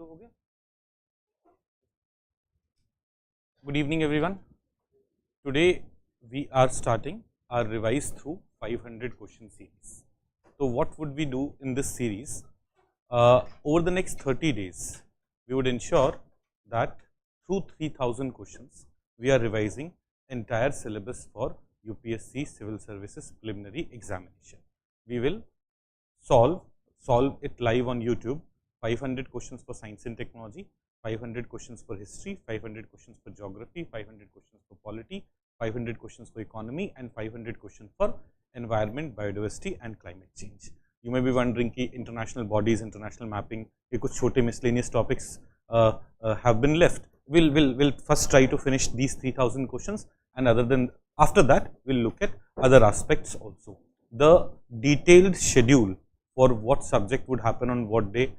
शुरू हो गया? Good evening everyone. Today we are starting our revise through 500 question series. So what would we do in this series? Over the next 30 days, we would ensure that through 3000 questions, we are revising entire syllabus for UPSC Civil Services Preliminary Examination. We will solve it live on YouTube. 500 questions for Science and Technology, 500 questions for History, 500 questions for Geography, 500 questions for Polity, 500 questions for Economy, and 500 questions for Environment, Biodiversity, and Climate Change. You may be wondering कि international bodies, international mapping, ये कुछ छोटे miscellaneous topics have been left. We'll first try to finish these 3000 questions, and after that we'll look at other aspects also. The detailed schedule for what subject would happen on what day,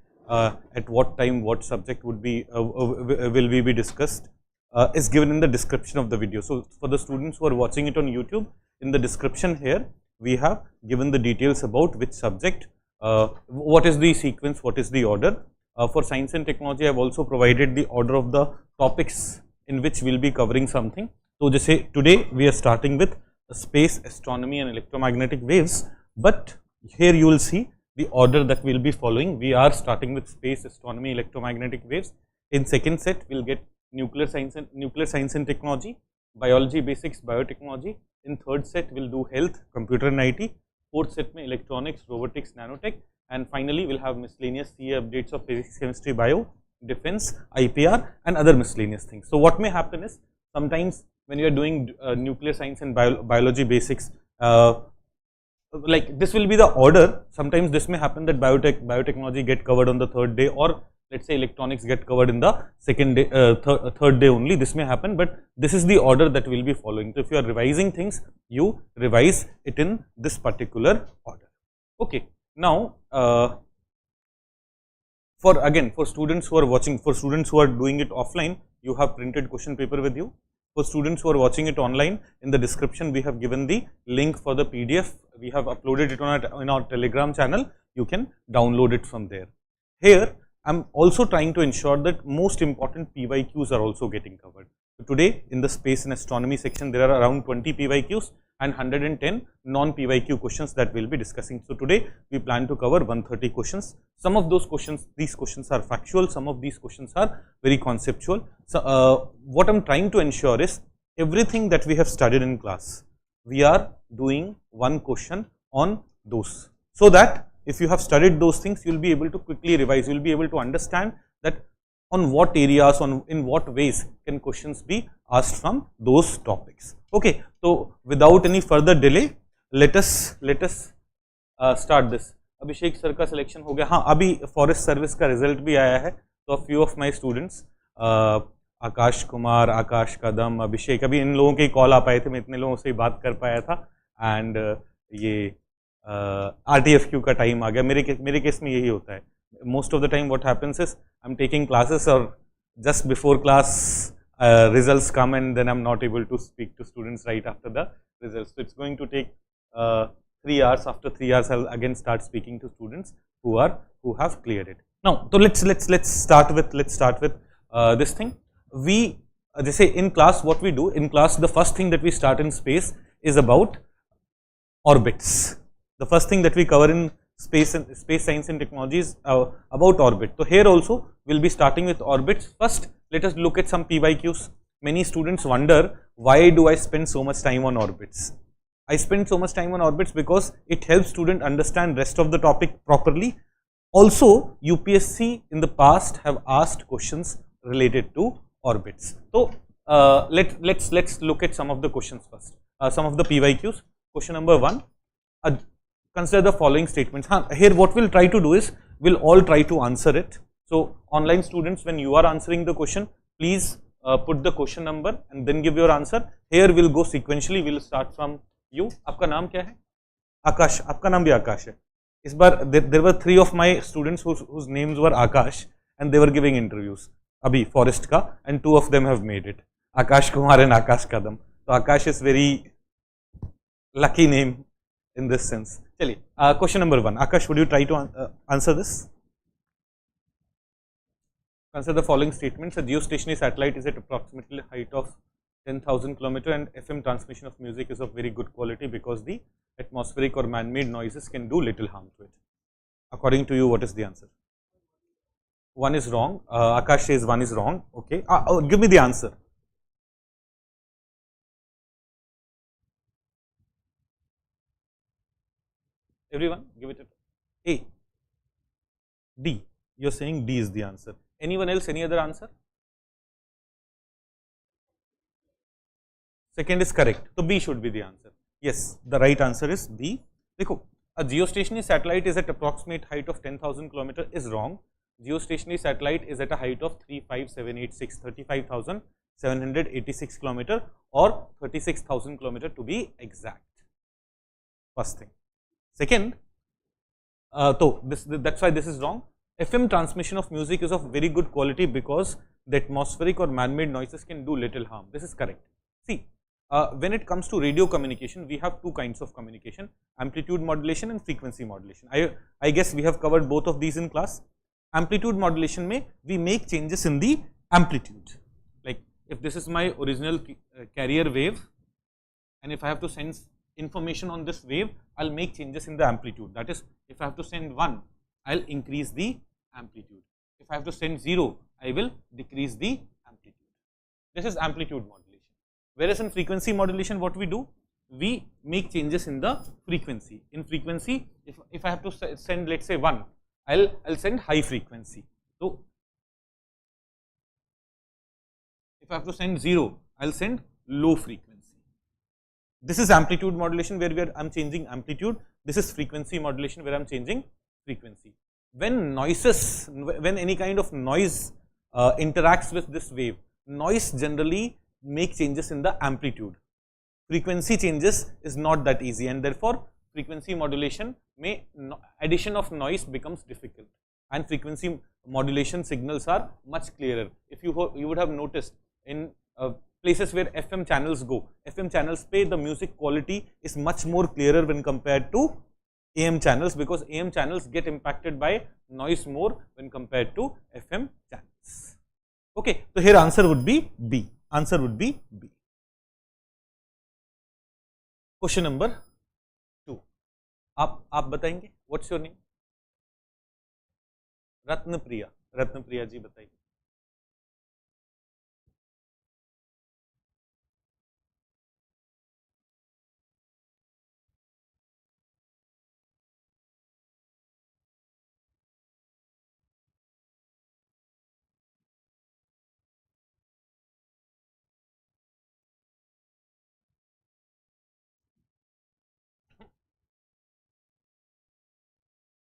at what time, what subject would be will be discussed is given in the description of the video. So for the students who are watching it on YouTube, in the description here we have given the details about which subject, what is the sequence, what is the order. For Science and Technology, I have also provided the order of the topics in which we will be covering something. So just say today we are starting with space, astronomy, and electromagnetic waves, but here you will see the order that we will be following. We are starting with space, astronomy, electromagnetic waves. In second set, we will get nuclear science and technology, biology basics, biotechnology. In third set, we will do health, computer and IT. Fourth set, mein electronics, robotics, nanotech. And finally, we will have miscellaneous CA updates of physics, chemistry, bio, defense, IPR, and other miscellaneous things. So what may happen is, sometimes when you are doing nuclear science and biology basics, like this will be the order. Sometimes this may happen that biotechnology get covered on the third day, or let's say electronics get covered in the second day, third day only. This may happen, but this is the order that we will be following. So if you are revising things, you revise it in this particular order. Okay. Now, for students who are watching, for students who are doing it offline, you have printed question paper with you. For students who are watching it online, in the description we have given the link for the PDF. We have uploaded it on in our Telegram channel. You can download it from there. Here, I am also trying to ensure that most important PYQs are also getting covered. So today, in the space and astronomy section, there are around 20 PYQs and 110 non-PYQ questions that we will be discussing. So today, we plan to cover 130 questions. Some of those questions, these questions are factual, some of these questions are very conceptual. So what I am trying to ensure is, everything that we have studied in class, we are doing one question on those, so that if you have studied those things, you will be able to quickly revise, you will be able to understand that on what areas, in what ways can questions be asked from those topics. Okay, so without any further delay, let us start this. Abhishek sir का selection हो गया. हाँ, अभी forest service का result भी आया है. So a few of my students, Akash Kumar, आकाश कदम, अभिषेक, अभी इन लोगों के कॉल आ पाए थे, मैं इतने लोगों से बात कर पाया था. एंड ये RTFQ का टाइम आ गया. मेरे केस में यही होता है. Most of the time what happens is I'm taking classes, or just before class results come, and then I'm not able to speak to students right after the results. So it's going to take 3 hours. After 3 hours, I'll again start speaking to students who have cleared it. Now, so let's start with this thing. We they say in class, what we do in class, the first thing that we start in space is about orbits. The first thing that we cover in space science and technology is about orbit. So here also we'll be starting with orbits. First, let us look at some PYQs. Many students wonder, why do I spend so much time on orbits? I spend so much time on orbits because it helps student understand rest of the topic properly. Also, UPSC in the past have asked questions related to orbits. So let's look at some of the questions first. Some of the PYQs. Question number 1. Consider the following statements. Here what we'll try to do is, we'll all try to answer it. So online students, when you are answering the question, please put the question number and then give your answer. Here we'll go sequentially. We'll start from you. आपका नाम क्या है? आकाश. आपका नाम भी आकाश है. इस बार there were 3 of my students whose names were Akash, and they were giving interviews. अभी forest का, and 2 of them have made it. Akash Kumar and Akash Kadam. So Akash is very lucky name in this sense. चलिए, question number 1. Akash, would you try to answer this? Consider the following statements. A geostationary satellite is at approximately height of 10,000 km and FM transmission of music is of very good quality because the atmospheric or man-made noises can do little harm to it. According to you, what is the answer? 1 is wrong. Akash says 1 is wrong. Okay. Give me the answer. Everyone, give it a A. D. You're saying D is the answer. Anyone else? Any other answer? Second is correct. So B should be the answer. Yes, the right answer is B. Dekho, a geostationary satellite is at approximate height of 10,000 km is wrong. Geostationary satellite is at a height of 35,786 km or 36,000 km to be exact. First thing. Second, so that's why this is wrong. FM transmission of music is of very good quality because the atmospheric or man-made noises can do little harm. This is correct. See, when it comes to radio communication, we have two kinds of communication: amplitude modulation and frequency modulation. I guess we have covered both of these in class. Amplitude modulation mein we make changes in the amplitude. Like if this is my original carrier wave, and if I have to send information on this wave, I'll make changes in the amplitude. That is, if I have to send 1, I'll increase the amplitude. If I have to send 0, I will decrease the amplitude. This is amplitude modulation. Whereas in frequency modulation, what we do? We make changes in the frequency. In frequency, if I have to send, let's say 1, I'll send high frequency. So if I have to send 0, I'll send low frequency. This is amplitude modulation where I'm changing amplitude. This is frequency modulation where I'm changing frequency. When any kind of noise interacts with this wave, noise generally make changes in the amplitude. Frequency changes is not that easy, and therefore frequency modulation addition of noise becomes difficult, and frequency modulation signals are much clearer. If you would have noticed in places where FM channels go, FM channels the music quality is much more clearer when compared to AM channels, because AM channels get impacted by noise more when compared to FM channels. Okay, so here answer would be B. Answer would be B. Question number 2. आप बताएंगे? What's your name? Ratnapriya. Ratnapriya जी बताइए.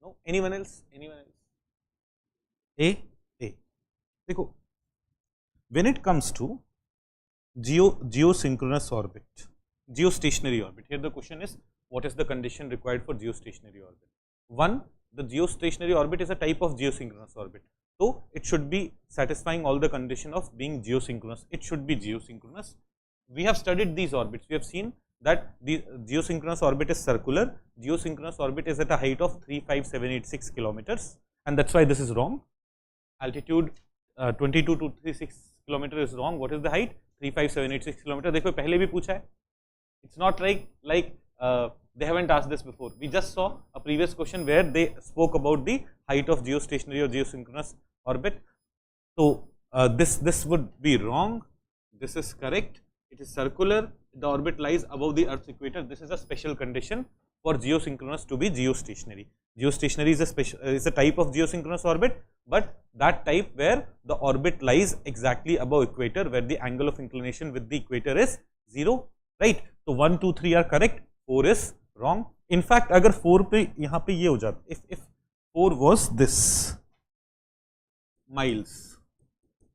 No? Anyone else? Anyone else? A. देखो, when it comes to geosynchronous orbit, geostationary orbit, here the question is, what is the condition required for geostationary orbit? 1, the geostationary orbit is a type of geosynchronous orbit. So it should be satisfying all the condition of being geosynchronous. It should be geosynchronous. We have studied these orbits. We have seen that the geosynchronous orbit is circular. Geosynchronous orbit is at a height of 35786 kilometers, and that's why this is wrong. Altitude 22,236 kilometer is wrong. What is the height? 35786 kilometer. देखो पहले भी पूछा है. It's not like they haven't asked this before. We just saw a previous question where they spoke about the height of geostationary or geosynchronous orbit. So this would be wrong. This is correct. It is circular. The orbit lies above the Earth's equator. This is a special condition for geosynchronous to be geostationary. Geostationary is a type of geosynchronous orbit, but that type where the orbit lies exactly above equator, where the angle of inclination with the equator is 0, right? So 1, 2, 3 are correct. 4 is wrong. In fact, अगर 4 पे यहाँ पे ये हो जाता, if 4 was this miles,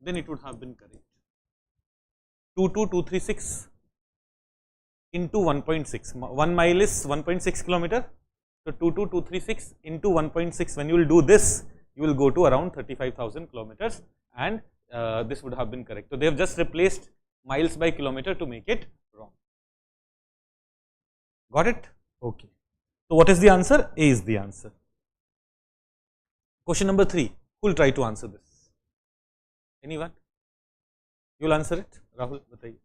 then it would have been correct. 22236 into 1.6. 1 mile is 1.6 kilometer. So 22236 into 1.6. When you will do this, you will go to around 35,000 kilometers, and this would have been correct. So they have just replaced miles by kilometer to make it wrong. Got it? Okay. So what is the answer? A is the answer. Question number 3. Who will try to answer this? Anyone? You will answer it? Rahul, bataiye.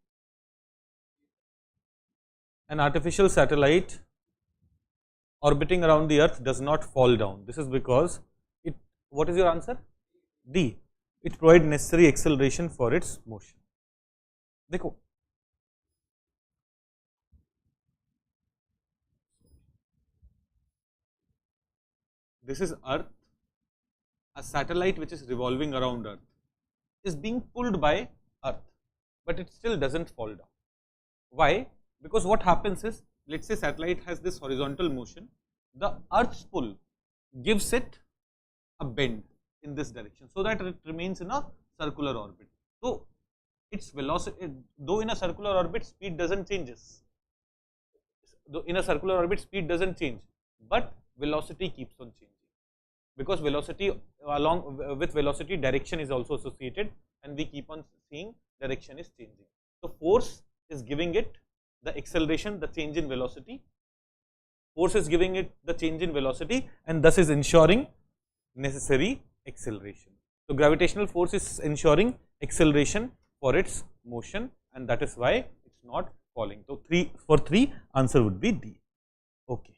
An artificial satellite orbiting around the earth does not fall down. This is because it, what is your answer? D. It provides necessary acceleration for its motion. देखो, this is Earth, a satellite which is revolving around Earth is being pulled by Earth, but it still doesn't fall down. Why? Because what happens is, let's say satellite has this horizontal motion, the Earth's pull gives it a bend in this direction so that it remains in a circular orbit. So its velocity, though in a circular orbit speed doesn't changes, though in a circular orbit speed doesn't change, but velocity keeps on changing, because velocity, along with velocity, direction is also associated, and we keep on seeing direction is changing. So force is giving it the acceleration, the change in velocity. Force is giving it the change in velocity, and thus is ensuring necessary acceleration. So gravitational force is ensuring acceleration for its motion, and that is why it's not falling. So for 3 answer would be D. Okay.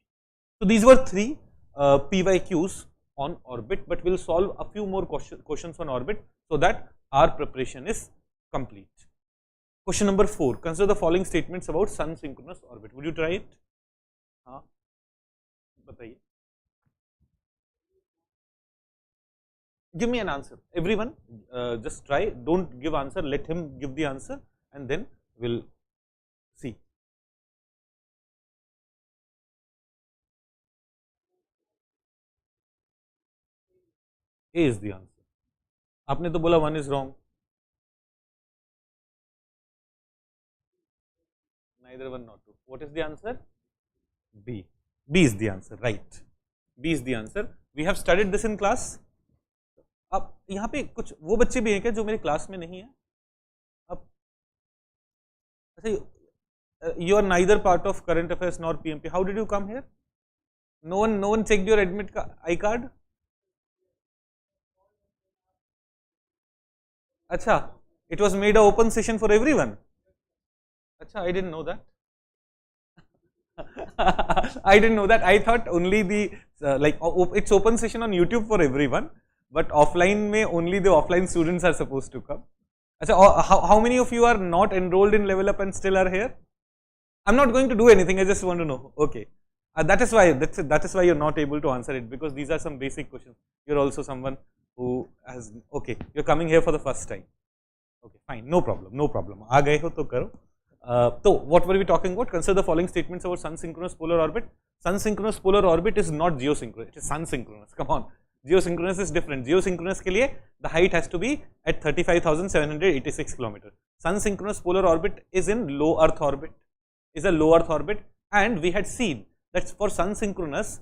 So these were 3 PYQs on orbit, but we'll solve a few more questions on orbit so that our preparation is complete. Question number 4. Consider the following statements about sun synchronous orbit. Would you try it? हाँ, बताइए. Give me an answer. Everyone, just try. Don't give answer. Let him give the answer, and then we'll see. A is the answer. आपने तो बोला 1 is wrong. Neither 1 nor 2. What is the answer? B. B is the answer. Right. B is the answer. We have studied this in class. अब यहाँ पे कुछ वो बच्चे भी हैं क्या जो मेरे क्लास में नहीं है? अब अच्छा, you are neither part of current affairs nor PMP. How did you come here? No one checked your admit iCard. अच्छा, it was made a open session for everyone. अच्छा, I didn't know that. I didn't know that. I thought only the it's open session on YouTube for everyone, but offline mein only the offline students are supposed to come. Achha, how many of you are not enrolled in Level Up and still are here? I'm not going to do anything. I just want to know. Okay, that is why you're not able to answer it, because these are some basic questions. You're also someone who has, okay, you're coming here for the first time. Okay, fine, no problem. aa gaye ho to karo. So what were we talking about? Consider the following statements about sun synchronous polar orbit. Sun synchronous polar orbit is not geosynchronous, it is sun synchronous. Come on, geosynchronous is different. Geosynchronous ke liye the height has to be at 35,786 km. Sun synchronous polar orbit is in low earth orbit, is a low earth orbit, and we had seen that for sun synchronous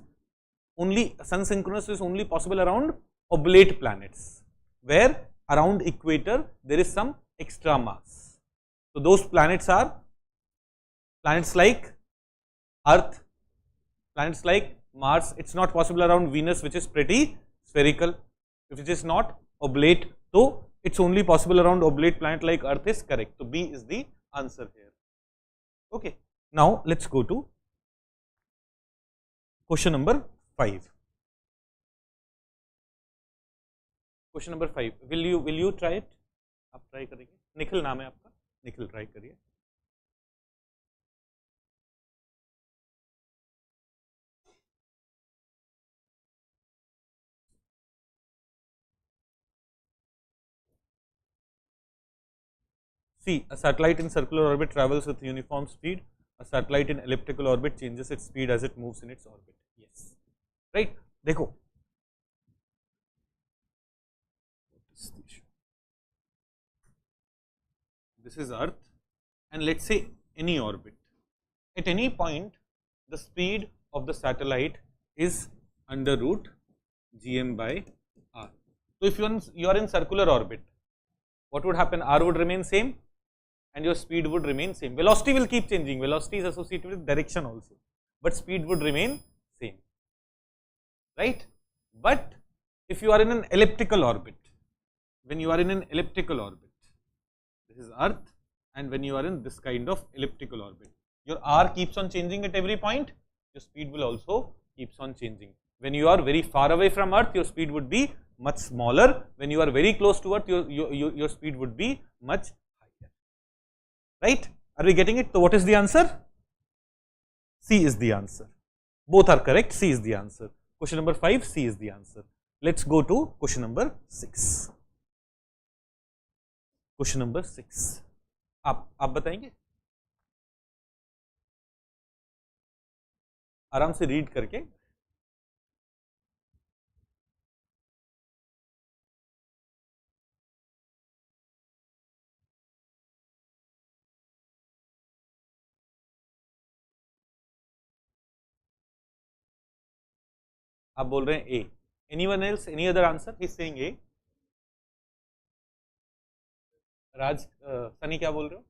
is only possible around oblate planets, where around equator there is some extra mass. So those planets are planets like Earth, planets like Mars. It's not possible around Venus, which is pretty spherical. If it is not oblate, so it's only possible around oblate planet like Earth is correct. So B is the answer here. Okay. Now let's go to question number 5. Question number 5. Will you try it? आप try करेंगे? निखिल नाम है आपका? Nikhil try करिए. See, a satellite in circular orbit travels with uniform speed. A satellite in elliptical orbit changes its speed as it moves in its orbit. Yes, right. देखो, this is Earth, and let's say any orbit. At any point, the speed of the satellite is under root gm by r. So if you are in circular orbit, what would happen? R would remain same, and your speed would remain same. Velocity will keep changing. Velocity is associated with direction also, but speed would remain same, right? But if you are in an elliptical orbit, when you are in an elliptical orbit. This is Earth, and when you are in this kind of elliptical orbit, your r keeps on changing at every point, your speed will also keeps on changing. When you are very far away from Earth, your speed would be much smaller. When you are very close to Earth, your speed would be much higher. Right? Are we getting it? So what is the answer? C is the answer. Both are correct. C is the answer. Question number 5, C is the answer. Let's go to question number 6. Question number 6. आप बताएंगे आराम से read करके. आप बोल रहे हैं A. Anyone else? Any other answer? He's saying A. Raj, Sunny क्या बोल रहे हो?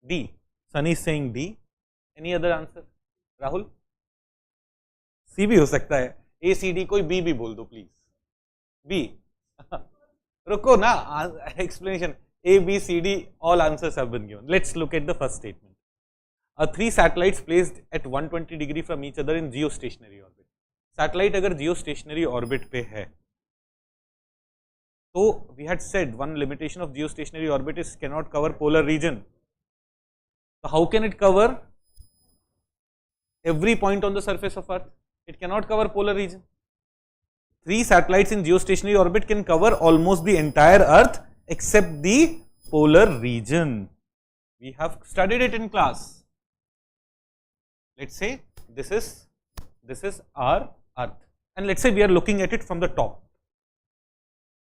D. Sunny is saying D. Any other answer? Rahul? C भी हो सकता है. A, C, D, कोई B भी बोल दो प्लीज. B. रुको ना, explanation. A, B, C, D, all answers have been given. Let's look at the first statement. 3 satellites placed at 120 degree from each other in geostationary orbit. Satellite अगर geostationary orbit पे है, तो we had said one limitation of geostationary orbit is cannot cover polar region. So how can it cover every point on the surface of Earth? It cannot cover polar region. 3 satellites in geostationary orbit can cover almost the entire Earth except the polar region. We have studied it in class. Let's say this is our Earth, and let's say we are looking at it from the top.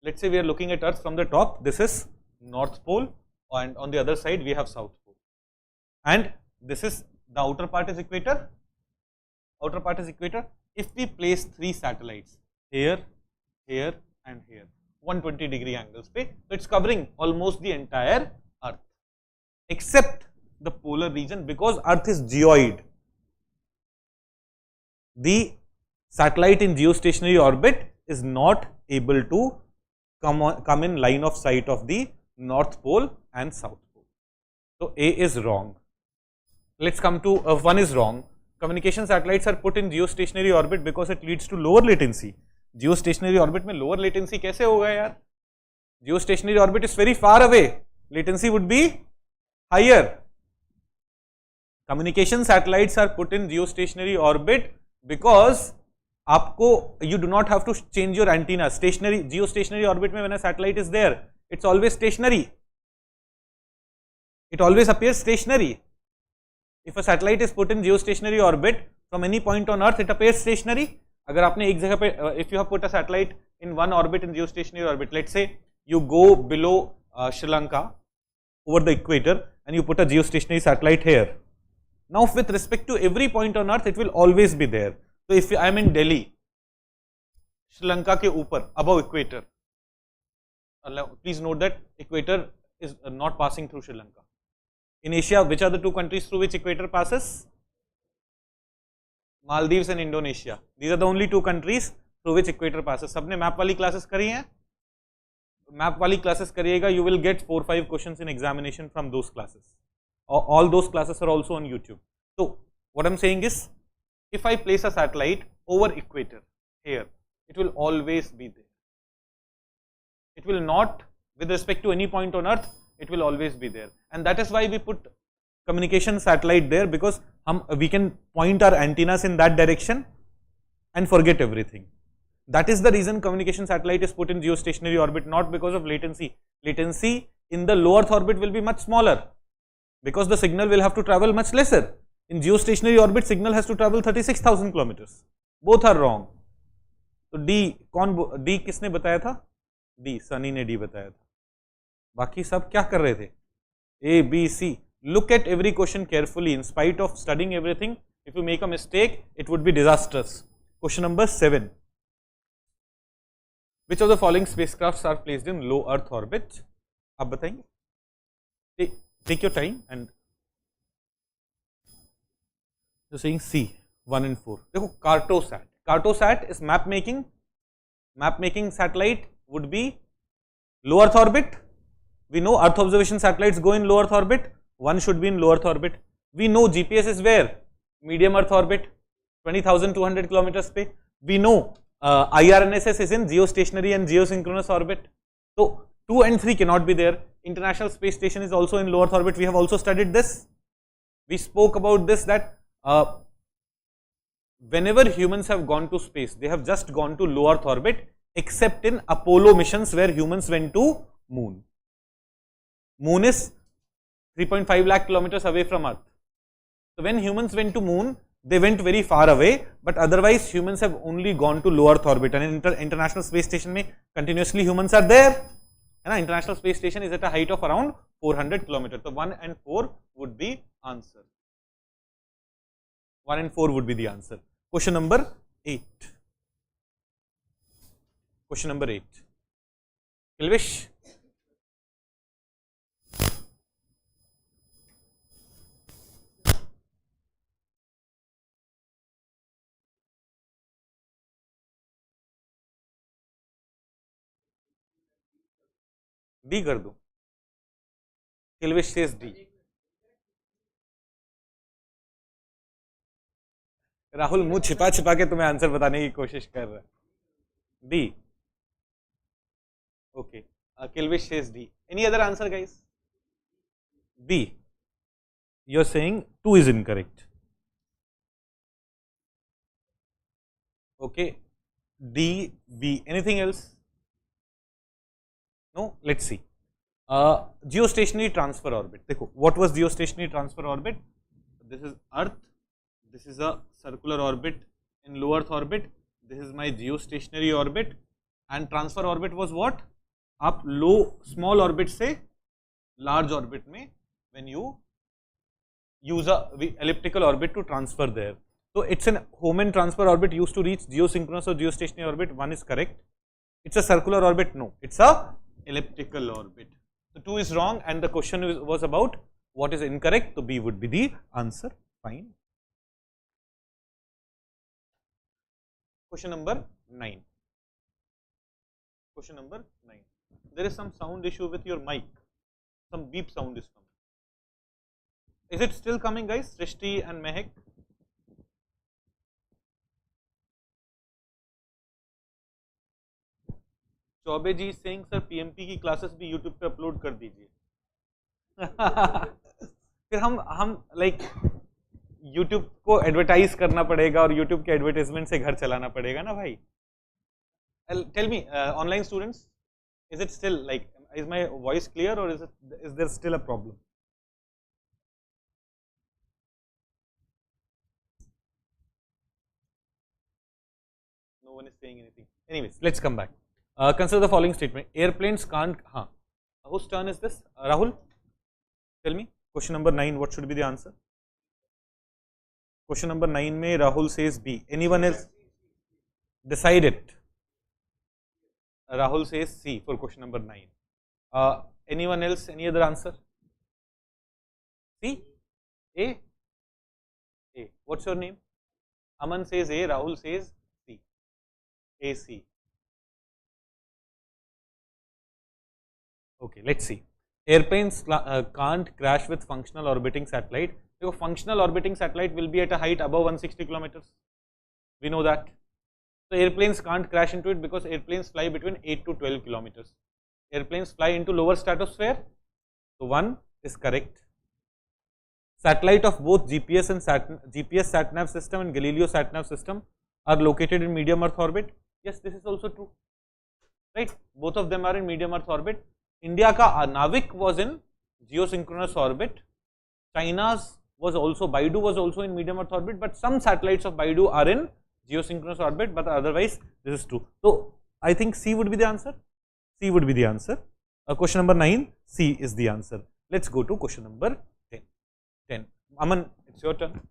Let's say we are looking at Earth from the top. This is North Pole, and on the other side we have South Pole, and this is the outer part is equator. Outer part is equator. If we place 3 satellites here, here, and here, 120 degree angles पे, so it's covering almost the entire Earth except the polar region, because Earth is geoid. The satellite in geostationary orbit is not able to come in line of sight of the North Pole and South Pole. So A is wrong. Let's come to 1 is wrong. Communication satellites are put in geostationary orbit because it leads to lower latency. Geostationary orbit में lower latency कैसे होगा यार? Geostationary orbit is very far away. Latency would be higher. Communication satellites are put in geostationary orbit because you do not have to change your antenna. Geostationary orbit में when a satellite is there, it's always stationary. It always appears stationary. If a satellite is put in geostationary orbit from any point on Earth, it appears stationary. अगर आपने एक जगह पे, if you have put a satellite in one orbit in geostationary orbit, let's say you go below Sri Lanka over the equator and you put a geostationary satellite here. Now with respect to every point on Earth, it will always be there. So if I am in Delhi, Sri Lanka के ऊपर, above equator, please note that equator is not passing through Sri Lanka. In Asia, which are the 2 countries through which equator passes? Maldives and Indonesia. These are the only 2 countries through which equator passes. सबने map वाली classes करी हैं? Map वाली classes करिएगा, you will get 4-5 questions in examination from those classes. All those classes are also on YouTube. So what I'm saying is, if I place a satellite over equator here, it will always be there. It will not, with respect to any point on Earth, it will always be there. And that is why we put communication satellite there, because we can point our antennas in that direction and forget everything. That is the reason communication satellite is put in geostationary orbit, not because of latency. Latency in the low Earth orbit will be much smaller, because the signal will have to travel much lesser. In geostationary orbit, signal has to travel 36,000 kilometers. Both are wrong. So D किसने बताया था? D, Sunny ने D बताया था. बाकी सब क्या कर रहे थे? A, B, C. Look at every question carefully. In spite of studying everything, if you make a mistake, it would be disastrous. Question number 7. Which of the following spacecrafts are placed in low Earth orbit? आप बताएंगे? Take your time and you're saying C, 1 and 4. देखो Cartosat. Cartosat is map making. Map making satellite would be Low Earth orbit, we know Earth observation satellites go in low Earth orbit, one should be in low Earth orbit. We know GPS is where? Medium Earth orbit, 20,200 kilometers pe. We know IRNSS is in geostationary and geosynchronous orbit. So 2 and 3 cannot be there. International Space Station is also in low Earth orbit. We have also studied this. We spoke about this, that whenever humans have gone to space, they have just gone to low Earth orbit, except in Apollo missions where humans went to moon. Moon is 3.5 lakh kilometers away from Earth. So when humans went to moon, they went very far away, but otherwise humans have only gone to low Earth orbit, and in International Space Station mein continuously humans are there. And International Space Station is at a height of around 400 kilometers. So 1 and 4 would be answer. 1 and 4 would be the answer. Question number 8. Question number 8. Kilvish. D कर दूं. Kilvish says D. Rahul मुंह छिपा छिपा के तुम्हें answer बताने की कोशिश कर रहा है. D. Okay. Kilvish says D. Any other answer, guys? B. You're saying 2 is incorrect. Okay. D, B. Anything else? No? Let's see. Geostationary transfer orbit. Dekho, what was geostationary transfer orbit? This is Earth. This is a circular orbit in low Earth orbit. This is my geostationary orbit. And transfer orbit was what? Up low, small orbit से large orbit में, when you use a elliptical orbit to transfer there. So it's an Hohmann transfer orbit used to reach geosynchronous or geostationary orbit. 1 is correct. It's a circular orbit. No, it's a elliptical orbit. So 2 is wrong, and the question was about what is incorrect. So B would be the answer. Fine. Question number 9. Question number 9. There is some sound issue with your mic. Some beep sound is coming. Is it still coming, guys? Srishti and Mehak? Choubey ji saying sir PMP की classes भी YouTube पे upload कर दीजिए. फिर हम like YouTube को advertise करना पड़ेगा और YouTube के advertisement से घर चलाना पड़ेगा ना भाई. Tell me, online students, is it still like, is my voice clear or is there still a problem? No one is saying anything. Anyways, let's come back. Consider the following statement. Airplanes can't. Whose turn is this? Rahul? Tell me. Question number 9. What should be the answer? Question number 9 mein Rahul says B. Anyone else? Decide it. Rahul says C for question number 9. Anyone else? Any other answer? C? A? A. What's your name? Aman says A. Rahul says C. A, C. Okay, let's see. Airplanes can't crash with functional orbiting satellite. So functional orbiting satellite will be at a height above 160 kilometers. We know that. So airplanes can't crash into it because airplanes fly between 8 to 12 kilometers. Airplanes fly into lower stratosphere. So 1 is correct. Satellite of both GPS and GPS SatNav system and Galileo SatNav system are located in medium Earth orbit. Yes, this is also true. Right? Both of them are in medium Earth orbit. India ka Navik was in geosynchronous orbit. China's was also, Baidu was also in medium Earth orbit, but some satellites of Baidu are in geosynchronous orbit, but otherwise this is true. So I think C would be the answer. C would be the answer. Question number 9, C is the answer. Let's go to question number 10. 10. Aman, it's your turn.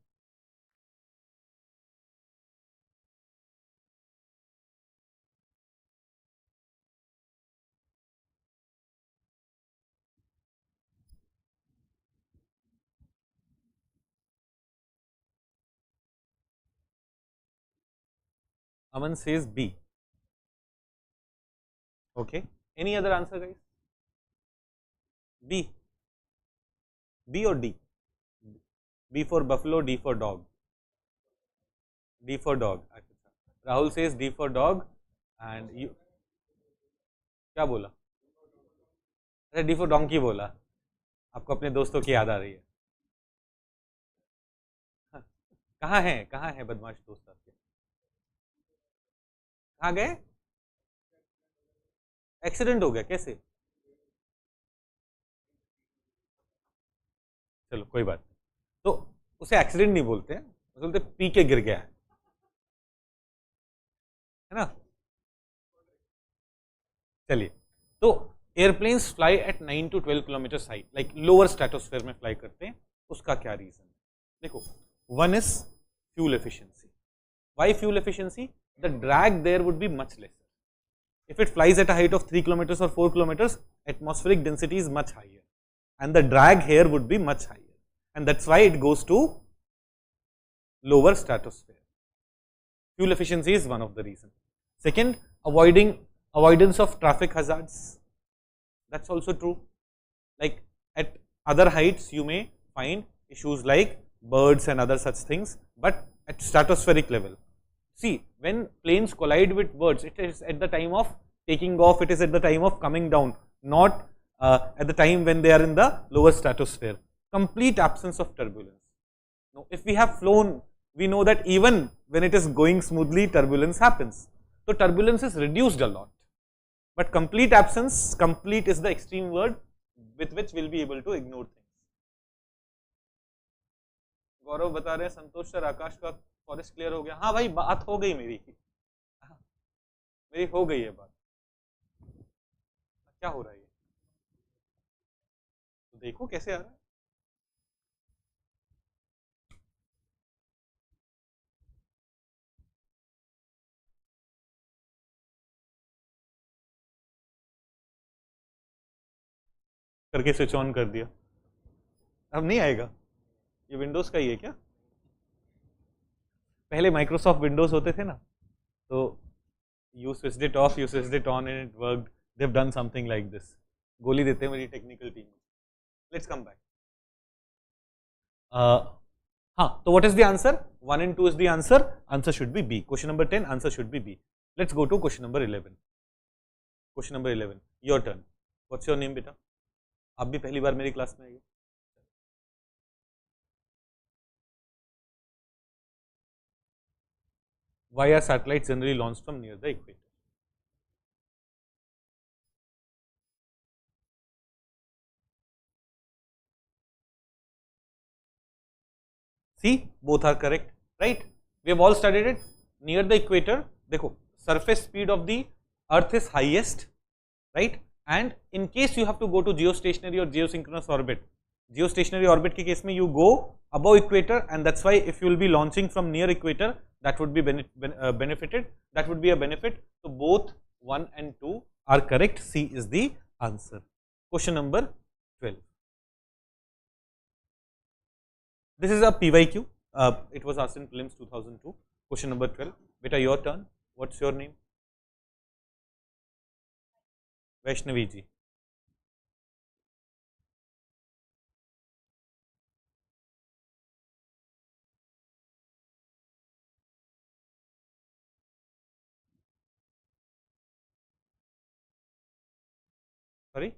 Aman says B. Okay. Any other answer, guys? B. B or D? B for buffalo, D for dog. D for dog. Rahul says D for dog, and you क्या बोला? अरे D for donkey बोला. आपको अपने दोस्तों की याद आ रही है. कहाँ है बदमाश दोस्त आपके? कहाँ गए? एक्सीडेंट हो गया, कैसे? चलो कोई बात नहीं. तो उसे एक्सीडेंट नहीं बोलते हैं, बोलते पी के गिर गया है ना. चलिए, तो airplanes fly at 9 to 12 kilometre height, like lower stratosphere में फ्लाई करते हैं. उसका क्या रीजन है? देखो, one is fuel efficiency. Why fuel efficiency? The drag there would be much lesser. If it flies at a height of 3 kilometers or 4 kilometers, atmospheric density is much higher, and the drag here would be much higher, and that's why it goes to lower stratosphere. Fuel efficiency is one of the reasons. Second, avoidance of traffic hazards. That's also true. Like at other heights, you may find issues like birds and other such things, but at stratospheric level. See, when planes collide with birds, it is at the time of taking off, it is at the time of coming down, not at the time when they are in the lower stratosphere. Complete absence of turbulence. Now, if we have flown, we know that even when it is going smoothly, turbulence happens. So, turbulence is reduced a lot. But complete absence, complete is the extreme word with which we will be able to ignore things. गौरव बता रहे हैं संतोष sir आकाश का forest clear हो गया. हाँ भाई, बात हो गई मेरी हो गई है बात. क्या हो रहा है ये? तो देखो कैसे आ रहा है. करके स्विच ऑन कर दिया. अब नहीं आएगा. ये विंडोज का ही है क्या? पहले माइक्रोसॉफ्ट विंडोज होते थे ना, तो you switched it off, you switched it on and it worked. They have done something like this. गोली देते हैं मेरी technical team. Let's come back. हाँ, तो what is the answer? 1 and 2 is the answer. Answer should be B. Question number 10 answer should be B. Let's go to question number 11. Question number 11, your turn. What's your name बेटा? आप भी पहली बार मेरी class में आइए. Why are satellites generally launched from near the equator? See, both are correct, right? We have all studied it. Near the equator, देखो, surface speed of the Earth is highest, right? And in case you have to go to geostationary or geosynchronous orbit, geostationary orbit के case में you go above equator, and that's why if you will be launching from near equator, that would be benefited. That would be a benefit. So both 1 and 2 are correct. C is the answer. Question number 12. This is a PYQ. It was asked in Prelims 2002. Question number 12. Beta, your turn. What's your name? Vaishnavi ji. Sorry?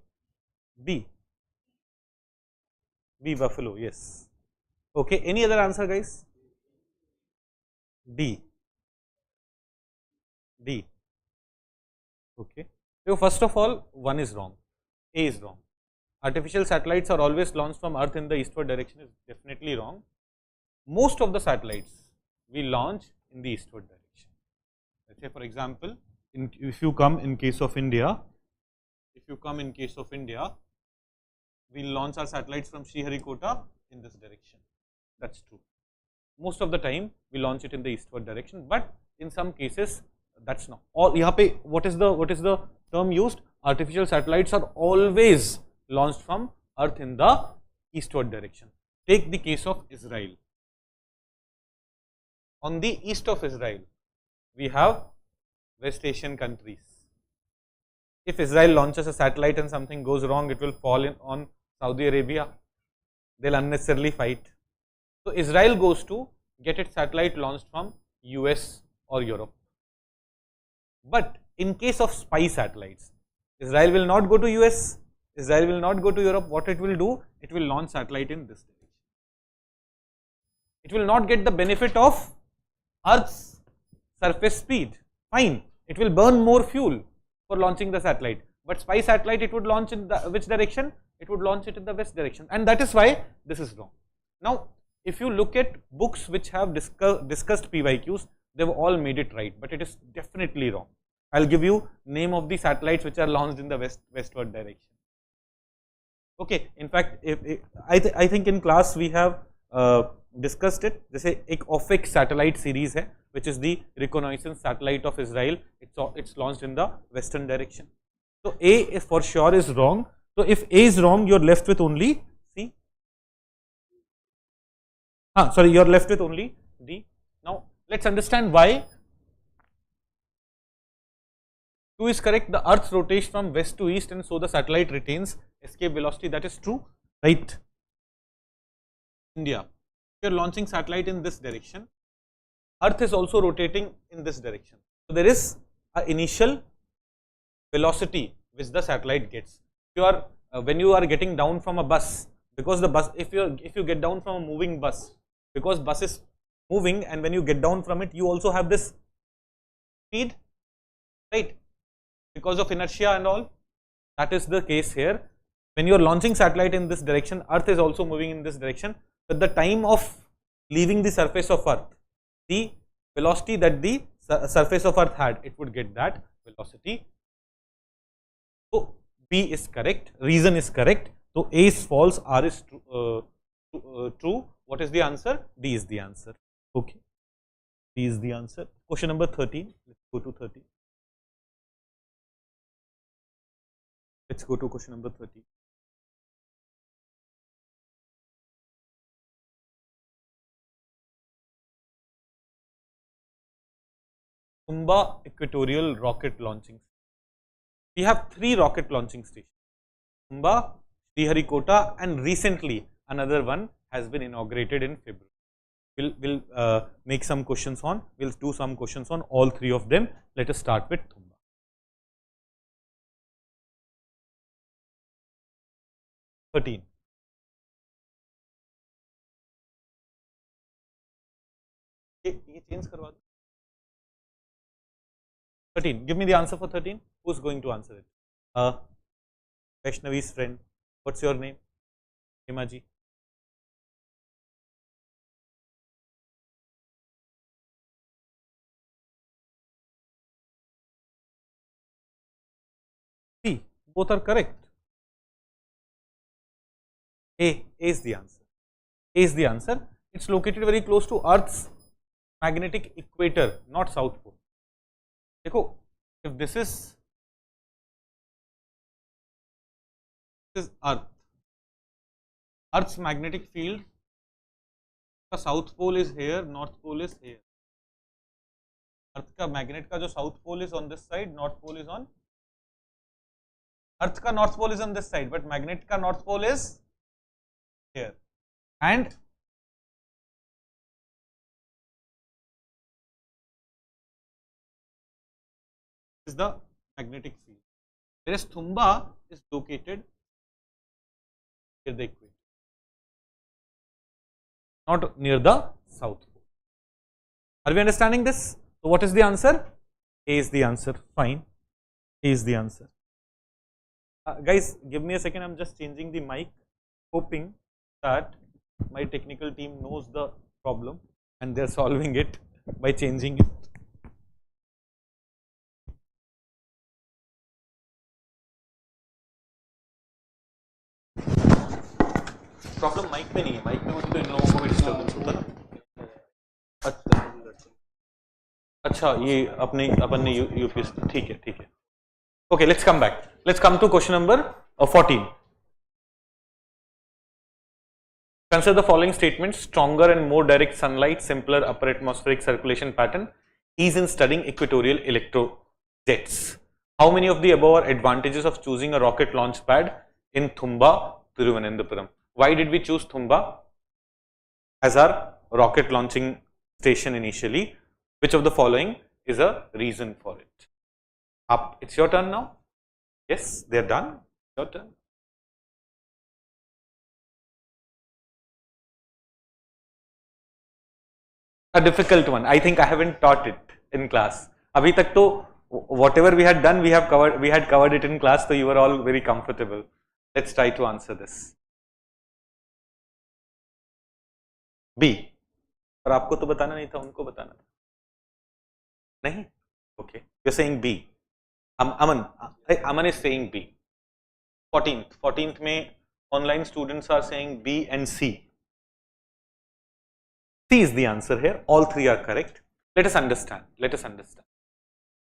B. B, buffalo, yes. Okay, any other answer, guys? D. D. Okay. So, first of all, 1 is wrong. A is wrong. Artificial satellites are always launched from Earth in the eastward direction is definitely wrong. Most of the satellites we launch in the eastward direction. Let's say, for example, if you come in case of India, we launch our satellites from Sriharikota in this direction. That's true. Most of the time we launch it in the eastward direction, but in some cases that's not. All यहाँ पे what is the term used? Artificial satellites are always launched from Earth in the eastward direction. Take the case of Israel. On the east of Israel, we have West Asian countries. If Israel launches a satellite and something goes wrong, it will fall on Saudi Arabia. They'll unnecessarily fight. So Israel goes to get its satellite launched from US or Europe. But in case of spy satellites, Israel will not go to US, Israel will not go to Europe. What it will do? It will launch satellite in this direction. It will not get the benefit of Earth's surface speed. Fine, it will burn more fuel for launching the satellite. But spy satellite, it would launch in the which direction? It would launch it in the west direction. And that is why this is wrong. Now, if you look at books which have discussed PYQs, they've all made it right, but it is definitely wrong. I'll give you name of the satellites which are launched in the westward direction. Okay, in fact, I think in class we have discussed it. जैसे एक OFEC satellite series है, which is the reconnaissance satellite of Israel. It's launched in the western direction. So A is for sure is wrong. So if A is wrong, you're left with only C. Sorry, you're left with only D. Now let's understand why. 2 is correct. The Earth rotates from west to east, and so the satellite retains escape velocity. That is true, right? India, if you're launching satellite in this direction, Earth is also rotating in this direction. So there is an initial velocity which the satellite gets. When you are getting down from a bus, because the bus, if you get down from a moving bus, because bus is moving, and when you get down from it, you also have this speed, right? Because of inertia and all. That is the case here. When you are launching satellite in this direction, Earth is also moving in this direction. At the time of leaving the surface of Earth, the velocity that the surface of Earth had, it would get that velocity. So B is correct, reason is correct. So A is false, R is true. What is the answer? D is the answer. Okay, D is the answer. Question number 13. Let's go to 13. Let's go to question number 13. Tumba Equatorial Rocket Launching. We have 3 rocket launching stations. Tumba, Sriharikota, and recently another one has been inaugurated in February. We'll make some questions on, we'll do some questions on all 3 of them. Let us start with Tumba. 13. ये change करवा दो. 13. Give me the answer for 13. Who's going to answer it? Vaishnavi's friend. What's your name? Himaji. C. Both are correct. A is the answer. A is the answer. It's located very close to Earth's magnetic equator, not South Pole. Dekho, if this is Earth, Earth's magnetic field, the South Pole is here, North Pole is here. Earth ka magnet ka jo South Pole is on this side, North Pole is on. Earth ka North Pole is on this side, but magnet ka North Pole is here. And is the magnetic field. Whereas Tumba is located near the equator, not near the South Pole. Are we understanding this? So what is the answer? A is the answer. Fine. A is the answer. Guys, give me a second. I'm just changing the mic, hoping that my technical team knows the problem and they're solving it by changing it. Problem mic पे नहीं है, mic पे मुझे तो इन लोगों को भी disturbance होता ना. अच्छा ये अपन ने यूपीएससी, ठीक है. Okay, let's come back. Let's come to question number 14. Consider the following statements: stronger and more direct sunlight, simpler upper atmospheric circulation pattern, ease in studying equatorial electrojets. How many of the above are advantages of choosing a rocket launch pad in Thumba, Thiruvananthapuram? Why did we choose Thumba as our rocket launching station initially? Which of the following is a reason for it? Up, it's your turn now. Yes, they're done. Your turn. A difficult one. I think I haven't taught it in class. Abhi tak to whatever we had done, we had covered it in class, so you were all very comfortable. Let's try to answer this. B. और आपको तो बताना नहीं था, उनको बताना था. नहीं? Okay. You're saying B. Aman is saying B. 14th में online students are saying B and C. C is the answer here. All three are correct. Let us understand.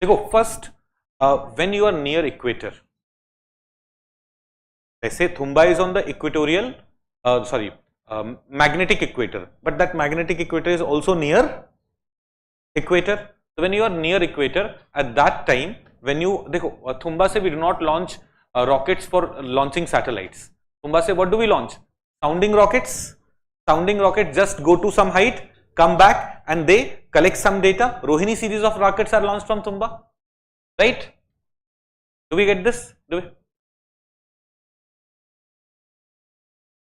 देखो, first, when you are near equator, let's say Thumba is on the equatorial, magnetic equator, but that magnetic equator is also near equator. So when you are near equator, at that time, when you, देखो, Thumba se we do not launch rockets for launching satellites. Thumba se what do we launch? Sounding rockets. Sounding rockets just go to some height, come back, and they collect some data. Rohini series of rockets are launched from Thumba, right? Do we get this? Do we?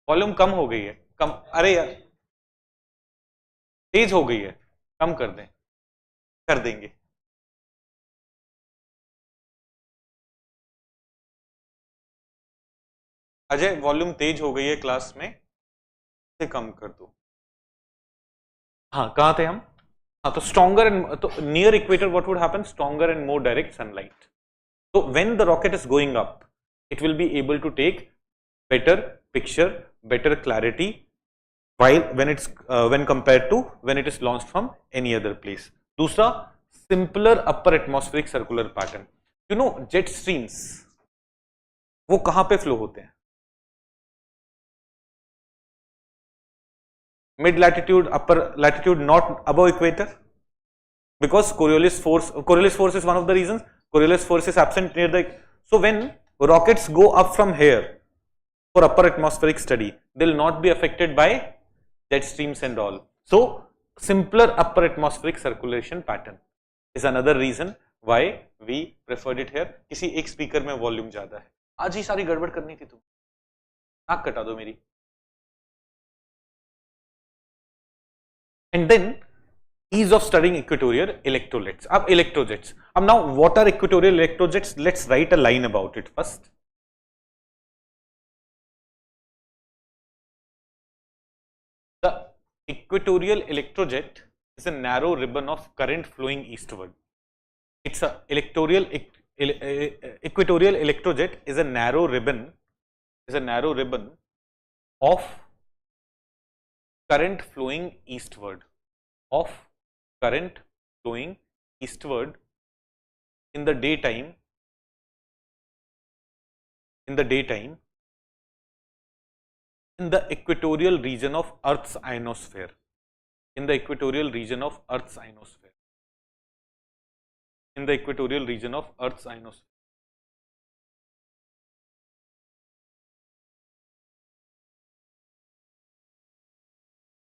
Volume कम हो गई है, कम, अरे यार तेज हो गई है, कम कर दें, कर देंगे. अजय, वॉल्यूम तेज हो गई है क्लास में, इसे कम कर दो. हाँ, कहाँ थे हम? हाँ, तो स्ट्रॉन्गर एंड, तो near equator what would happen? Stronger and more direct sunlight. So when the rocket is going up, it will be able to take better picture, better clarity, while when compared to when it is launched from any other place. दूसरा, simpler upper atmospheric circular pattern. You know, jet streams वो कहाँ पे flow होते हैं? Mid latitude, upper latitude, not above equator, because Coriolis force is one of the reasons. Coriolis force is absent near the. So when rockets go up from here for upper atmospheric study, they will not be affected by jet streams and all. So simpler upper atmospheric circulation pattern is another reason why we preferred it here. किसी एक speaker में volume ज्यादा है. आज ही सारी गड़बड़ करनी थी तुम, नाक कटा दो मेरी. And then ease of studying equatorial electrojets. Ab electrojets. Now what are equatorial electrojets? Let's write a line about it first. The equatorial electrojet is a narrow ribbon of current flowing eastward. It's a equatorial electrojet is a narrow ribbon of current flowing eastward, in the daytime in the equatorial region of Earth's ionosphere. In the equatorial region of Earth's ionosphere. In the equatorial region of Earth's ionosphere.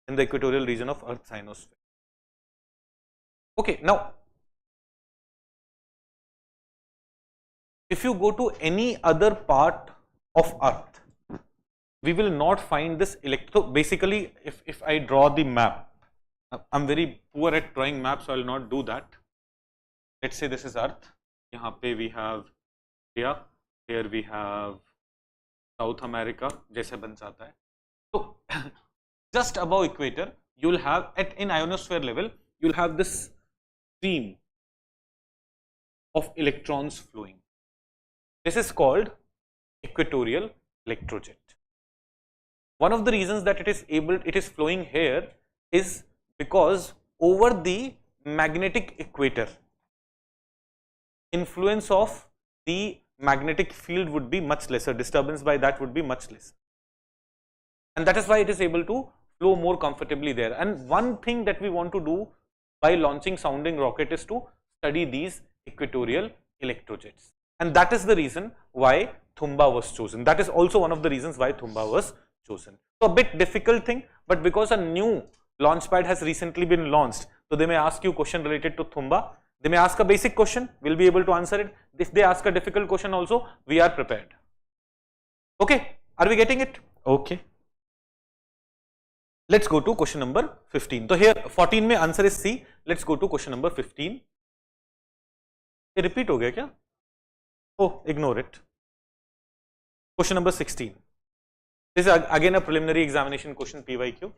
In the equatorial region of Earth's ionosphere. Okay, now if you go to any other part of Earth, we will not find this basically, if I draw the map, I'm very poor at drawing maps, so I will not do that. Let's say this is Earth. यहाँ पे we have India, here we have South America, जैसे बन जाता है. So just above equator, you will have in ionosphere level, you will have this stream of electrons flowing. This is called equatorial electrojet. One of the reasons that it is flowing here is because over the magnetic equator, influence of the magnetic field would be much lesser, disturbance by that would be much less, and that is why it is able to flow more comfortably there. And one thing that we want to do by launching sounding rocket is to study these equatorial electrojets. And that is the reason why Thumba was chosen. That is also one of the reasons why Thumba was chosen. So a bit difficult thing, but because a new launchpad has recently been launched, so they may ask you a question related to Thumba. They may ask a basic question, we'll be able to answer it. If they ask a difficult question also, we are prepared. Okay, are we getting it? Okay. Let's go to question number 15. So here 14 mein answer is C. Let's go to question number 15. ये repeat हो गया क्या? Oh, ignore it. Question number 16. This is again a preliminary examination question, PYQ.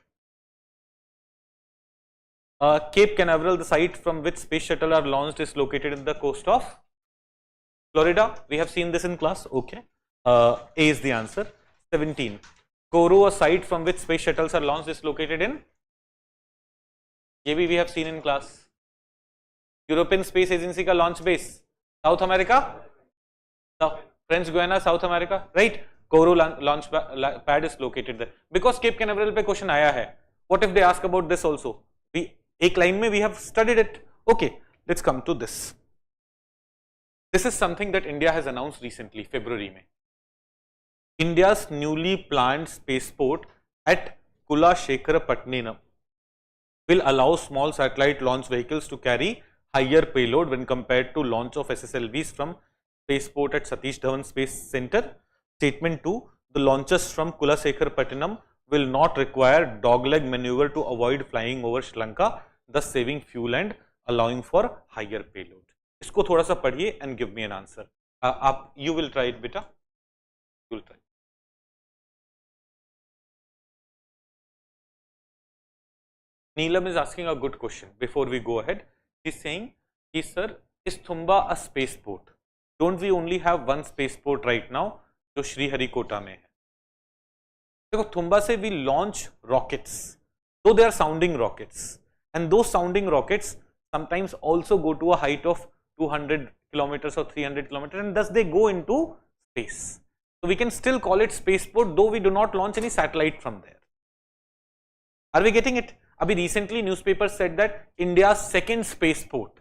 Cape Canaveral, the site from which space shuttle are launched, is located in the coast of Florida. We have seen this in class. Okay. A is the answer. 17. Kourou, a site from which space shuttles are launched, is located in? ये भी we have seen in class. European Space Agency का launch base, South America, French Guiana, South America, right? Kourou launch pad is located there. Because Cape Canaveral पे question आया है. What if they ask about this also? We एक line में we have studied it. Okay, let's come to this. This is something that India has announced recently, February में. India's newly planned spaceport at Kulasekharapatnam will allow small satellite launch vehicles to carry higher payload when compared to launch of SSLVs from spaceport at Satish Dhawan Space Center. Statement 2, the launches from Kulasekharapatnam will not require dogleg maneuver to avoid flying over Sri Lanka, thus saving fuel and allowing for higher payload. इसको थोड़ा सा पढ़िए and give me an answer. You will try it, beta. You will try. Neelam is asking a good question. Before we go ahead, he's saying, sir, is Thumba a spaceport? Don't we only have one spaceport right now, जो श्रीहरिकोटा में है? देखो, Thumba से we launch rockets, though they are sounding rockets, and those sounding rockets sometimes also go to a height of 200 kilometers or 300 kilometers, and thus they go into space. So we can still call it spaceport, though we do not launch any satellite from there. Are we getting it? Abhi recently newspapers said that India's second spaceport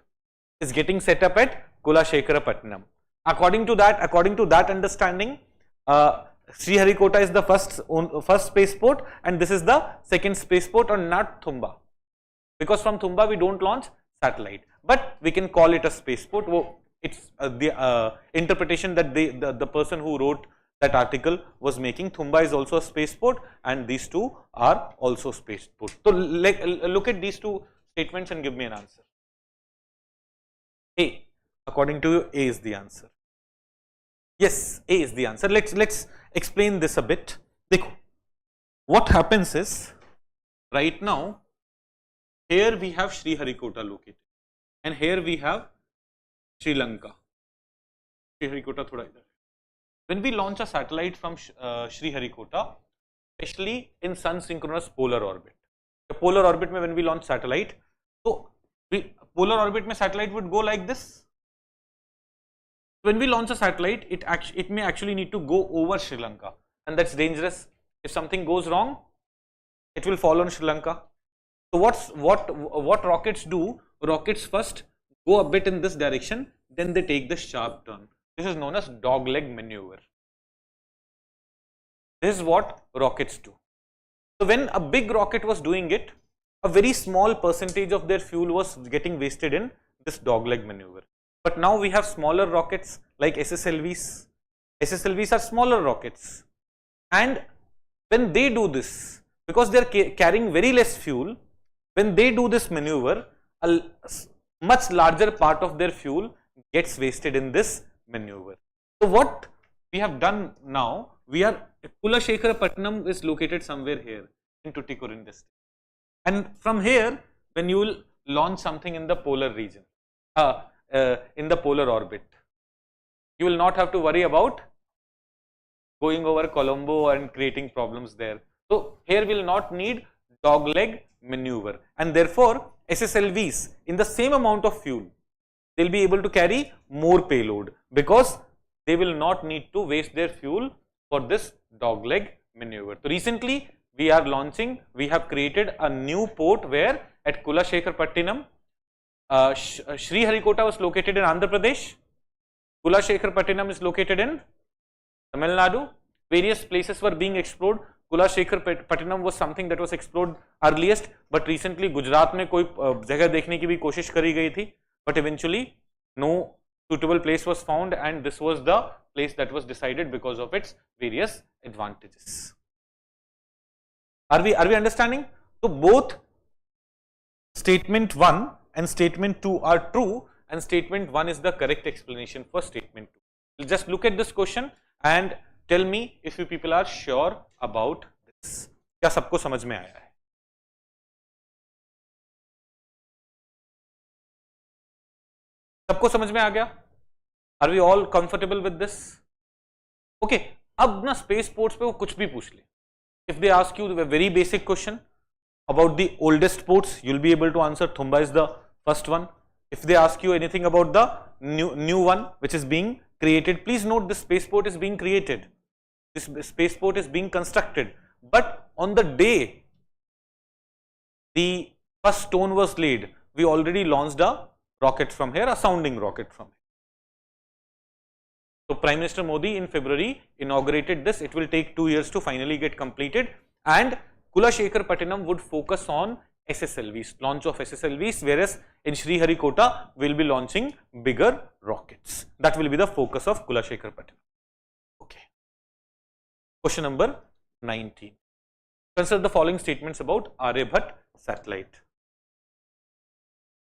is getting set up at Kulasekharapatnam. According to that understanding, Sriharikota is the first spaceport, and this is the second spaceport, or not Thumba, because from Thumba we don't launch satellite, but we can call it a spaceport. It's the interpretation that the person who wrote that article was making. Thumba is also a spaceport, and these two are also spaceports. So look at these two statements and give me an answer. A, according to you, A is the answer. Yes, A is the answer. Let's explain this a bit. Dekho, what happens is, right now, here we have Sriharikota located, and here we have Sri Lanka. Sriharikota thoda idhar. When we launch a satellite from Sriharikota, especially in sun synchronous polar orbit, the polar orbit mein when we launch satellite, so polar orbit mein satellite would go like this. When we launch a satellite, it may actually need to go over Sri Lanka, and that's dangerous. If something goes wrong, it will fall on Sri Lanka. So what rockets do? Rockets first go a bit in this direction, then they take the sharp turn. This is known as dogleg maneuver. This is what rockets do. So when a big rocket was doing it, a very small percentage of their fuel was getting wasted in this dogleg maneuver. But now we have smaller rockets like SSLVs. SSLVs are smaller rockets, and when they do this, because they are carrying very less fuel, when they do this maneuver, a much larger part of their fuel gets wasted in this maneuver. So what we have done now, Kulasekharapatnam is located somewhere here in Tuticorin district, and from here, when you will launch something in the polar region, in the polar orbit, you will not have to worry about going over Colombo and creating problems there. So here we will not need dogleg maneuver, and therefore SSLVs in the same amount of fuel, they will be able to carry more payload because they will not need to waste their fuel for this dogleg maneuver. So recently we have created a new port where at Kulasekharapatnam, Sriharikota was located in Andhra Pradesh, Kulashekharpattinam is located in Tamil Nadu. Various places were being explored. Kulashekharpattinam was something that was explored earliest, but recently Gujarat में कोई जगह देखने की भी कोशिश करी गई थी, but eventually no suitable place was found, and this was the place that was decided because of its various advantages. Are we understanding? So both statement 1 and statement 2 are true, and statement 1 is the correct explanation for statement 2. We'll just look at this question and tell me if you people are sure about this. क्या सबको समझ में आया है? सबको समझ में आ गया? Are we all comfortable with this? Okay. अब ना स्पेस पोर्ट्स पे वो कुछ भी पूछ ले. If they ask you a very basic question about the oldest ports, you'll be able to answer. Thumba is the first one. If they ask you anything about the new one which is being created, please note this spaceport is being created. This spaceport is being constructed. But on the day the first stone was laid, we already launched a rocket from here, a sounding rocket from here. So Prime Minister Modi in February inaugurated this. It will take 2 years to finally get completed, and Kulashekharpattinam would focus on SSLVs, launch of SSLVs, whereas in Sriharikota will be launching bigger rockets. That will be the focus of Kulashekharpattinam. Okay. Question number 19. Consider the following statements about Aryabhat satellite.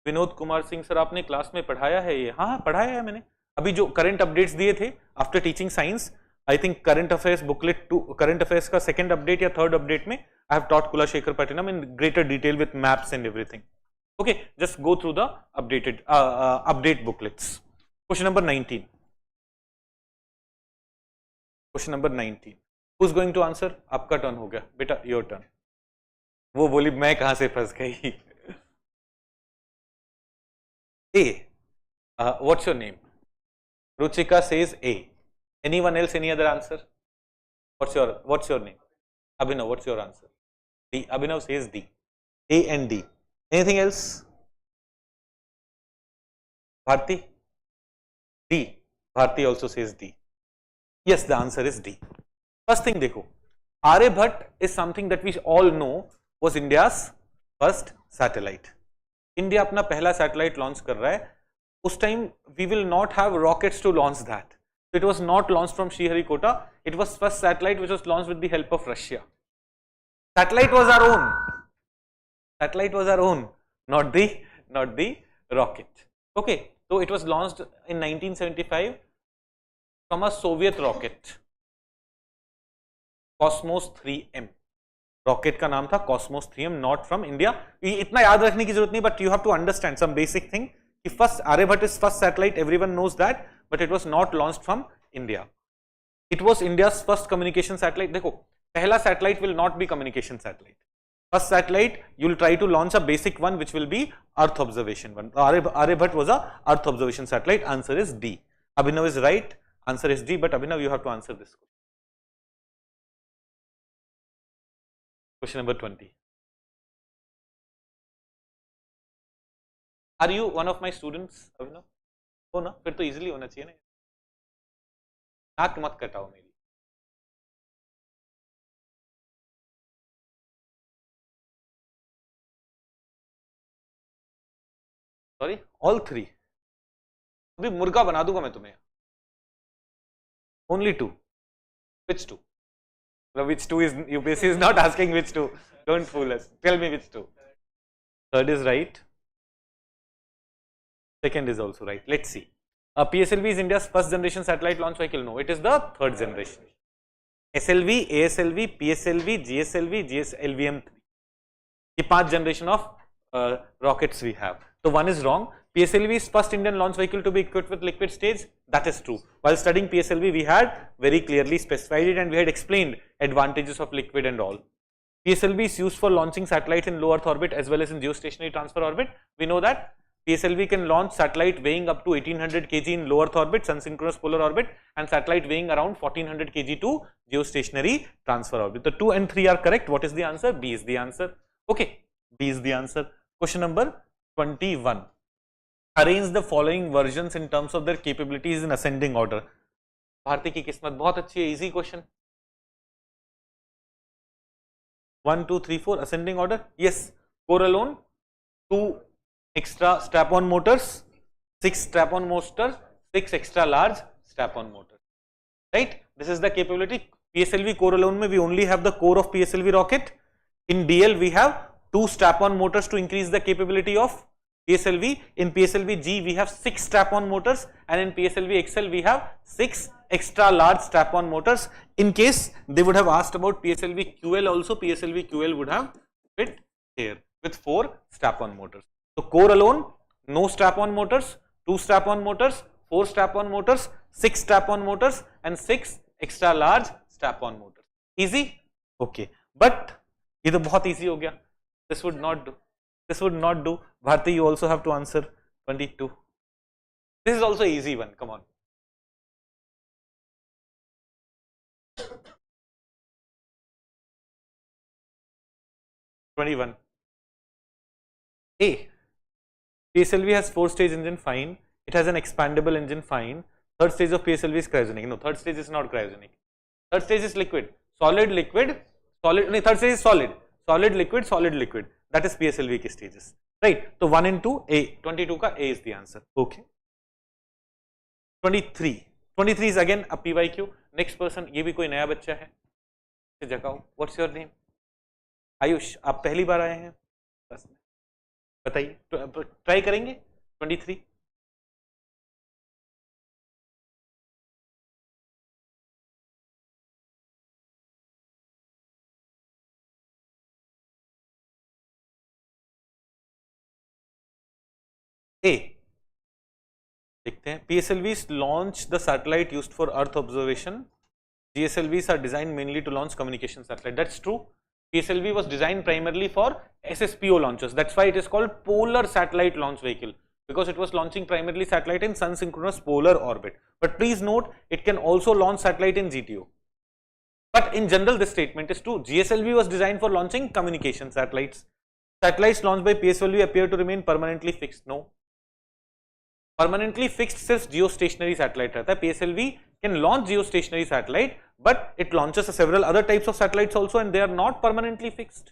Vinod Kumar Singh sir, आपने class में पढ़ाया है ये? हाँ पढ़ाया है मैंने. अभी जो करंट अपडेट्स दिए थे after teaching science, I think current affairs booklet 2, current affairs का सेकंड अपडेट या थर्ड अपडेट में I have taught Kulashekharpattinam in greater detail with maps and everything. Okay, just go through the updated update booklets. Question number 19. Question number 19. Who's going to answer? आपका turn हो गया बेटा, your turn. वो बोली मैं कहां से फंस गई. A. What's your name? Ruchika says A. Anyone else? Any other answer? What's your name? Abhinav, what's your answer? D. Abhinav says D. A and D. Anything else? Bharti? D. Bharti also says D. Yes, the answer is D. First thing देखो, Aryabhat is something that we all know was India's first satellite. India अपना पहला satellite launch कर रहा है. उस time we will not have rockets to launch that. It was not launch from Sriharikota. It was first satellite which was launched with the help of Russia. Satellite was our own. Satellite was our own, not the rocket. Okay, so it was launched in 1975 from a Soviet rocket, Cosmos 3M. Rocket का नाम था Cosmos 3M, not from India. इतना याद रखने की जरूरत नहीं, but you have to understand some basic thing कि first Aryabhata is first satellite, everyone knows that, but it was not launched from India. It was India's first communication satellite. देखो, पहला satellite will not be communication satellite. First satellite, you will try to launch a basic one which will be Earth observation one. Aryabhat was a Earth observation satellite. Answer is D. Abhinav is right. Answer is D. But Abhinav, you have to answer this question. Question number 20. Are you one of my students, Abhinav? हो ना? फिर तो easily होना चाहिए ना. नाक मत कटाओ मेरी. Sorry, all three. अभी मुर्गा बना दूंगा मैं तुम्हें. Only two. Which two? Which two is UPSC is not asking which two. Don't fool us. Tell me which two. Third is right. Second is also right. Let's see. PSLV is India's first generation satellite launch vehicle. No, it is the third generation. SLV, ASLV, PSLV, GSLV, GSLVM3. ये 5 generation of rockets we have. So one is wrong. PSLV is first Indian launch vehicle to be equipped with liquid stage. That is true. While studying PSLV, we had very clearly specified it and we had explained advantages of liquid and all. PSLV is used for launching satellites in low Earth orbit as well as in geostationary transfer orbit. We know that PSLV can launch satellite weighing up to 1800 kg in low Earth orbit, sun synchronous polar orbit, and satellite weighing around 1400 kg to geostationary transfer orbit. The 2 and 3 are correct. What is the answer? B is the answer. Okay, B is the answer. Question number 21. Arrange the following versions in terms of their capabilities in ascending order. Bharti की किस्मत बहुत अच्छी है, easy question. 1 2 3 4 ascending order, yes. Core alone, 2 extra strap-on motors, 6 strap-on motors, 6 extra large strap-on motors, right? This is the capability. PSLV core alone में we only have the core of PSLV rocket. In DL we have 2 strap-on motors to increase the capability of PSLV. In PSLV G we have 6 strap-on motors, and in PSLV XL we have 6 extra large strap-on motors. In case they would have asked about PSLV QL also, PSLV QL would have fit here with 4 strap-on motors. So core alone, no strap-on motors, 2 strap-on motors, 4 strap-on motors, 6 strap-on motors, and 6 extra large strap-on motors. Easy? Okay. But ये तो बहुत easy हो गया. This would not do. This would not do. Bharti, you also have to answer 22. This is also easy one. Come on. (21) A. PSLV has 4-stage engine, fine. It has an expandable engine, fine. Third stage of PSLV is cryogenic. No, third stage is not cryogenic. Third stage is liquid. Solid, liquid, solid. No, third stage is solid. Solid, liquid, solid, liquid. That is PSLV के stages. Right. So 1 and 2, A. 22 का A is the answer. Okay. 23. 23 is again a PYQ. Next person, ये भी कोई नया बच्चा है. जगाओ. What's your name? Ayush. आप पहली बार आए हैं बस में. बताइए. ट्राई करेंगे. 23. A. देखते हैं. PSLVs launch the satellite used for Earth observation. GSLVs are designed mainly to launch communication satellite. That's true. PSLV was designed primarily for SSPO launches. That's why it is called Polar Satellite Launch Vehicle, because it was launching primarily satellite in sun synchronous polar orbit. But please note, it can also launch satellite in GTO. But in general, this statement is true. GSLV was designed for launching communication satellites. Satellites launched by PSLV appear to remain permanently fixed. No. Permanently fixed सिर्फ geostationary satellite रहता है. PSLV can launch geostationary satellite, but it launches several other types of satellites also, and they are not permanently fixed.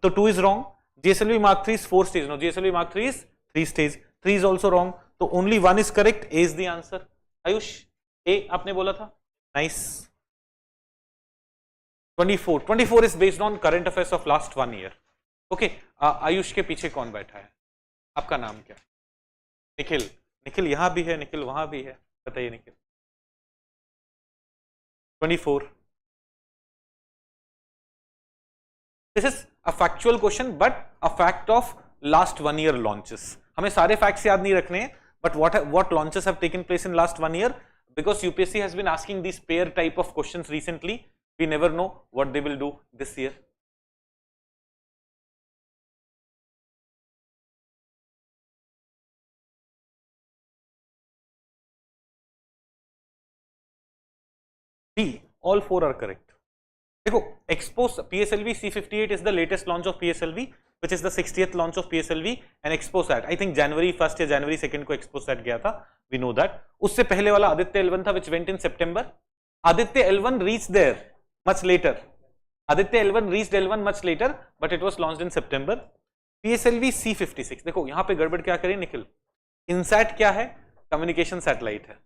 So 2 is wrong. GSLV Mark 3 is 4 stage. No, GSLV Mark 3 is 3 stage. 3 is also wrong. So only 1 is correct. A is the answer. Ayush, A आपने बोला था. Nice. 24. 24 is based on current affairs of last 1 year. Okay. Ayush के पीछे कौन बैठा है? आपका नाम क्या? निखिल. निखिल यहाँ भी है, निखिल वहां भी है. बताइए Nikhil. 24. This is a factual question, but a fact of last 1 year launches. हमें सारे facts याद नहीं रखने हैं, but what launches have taken place in last 1 year? Because UPSC has been asking these pair type of questions recently. We never know what they will do this year. B. All 4 are correct. देखो, PSLV C58 is the latest launch of PSLV, which is the 60th launch of PSLV, and Exposat. I think January 1st या January 2nd को Exposat गया था. We know that. उससे पहले वाला Aditya L1 था, which went in September. Aditya L1 reached there much later. Aditya L1 reached L1 much later, but it was launched in September. PSLV C56. देखो यहाँ पे गड़बड़ क्या करें निखिल. INSAT क्या है? कम्युनिकेशन सैटेलाइट है.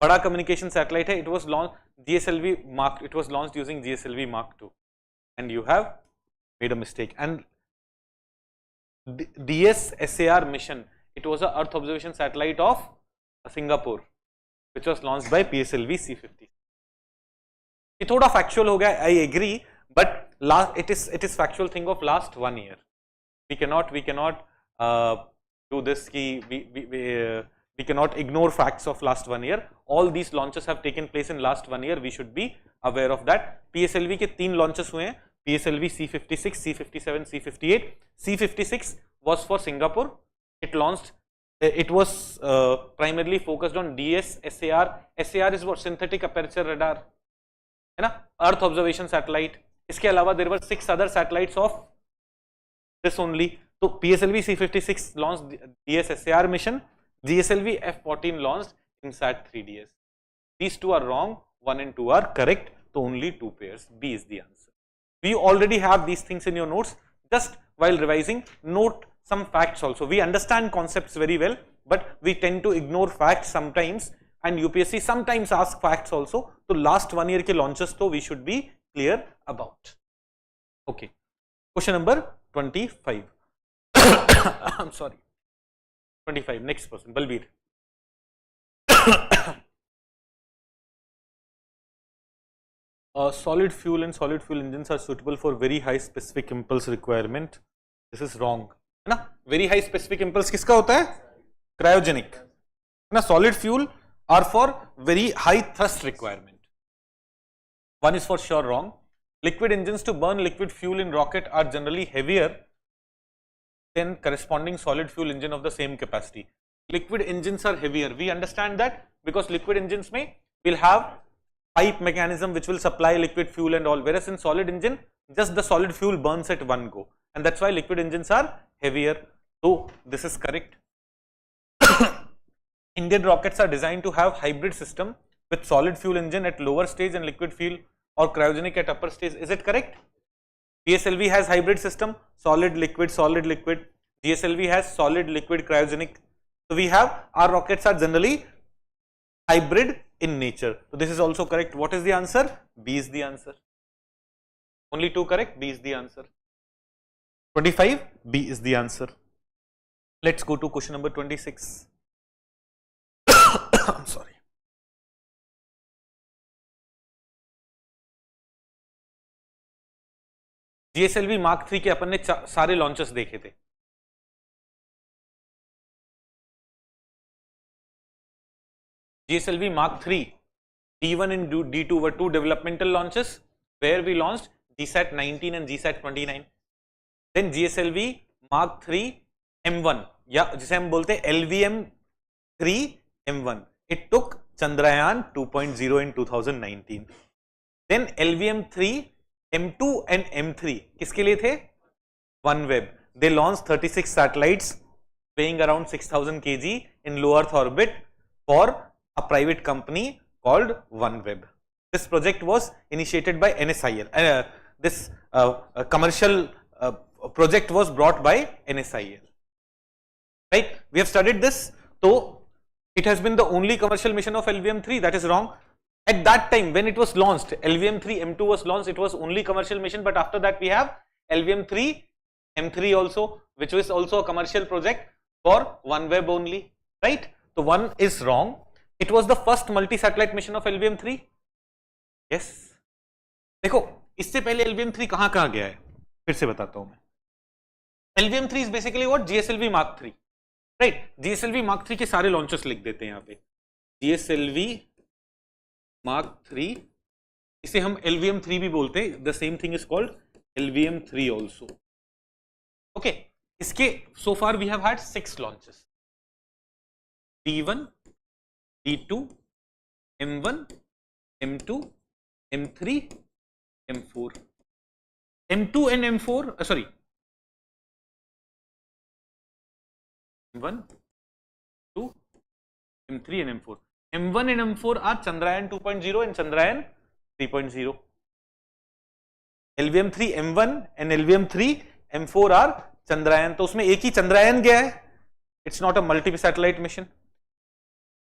बड़ा कम्युनिकेशन सैटेलाइट है. It was launch GSLV Mark. It was launched using GSLV Mark II, and you have made a mistake. And NISAR Mission. It was a Earth observation satellite of Singapore, which was launched by PSLV C50. ये थोड़ा factual हो गया. I agree, but it is factual thing of last 1 year. We cannot do this. We cannot ignore facts of last 1 year. All these launches have taken place in last 1 year. We should be aware of that. PSLV के 3 launches हुए हैं. PSLV C56, C57, C58. C56 was for Singapore. It launched. It was primarily focused on DS, SAR. SAR is what? Synthetic aperture radar. है ना? Earth observation satellite. इसके अलावा there were 6 other satellites of this only. तो PSLV C56 launched DSSAR mission, GSLV F14 launched INSAT 3DS. These two are wrong, 1 and 2 are correct, so only 2 pairs. B is the answer. We already have these things in your notes. Just while revising, note some facts also. We understand concepts very well, but we tend to ignore facts sometimes, and UPSC sometimes asks facts also. So last 1 year ke launches to we should be clear about. Okay. Question number 25. I'm sorry. 25. Next person, Balbir. Solid fuel and solid fuel engines are suitable for very high specific impulse requirement. This is wrong. है ना? Very high specific impulse किसका होता है? Cryogenic. है ना? Solid fuel are for very high thrust requirement. One is for sure wrong. Liquid engines to burn liquid fuel in rocket are generally heavier than corresponding solid fuel engine of the same capacity. Liquid engines are heavier. We understand that because liquid engines will have pipe mechanism which will supply liquid fuel and all, whereas in solid engine just the solid fuel burns at one go, and that's why liquid engines are heavier. So this is correct. Indian rockets are designed to have hybrid system with solid fuel engine at lower stage and liquid fuel or cryogenic at upper stage. Is it correct? PSLV has hybrid system, solid liquid, GSLV has solid liquid cryogenic. So we have, our rockets are generally hybrid in nature. So this is also correct. What is the answer? B is the answer. Only 2 correct, B is the answer. 25, B is the answer. Let's go to question number 26. I'm sorry. GSLV Mark 3 के अपन ने सारे launches देखे थे. GSLV Mark 3, D1 and D2 were 2 developmental launches where we launched GSAT 19 and GSAT 29. Then GSLV Mark 3 M1, या जिसे हम बोलते हैं LVM 3 M1. It took Chandrayaan 2.0 in 2019. Then LVM 3 M2 and M3 किसके लिए थे? OneWeb. They launched 36 satellites weighing around 6,000 kg in low Earth orbit for a private company called OneWeb. This project was initiated by NSIL. This commercial project was brought by NSIL. Right? We have studied this. So it has been the only commercial mission of LVM3. That is wrong. At that time when it was launched, LVM3 M2 was launched, it was only commercial mission, but after that we have LVM3 M3 also, which was also a commercial project for OneWeb only, right? So one is wrong. It was the first multi-satellite mission of LVM3. Yes. देखो इससे पहले LVM3 कहाँ गया है, फिर से बताता हूं मैं. LVM3 is basically what? GSLV Mark 3, right? GSLV Mark 3 के सारे launches लिख देते हैं यहाँ पे. GSLV Mark 3, इसे हम LVM3 भी बोलते हैं. The same thing is called LVM3 also. Okay. इसके so far we have had 6 launches. D1, D2, M1, M2, M3, M4. M2 and M4, sorry. M1, 2, M3 and M4. M1 and M4 are Chandrayaan 2.0 and Chandrayaan 3.0. LVM3 M1 and LVM3 M4 are Chandrayaan. तो उसमें एक ही Chandrayaan गया है. It's not a multi-satellite mission.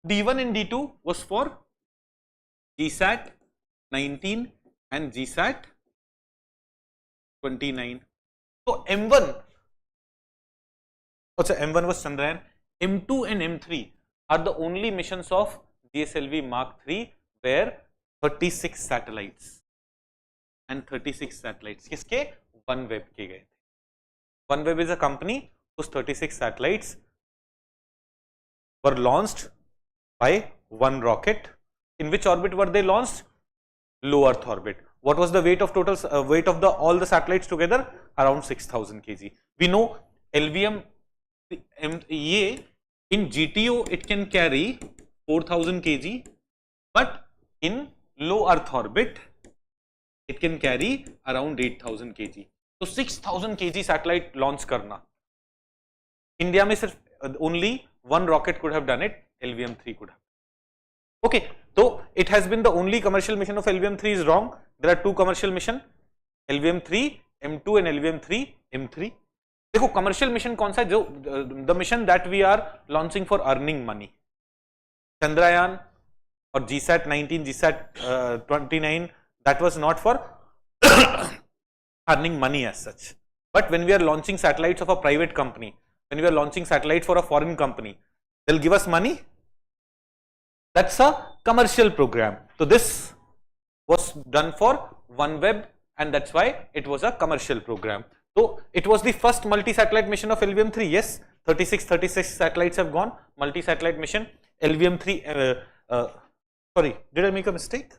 D1 and D2 was for GSAT 19 and GSAT 29. So M1, M1 was Chandrayaan. M2 and M3 are the only missions of GSLV Mark 3 where 36 satellites and 36 satellites किसके? OneWeb के गए थे. OneWeb is a company whose 36 satellites were launched by one rocket. In which orbit were they launched? Low Earth orbit. What was the weight of total weight of all the satellites together? Around 6,000 kg. We know LVM in GTO it can carry 4,000 kg, but in low Earth orbit it can carry around 8,000 kg. So 6,000 kg satellite launch करना India में सिर्फ only one rocket could have done it, LVM-3 could have. Okay, so it has been the only commercial mission of LVM-3 is wrong. There are two commercial mission, LVM-3 M2 and LVM-3 M3. देखो commercial mission कौन सा है, जो the mission that we are launching for earning money, Chandrayaan or GSAT 19, GSAT 29, that was not for earning money as such. But when we are launching satellites of a private company, when we are launching satellites for a foreign company, they'll give us money. That's a commercial program. So this was done for OneWeb, and that's why it was a commercial program. So it was the first multi-satellite mission of LVM-3. Yes, 36 satellites have gone, multi-satellite mission. LVM-3, sorry, did I make a mistake?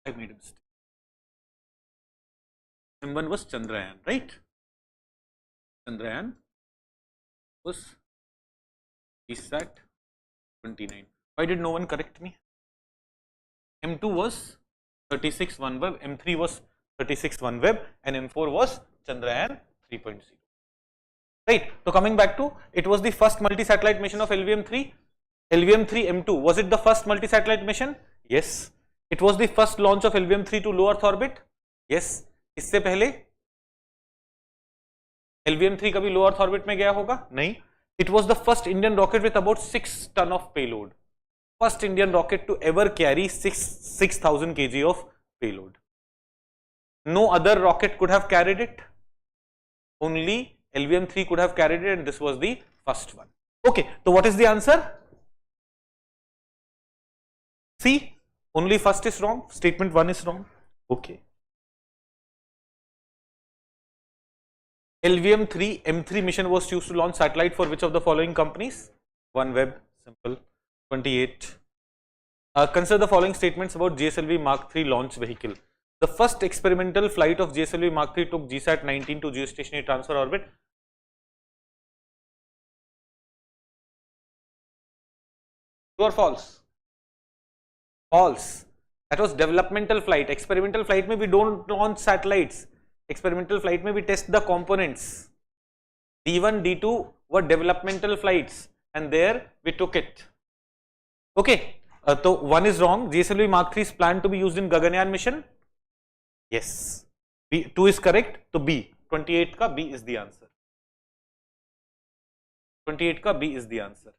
I made a mistake. M1 was Chandrayaan, right? Chandrayaan was GSAT 29. Why did no one correct me? M2 was 36 OneWeb, M3 was 36 OneWeb, and M4 was Chandrayaan 3.0. Right. So coming back to, it was the first multi-satellite mission of LVM-3. LVM-3 M2, was it the first multi-satellite mission? Yes. It was the first launch of LVM-3 to low Earth orbit. Yes. इससे पहले LVM-3 कभी low Earth orbit में गया होगा? नहीं. It was the first Indian rocket with about 6 ton of payload. First Indian rocket to ever carry 6,000 kg of payload. No other rocket could have carried it. Only LVM-3 could have carried it, and this was the first one. Okay, so what is the answer? See, only first is wrong, statement 1 is wrong. Okay. LVM-3 M3 mission was used to launch satellite for which of the following companies? OneWeb, simple. 28. Consider the following statements about GSLV Mark III launch vehicle. The first experimental flight of GSLV Mark III took GSAT 19 to geostationary transfer orbit. True or false? False. That was developmental flight. Experimental flight mein we don't launch satellites. Experimental flight mein we test the components. D1, D2 were developmental flights, and there we took it. Okay. So 1 is wrong. GSLV Mark III is planned to be used in Gaganyaan mission. Yes. B, 2 is correct. So B. 28 ka B is the answer. 28 ka B is the answer.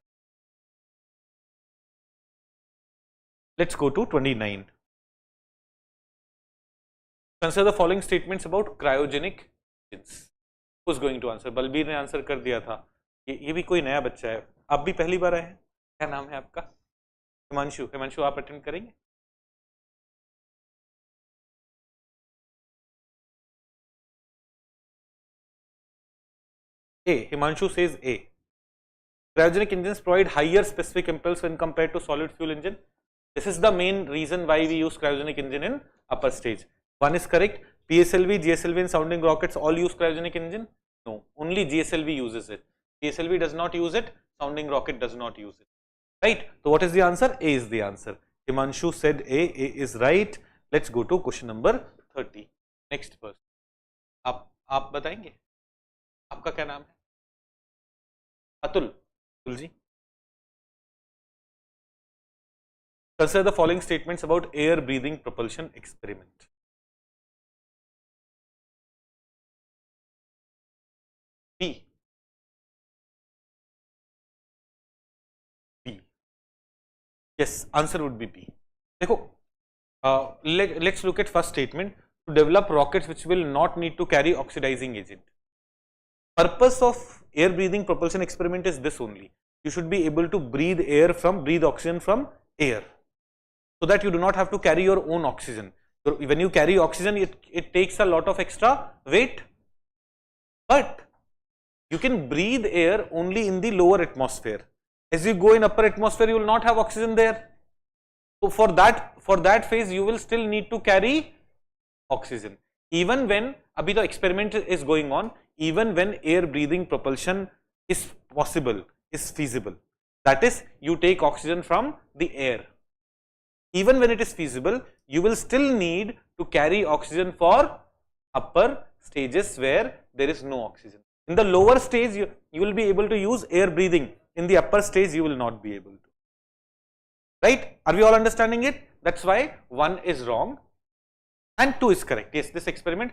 Let's go to 29. Consider the following statements about cryogenic engines. Who's going to answer? Balbir ने answer कर दिया था. ये भी कोई नया बच्चा है. आप भी पहली बार आए हैं. क्या नाम है आपका? हिमांशु. हिमांशु आप अटेंड करेंगे? A. Himanshu says A. Cryogenic engines provide higher specific impulse when compared to solid fuel engine. This is the main reason why we use cryogenic engine in upper stage. 1 is correct. PSLV, GSLV and sounding rockets all use cryogenic engine? No, only GSLV uses it. PSLV does not use it, sounding rocket does not use it. Right? So what is the answer? A is the answer. Himanshu said A is right. Let's go to question number 30. Next person. आप बताएंगे? आपका क्या नाम है? Atul ji. Consider the following statements about air breathing propulsion experiment. B. B. Yes, answer would be B. देखो, let's look at first statement. To develop rockets which will not need to carry oxidizing agent. Purpose of air breathing propulsion experiment is this only. You should be able to breathe oxygen from air, so that you do not have to carry your own oxygen. So when you carry oxygen, it takes a lot of extra weight, but you can breathe air only in the lower atmosphere. As you go in upper atmosphere, you will not have oxygen there. So for that phase, you will still need to carry oxygen. Even when, abhi the experiment is going on, even when air breathing propulsion is possible, is feasible. That is, you take oxygen from the air. Even when it is feasible, you will still need to carry oxygen for upper stages where there is no oxygen. In the lower stage, you will be able to use air breathing. In the upper stage, you will not be able to. Right? Are we all understanding it? That's why 1 is wrong and 2 is correct. Yes, this experiment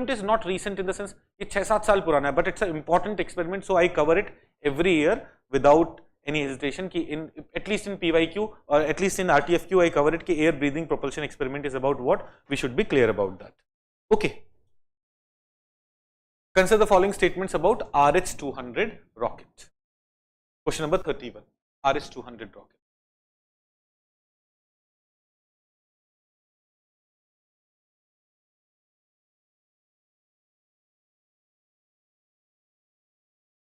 is not recent in the sense it's 6-7 saal purana hai, but it's an important experiment, so I cover it every year without any hesitation. Ki at least in PYQ or at least in RTFQ, I cover it ki air breathing propulsion experiment is about what. We should be clear about that. Okay. Consider the following statements about RH-200 rocket. Question number 31. RH-200 rocket.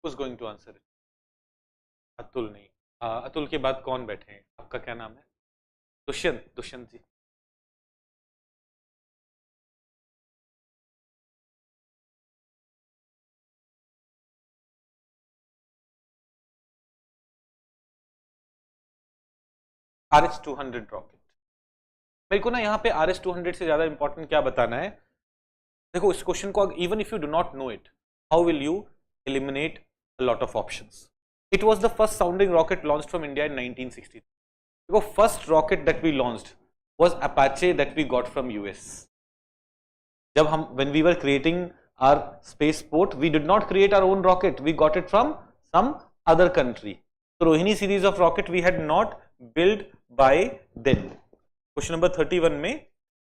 Who's going to answer it? Atul नहीं. अतुल के बाद कौन बैठे हैं? आपका क्या नाम है? दुष्यंत जी. RH-200 rocket. मेरे को ना यहाँ पे RH-200 से ज्यादा इंपॉर्टेंट क्या बताना है? देखो इस क्वेश्चन को even if you do not know it, how will you eliminate a lot of options. It was the first sounding rocket launched from India in 1963. The first rocket that we launched was Apache that we got from US. When we were creating our spaceport, we did not create our own rocket. We got it from some other country. So Rohini series of rocket we had not built by then. Question number 31 mein,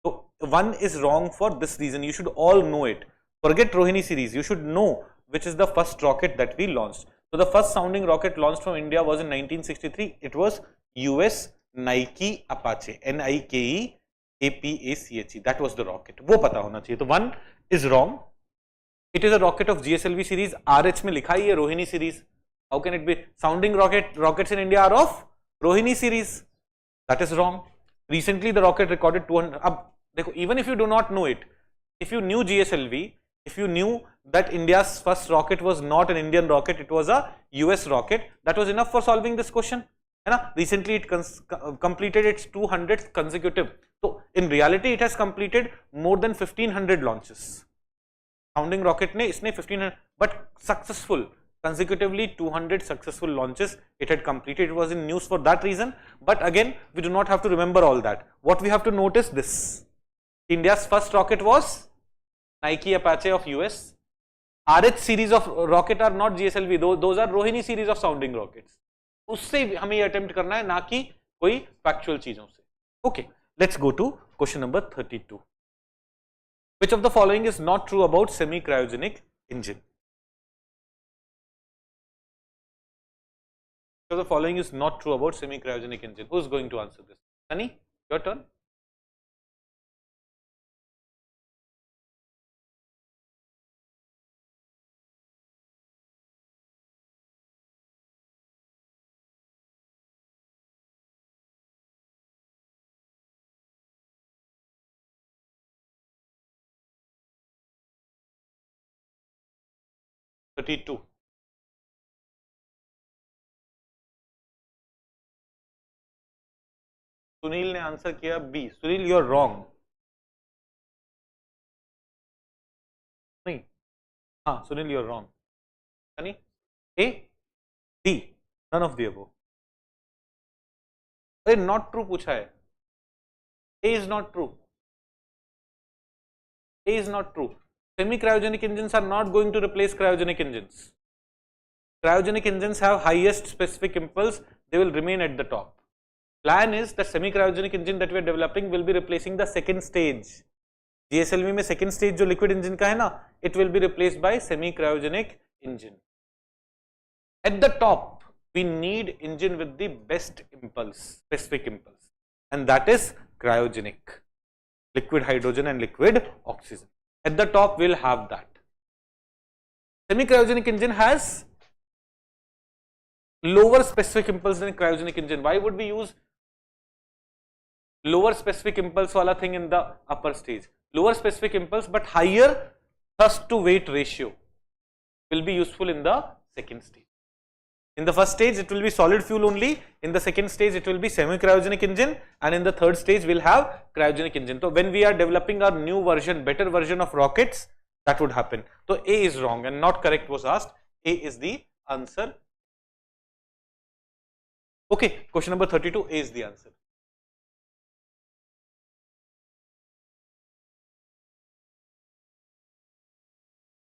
so 1 is wrong for this reason. You should all know it. Forget Rohini series. You should know which is the first rocket that we launched. So the first sounding rocket launched from India was in 1963. It was US Nike Apache. Nikeapache. That was the rocket. वो पता होना चाहिए. तो 1 is wrong. It is a rocket of GSLV series. RH में लिखा ही है Rohini series. How can it be? Sounding rockets in India are of Rohini series. That is wrong. Recently the rocket recorded 200. अब देखो, even if you do not know it, if you knew GSLV, if you knew that India's first rocket was not an Indian rocket, it was a US rocket, that was enough for solving this question. Recently it completed its 200th consecutive. So in reality it has completed more than 1500 launches. Sounding rocket ne isne 1500, but successful, consecutively 200 successful launches it had completed. It was in news for that reason, but again we do not have to remember all that. What we have to notice this: India's first rocket was Nike Apache of US. RH series of rocket are not GSLV, those are Rohini series of sounding rockets. उससे हमें attempt करना है, ना कि कोई factual चीजों से. Okay, let's go to question number 32. Which of the following is not true about semi-cryogenic engine? Which of the following is not true about semi-cryogenic engine? Who is going to answer this? Sunny, your turn. (32) Sunil ने answer किया B. Sunil, you are wrong. नहीं, हाँ Sunil, you are wrong. यानी A, D, none of the above. अरे not true पूछा है. A is not true. A is not true. Semi-cryogenic engines are not going to replace cryogenic engines. Cryogenic engines have highest specific impulse. They will remain at the top. Plan is that semi-cryogenic engine that we are developing will be replacing the second stage. GSLV में second stage जो liquid engine का है ना, it will be replaced by semi-cryogenic engine. At the top, we need engine with the best impulse, specific impulse, and that is cryogenic, liquid hydrogen and liquid oxygen. At the top we'll have that. Semi-cryogenic engine has lower specific impulse than cryogenic engine. Why would we use lower specific impulse wala thing in the upper stage? Lower specific impulse but higher thrust to weight ratio will be useful in the second stage. In the first stage it will be solid fuel only, in the second stage it will be semi-cryogenic engine, and in the third stage we'll have cryogenic engine. So when we are developing our new version, better version of rockets, that would happen. So A is wrong and not correct was asked. A is the answer. Okay, question number 32, A is the answer.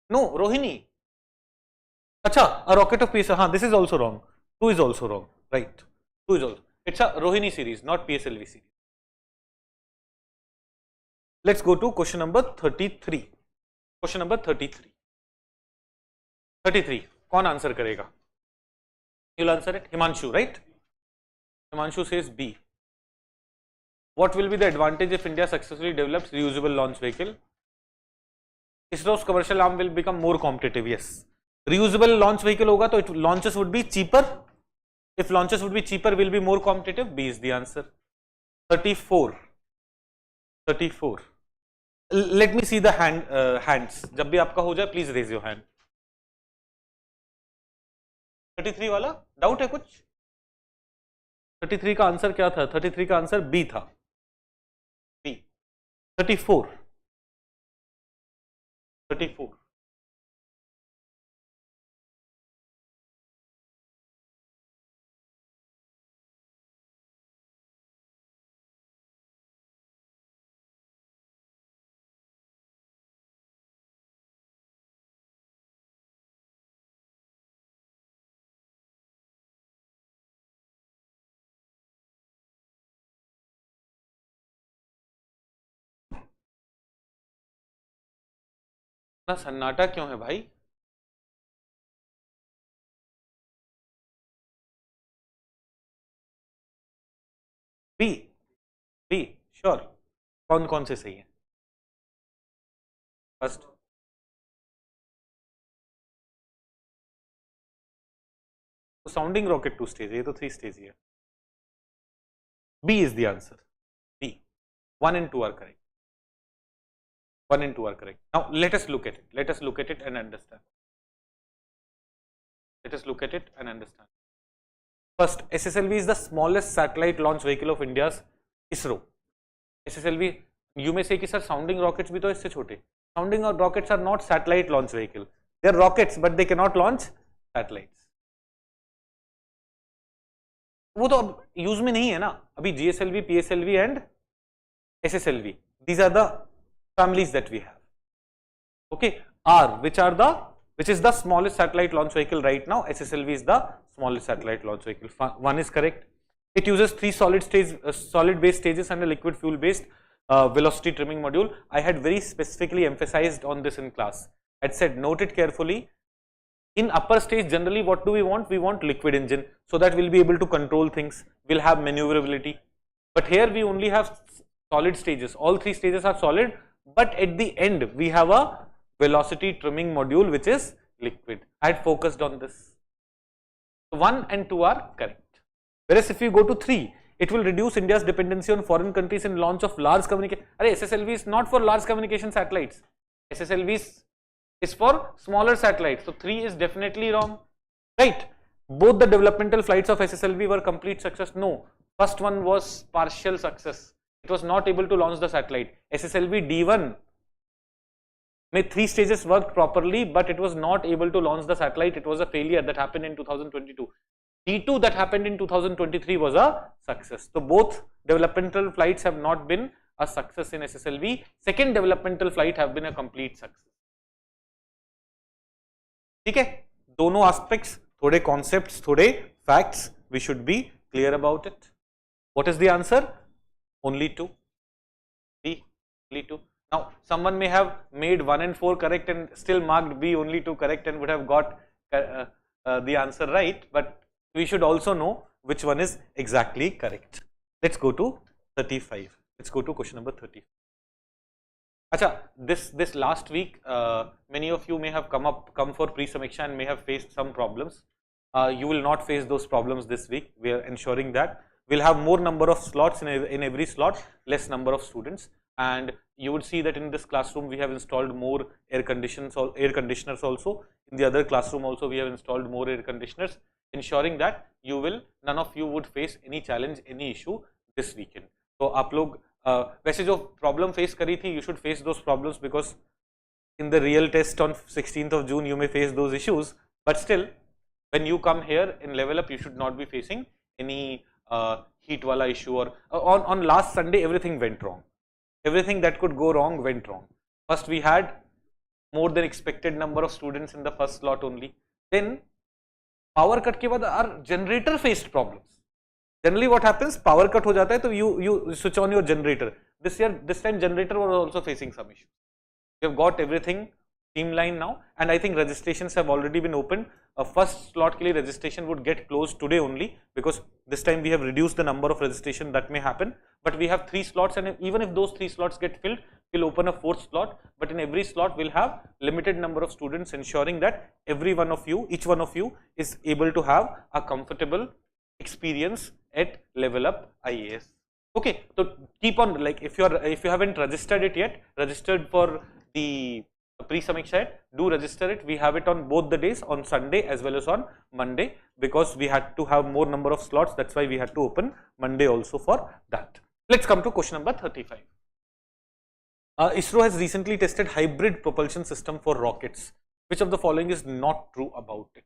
No, Rohini. Acha, a rocket of PSLV. This is also wrong. 2 is also wrong. Right. 2 is also. It's a Rohini series, not PSLV series. Let's go to question number 33. Question number 33. 33. कौन answer करेगा? You'll answer it. Himanshu, right? Himanshu says B. What will be the advantage if India successfully develops reusable launch vehicle? ISRO's commercial arm will become more competitive. Yes. Reusable launch vehicle होगा तो launches would be cheaper. If launches would be cheaper, will be more competitive. B is the answer. 34. 34. Let me see the hands. जब भी आपका हो जाए, please raise your hand. 33 वाला doubt है कुछ? 33 का आंसर क्या था? 33 का आंसर बी था. बी. 34. 34. ना सन्नाटा क्यों है भाई? बी. Be sure. कौन कौन से सही है? फर्स्ट तो साउंडिंग रॉकेट 2 स्टेज है, ये तो 3 स्टेज ही है. B is the answer. B. 1 and 2 are correct. 1 and 2 are correct. Now let us look at it. Let us look at it and understand. Let us look at it and understand. First, SSLV is the smallest satellite launch vehicle of India's ISRO. SSLV, you may say कि sir sounding rockets भी तो इससे छोटे. Sounding rockets are not satellite launch vehicle. They are rockets, but they cannot launch satellites. वो तो अब use में नहीं है ना. अभी GSLV, PSLV and SSLV. These are the families that we have. Okay, R, which is the smallest satellite launch vehicle right now. SSLV is the smallest satellite launch vehicle. 1 is correct. It uses 3 solid base stages and a liquid fuel based velocity trimming module. I had very specifically emphasized on this in class. I had said, note it carefully. In upper stage, generally what do we want? We want liquid engine so that we'll be able to control things. We'll have maneuverability. But here we only have solid stages. All 3 stages are solid. But at the end, we have a velocity trimming module which is liquid. I had focused on this. 1 and 2 are correct. Whereas if you go to 3, it will reduce India's dependency on foreign countries in launch of large communication. SSLV is not for large communication satellites. SSLV is for smaller satellites. So 3 is definitely wrong. Right? Both the developmental flights of SSLV were complete success. No. First one was partial success. It was not able to launch the satellite. SSLV D1 may 3 stages worked properly, but it was not able to launch the satellite. It was a failure that happened in 2022. D2 that happened in 2023 was a success. So both developmental flights have not been a success in SSLV. Second developmental flight have been a complete success. ठीक है, दोनों aspects, थोड़े concepts, थोड़े facts, we should be clear about it. What is the answer? Only 2. B, only 2. Now, someone may have made 1 and 4 correct and still marked B only 2 correct and would have got the answer right, but we should also know which one is exactly correct. Let's go to 35. Let's go to question number 30. Acha, this last week, many of you may have come for pre-samiksha and may have faced some problems. You will not face those problems this week. We are ensuring that we'll have more number of slots in every slot, less number of students, and you would see that in this classroom we have installed more air conditioners also. In the other classroom also we have installed more air conditioners, ensuring that none of you would face any challenge, any issue this weekend. So आप लोग वैसे जो problem face करी थी, you should face those problems because in the real test on 16th of June, you may face those issues, but still, when you come here in level up, you should not be facing any heat wala issue, or on last Sunday, everything went wrong. Everything that could go wrong went wrong. First, we had more than expected number of students in the first slot only. Then, power cut ke baad our generator faced problems. Generally, what happens? Power cut ho jata hai, so you switch on your generator. This time generator was also facing some issues. We have got everything streamlined now, and I think registrations have already been opened. First slot ke liye registration would get closed today only, because this time we have reduced the number of registration that may happen. But we have 3 slots, and even if those 3 slots get filled, we'll open a 4th slot. But in every slot, we'll have limited number of students, ensuring that every one of you, each one of you, is able to have a comfortable experience at level up IAS. Okay, so keep on, like, if you haven't registered it yet, registered for the pre-samiksha, do register it. We have it on both the days, on Sunday as well as on Monday, because we had to have more number of slots. That's why we had to open Monday also for that. Let's come to question number 35. ISRO has recently tested hybrid propulsion system for rockets. Which of the following is not true about it?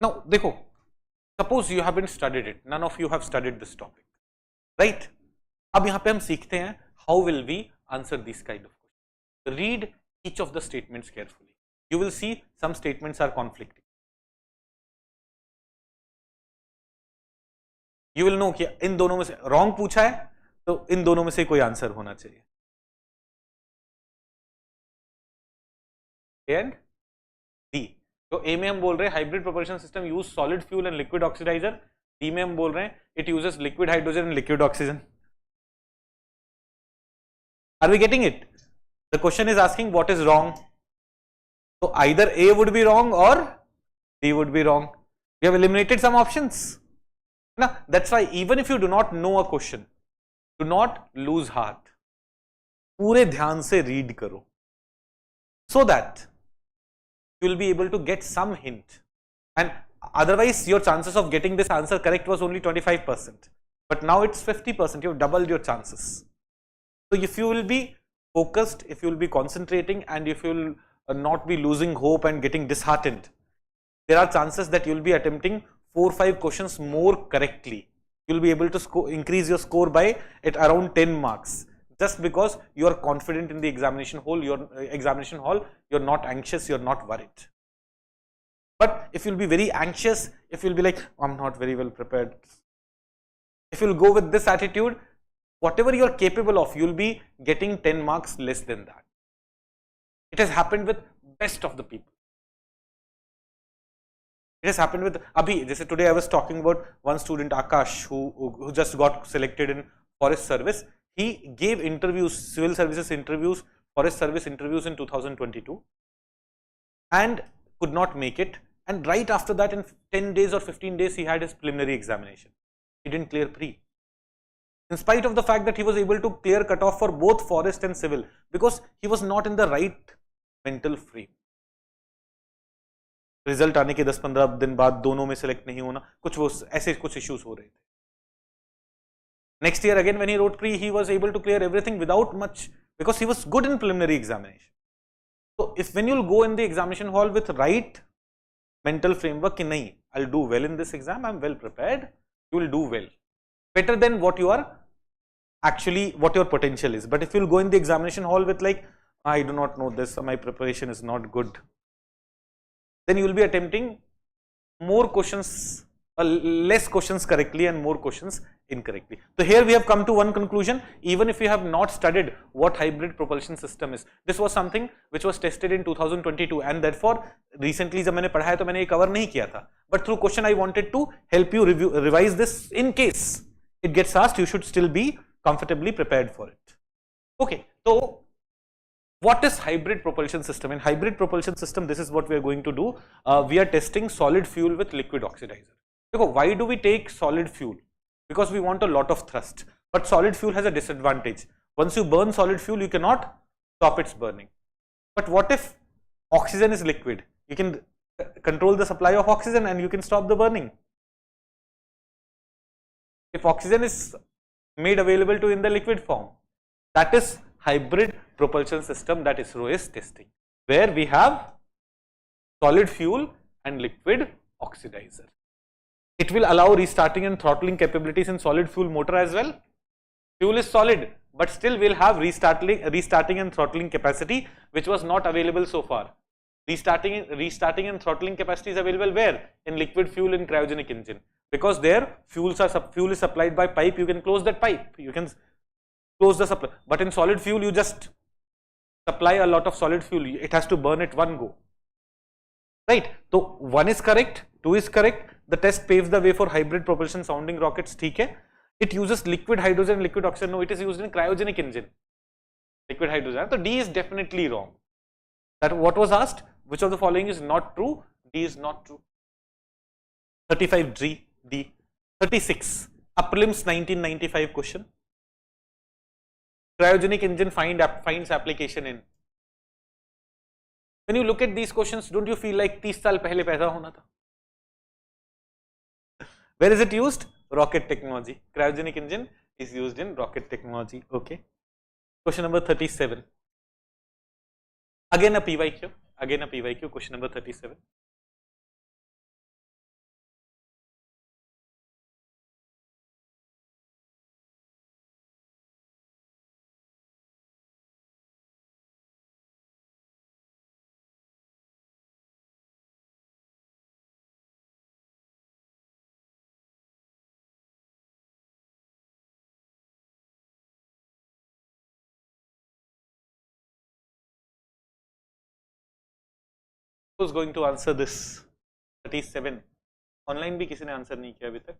Now, देखो, suppose you haven't studied it, none of you have studied this topic, right? अब यहाँ पे हम सीखते हैं how will we answer these kind of questions. Read each of the statements carefully. You will see some statements are conflicting. You will know कि इन दोनों में से wrong पूछा है, तो इन दोनों में से कोई आंसर होना चाहिए. And D. तो A में हम बोल रहे हैं hybrid propulsion system use solid fuel and liquid oxidiser. D में हम बोल रहे हैं it uses liquid hydrogen and liquid oxygen. Are we getting it? The question is asking what is wrong. So either A would be wrong or D would be wrong. We have eliminated some options. Now that's why even if you do not know a question, do not lose heart. पूरे ध्यान से read करो, so that you will be able to get some hint, and otherwise your chances of getting this answer correct was only 25%, but now it's 50%. You have doubled your chances. So if you will be focused, if you will be concentrating, and if you will not be losing hope and getting disheartened, there are chances that you will be attempting 4 or 5 questions more correctly. You will be able to increase your score by at around 10 marks. Just because you are confident in the examination hall, you're not anxious, you're not worried. But if you'll be very anxious, if you'll be like, I'm not very well prepared, if you'll go with this attitude, whatever you're capable of, you'll be getting 10 marks less than that. It has happened with best of the people. It has happened with Abhi. Just today I was talking about one student, Akash, who just got selected in Forest Service. He gave interviews, civil services interviews, forest service interviews in 2022 and could not make it. And right after that, in 10 days or 15 days, he had his preliminary examination. He didn't clear pre. In spite of the fact that he was able to clear cutoff for both forest and civil, because he was not in the right mental frame. Result आने के 10-15 दिन बाद दोनों में select नहीं होना, कुछ वो ऐसे कुछ issues हो रहे थे. Next year again when he wrote pre, he was able to clear everything without much, because he was good in preliminary examination. So if when you'll go in the examination hall with right mental framework, कि नहीं, I'll do well in this exam, I'm well prepared, you will do well. Better than what you are actually, what your potential is. But if you'll go in the examination hall with like, I do not know this, my preparation is not good, then you will be attempting more questions, less questions correctly and more questions incorrectly. So here we have come to one conclusion. Even if you have not studied what hybrid propulsion system is, this was something which was tested in 2022, and therefore recently जब मैंने पढ़ा है तो मैंने ये cover नहीं किया था. But through question I wanted to help you revise this in case it gets asked. You should still be comfortably prepared for it. Okay, so What is hybrid propulsion system? In hybrid propulsion system, this is what we are going to do. We are testing solid fuel with liquid oxidizer. Why do we take solid fuel? Because we want a lot of thrust. But solid fuel has a disadvantage. Once you burn solid fuel, you cannot stop its burning. But what if oxygen is liquid? You can control the supply of oxygen and you can stop the burning. If oxygen is made available to in the liquid form, that is hybrid propulsion system that ISRO is testing, where we have solid fuel and liquid oxidizer. It will allow restarting and throttling capabilities in solid fuel motor as well. Fuel is solid, but still we'll have restarting and throttling capacity, which was not available so far. Restarting and throttling capacity is available where? In liquid fuel in cryogenic engine. Because there fuel is supplied by pipe, you can close that pipe, you can close the supply. But in solid fuel, you just supply a lot of solid fuel, it has to burn at one go. Right? So 1 is correct, 2 is correct. The test paves the way for hybrid propulsion sounding rockets. It uses liquid hydrogen, liquid oxygen. No, it is used in cryogenic engine. Liquid hydrogen. So D is definitely wrong. That what was asked? Which of the following is not true? D is not true. 35 D. 36. A prelims 1995 question. Cryogenic engine finds application in. When you look at these questions, don't you feel like 30 साल पहले पैदा होना था? Where is it used? Rocket technology. Cryogenic engine is used in rocket technology. Okay. Question number 37. Again a PYQ. Question number 37. Who's going to answer this? 37. Online भी किसी ने answer नहीं किया अभी तक.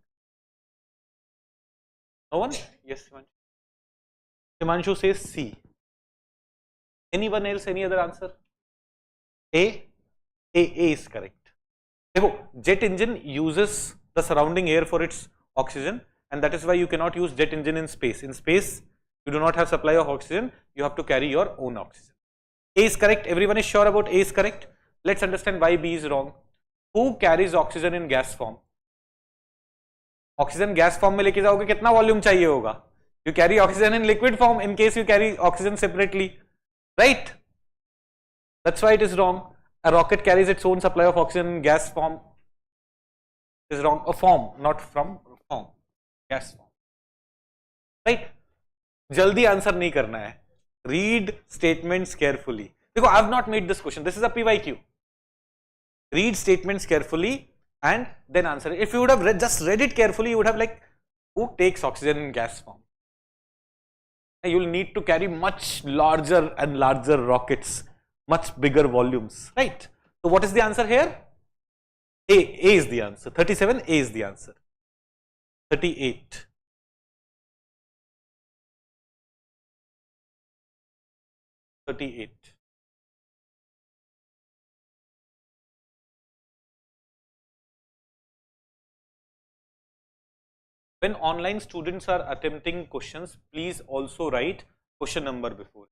No one? Yes, Himanshu says C. Anyone else? Any other answer? A is correct. देखो, jet engine uses the surrounding air for its oxygen, and that is why you cannot use jet engine in space. In space, you do not have supply of oxygen. You have to carry your own oxygen. A is correct. Everyone is sure about A is correct. Let's understand why B is wrong. Who carries oxygen in gas form? Oxygen gas form में लेके जाओगे कितना volume चाहिए होगा? You carry oxygen in liquid form in case you carry oxygen separately, right? That's why it is wrong. A rocket carries its own supply of oxygen in gas form. It is wrong. A form, not from form. Gas form. Right? जल्दी answer नहीं करना है. Read statements carefully. देखो, I have not made this question. This is a PYQ. Read statements carefully and then answer it. If you would have just read it carefully, you would have like, who takes oxygen in gas form? You will need to carry much larger and larger rockets, much bigger volumes, right? So what is the answer here? A is the answer. 37, A is the answer. 38. When online students are attempting questions, please also write question number before.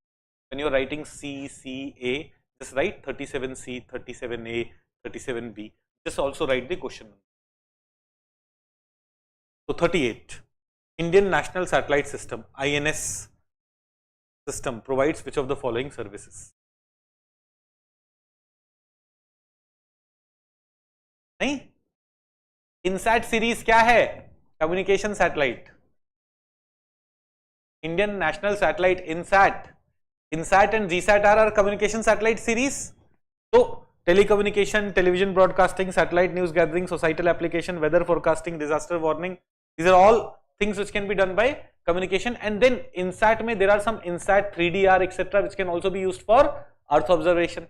When you are writing C, A, just write 37C, 37A, 37B. Just also write the question number. So 38. Indian National Satellite System, INS system, provides which of the following services? नहीं? INSAT series क्या है? Communication satellite. Indian National Satellite, INSAT. INSAT and GSAT are our communication satellite series. So, telecommunication, television broadcasting, satellite news gathering, societal application, weather forecasting, disaster warning. These are all things which can be done by communication. And then INSAT mein there are some INSAT 3DR etc. which can also be used for Earth observation.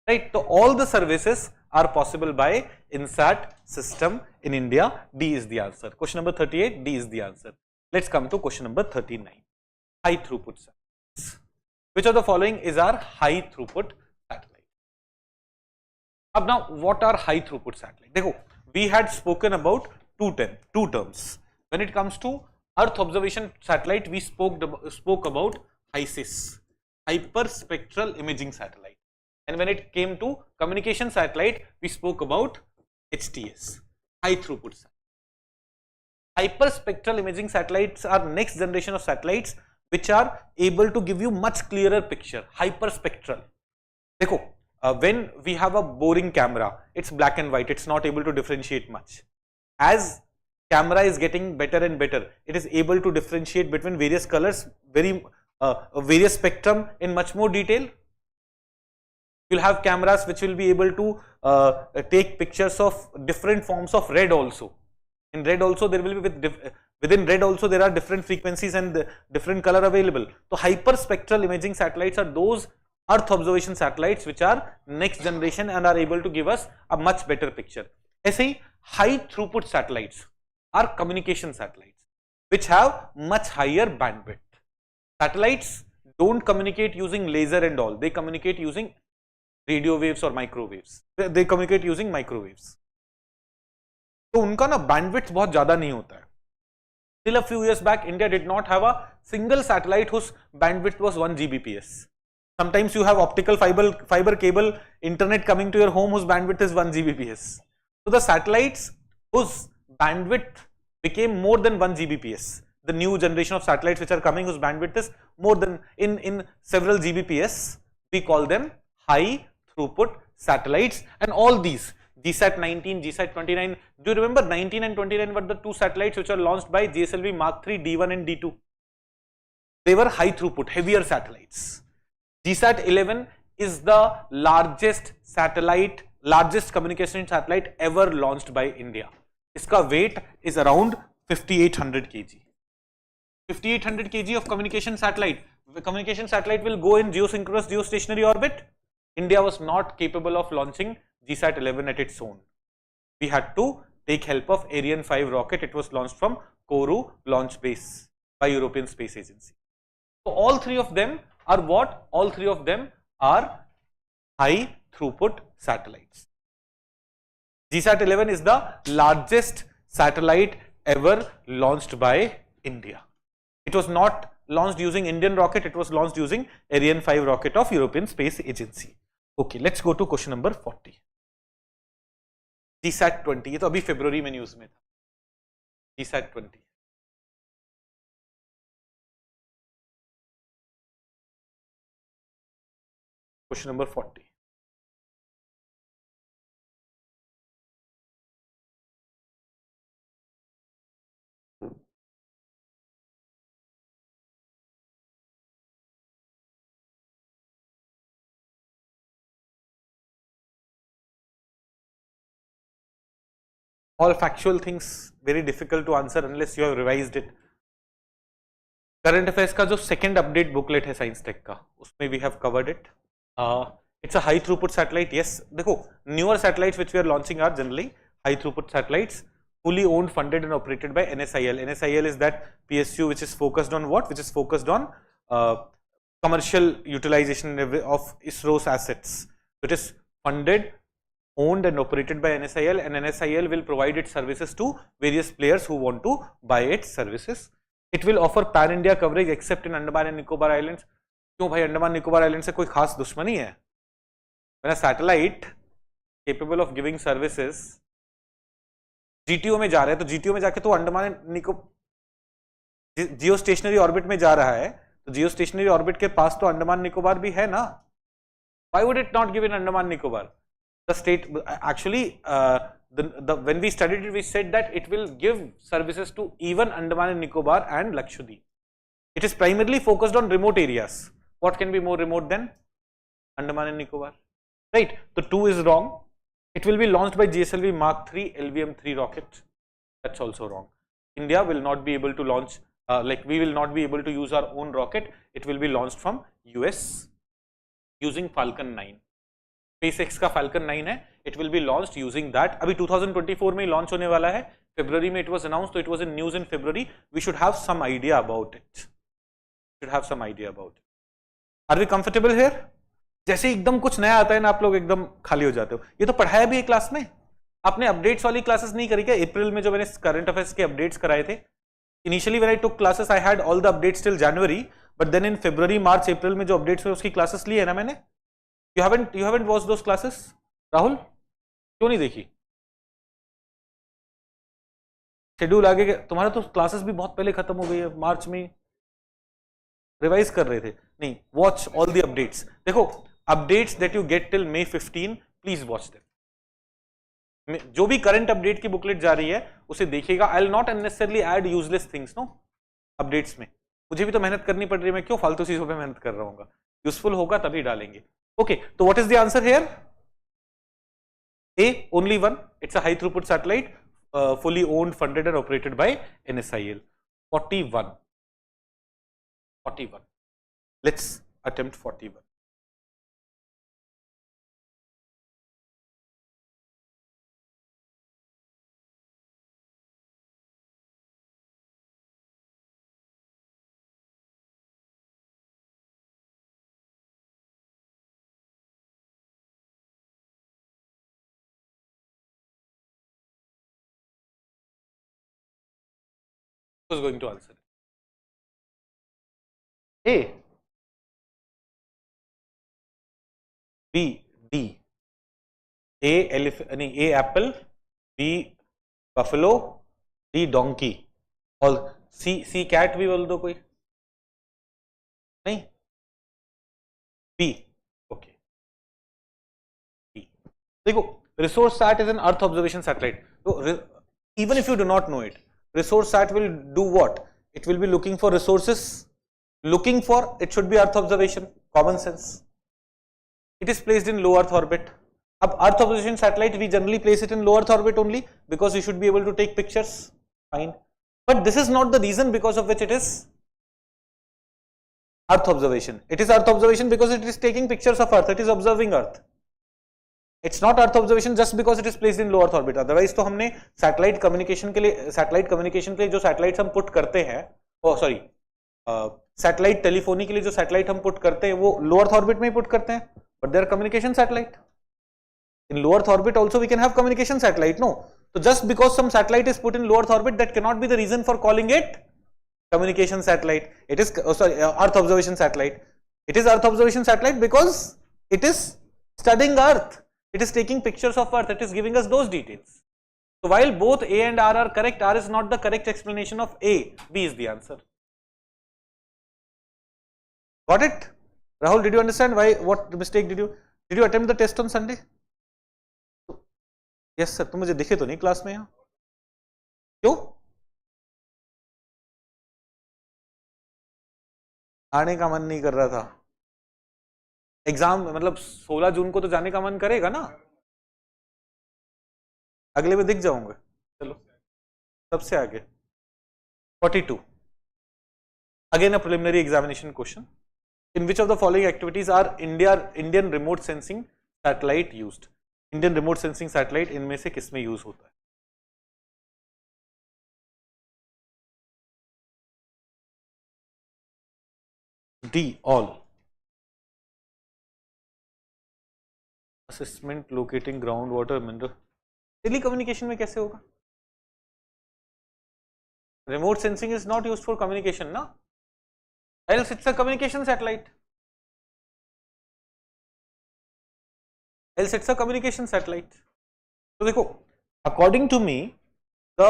Right? So, all the services are possible by INSAT system in India. D is the answer. Question number 38, D is the answer. Let's come to question number 39. High throughput service. Which of the following is our high throughput satellite? अब now what are high throughput satellite? देखो, we had spoken about two terms. When it comes to Earth observation satellite, we spoke about HISIS, hyperspectral imaging satellite, and when it came to communication satellite, we spoke about HTS, high throughput satellite. Hyperspectral imaging satellites are next generation of satellites which are able to give you much clearer picture. Hyperspectral. देखो, when we have a boring camera, it's black and white, it's not able to differentiate much. As camera is getting better and better, it is able to differentiate between various colors, various spectrum in much more detail. You'll have cameras which will be able to take pictures of different forms of red also. In red also there will be within red also there are different frequencies and different color available. So hyperspectral imaging satellites are those Earth observation satellites which are next generation and are able to give us a much better picture. ऐसे ही high throughput satellites are communication satellites which have much higher bandwidth. Satellites don't communicate using laser and all, they communicate using radio waves or microwaves. They communicate using microwaves. तो उनका ना bandwidth बहुत ज़्यादा नहीं होता है. Till a few years back, India did not have a single satellite whose bandwidth was 1 Gbps. Sometimes you have optical fiber cable internet coming to your home whose bandwidth is 1 Gbps. So the satellites whose bandwidth became more than 1 Gbps, the new generation of satellites which are coming whose bandwidth is more than in several Gbps, we call them high throughput satellites. And all these GSAT 19, GSAT 29, do you remember 19 and 29 were the two satellites which were launched by GSLV Mark 3 D1 and D2. They were high throughput, heavier satellites. GSAT 11 is the largest communication satellite ever launched by India. Iska weight is around 5800 kg. 5800 kg of communication satellite. The communication satellite will go in geosynchronous geostationary orbit. India was not capable of launching GSAT 11 at its own. We had to take help of Ariane 5 rocket. It was launched from Kourou launch base by European Space Agency. So all three of them are what? All three of them are high throughput satellites. GSAT 11 is the largest satellite ever launched by India. It was not launched using Indian rocket, it was launched using Ariane 5 rocket of European Space Agency. Okay, let's go to question number 40. GSAT 20, ये तो अभी फरवरी में news में था. GSAT 20. Question number 40. All factual things very difficult to answer unless you have revised it. Current affairs का जो second update booklet है Science Tech का, उसमें we have covered it. It's a high throughput satellite. Yes, देखो newer satellites which we are launching are generally high throughput satellites, fully owned, funded and operated by NSIL. NSIL is that PSU which is focused on what? Which is focused on commercial utilization of ISRO's assets. It is funded, owned and operated by NSIL, and NSIL will provide its services to various players who want to buy its services. It will offer pan-India coverage except in Andaman and Nicobar Islands. क्यों भाई Andaman Nicobar island से कोई खास दुश्मनी है? मेरा satellite capable of giving services GTO में जा रहा है, तो जीटीओ में जाके तो अंडमान जियो स्टेशनरी ऑर्बिट में जा रहा है, तो जियो स्टेशनरी ऑर्बिट के पास तो अंडमान निकोबार भी है ना. Why would it not give in Andaman Nicobar? The state actually when we studied it, we said that it will give services to even Andaman and Nicobar and Lakshadweep. It is primarily focused on remote areas. What can be more remote than Andaman and Nicobar? Right. The 2 is wrong. It will be launched by GSLV Mark 3 LVM-3 rocket. That's also wrong. India will not be able to launch, we will not be able to use our own rocket. It will be launched from US using Falcon 9. SpaceX का Falcon 9 है. It will be launched using that. अभी 2024 में launch होने वाला है. February में it was announced, so it was in news in February. We should have some idea about it. Are we comfortable here? जैसे एकदम कुछ नया आता है ना, आप लोग एकदम खाली हो जाते हो। ये तो पढ़ाया भी है क्लास में, आपने अपडेट्स वाली क्लासेस नहीं करी क्या? अप्रैल में जो मैंने करंट अफेयर्स के अपडेट्स कराए थे, initially when I took classes I had all the updates till January, but then in February March April में जो अपडेट्स हुए उसकी क्लासेस ली है ना मैंने। You haven't watched those classes? Rahul क्यों नहीं देखी? शेड्यूल आगे तुम्हारा तो क्लासेस भी बहुत पहले खत्म हो गई है, मार्च में रिवाइज कर रहे थे। नहीं, वॉच ऑल द अपडेट्स। देखो updates that you get till May 15 please watch them. जो भी करंट अपडेट की बुकलेट जा रही है उसे देखिएगा। I will not unnecessarily add useless things no updates में, मुझे भी तो मेहनत करनी पड़ रही है, मैं क्यों फालतू चीजों पे मेहनत कर रहा हूँ? यूजफुल होगा तभी डालेंगे। ओके, तो what is the answer here? A, only one. It's a high throughput satellite, fully owned, funded and operated by NSIL. 41. 41. Let's attempt 41. Who's going to answer? A, B, D. A elephant, A apple, B buffalo, D donkey. और C cat भी बोल दो कोई? नहीं? B. Okay. B. देखो, resource sat is an Earth observation satellite. So even if you do not know it, resource sat will do what? It will be looking for resources. Looking for, it should be Earth observation. Common sense. It is placed in low Earth orbit. Ab Earth observation satellite, we generally place it in low Earth orbit only because we should be able to take pictures. Fine. But this is not the reason because of which it is Earth observation. It is Earth observation because it is taking pictures of Earth. It is observing Earth. It's not Earth observation just because it is placed in low Earth orbit. Otherwise तो हमने satellite communication के लिए जो satellites हम put करते हैं, satellite telephony के लिए जो सैटेलाइट हम पुट करते हैं वो लो अर्थ ऑर्बिट में ही पुट करते हैं, but there communication satellite in low earth orbit also we can have communication satellite no. So just because some satellite is put in low Earth orbit, that cannot be the reason for calling it communication satellite. It is Earth observation satellite. It is Earth observation satellite because it is studying Earth. It is taking pictures of Earth. It is giving us those details. So while both A and R are correct, R is not the correct explanation of A. B is the answer. Got it? Rahul, did you understand why? What mistake did you attempt the test on Sunday? Yes sir, तुम मुझे दिखे तो नहीं class में यहाँ, क्यों? आने का मन नहीं कर रहा था। एग्जाम मतलब 16 जून को तो जाने का मन करेगा ना, अगले में दिख जाऊंगा। चलो सबसे आगे 42 again a preliminary examination question. In which of the following activities are Indian remote sensing satellite used? Indian remote sensing satellite इनमें से किसमें यूज होता है? D all. Assessment, locating ground water, mineral. Telecommunication में कैसे होगा? Remote sensing is not used for communication ना, else it's a communication satellite. Else it's a communication satellite. So देखो, according to me, the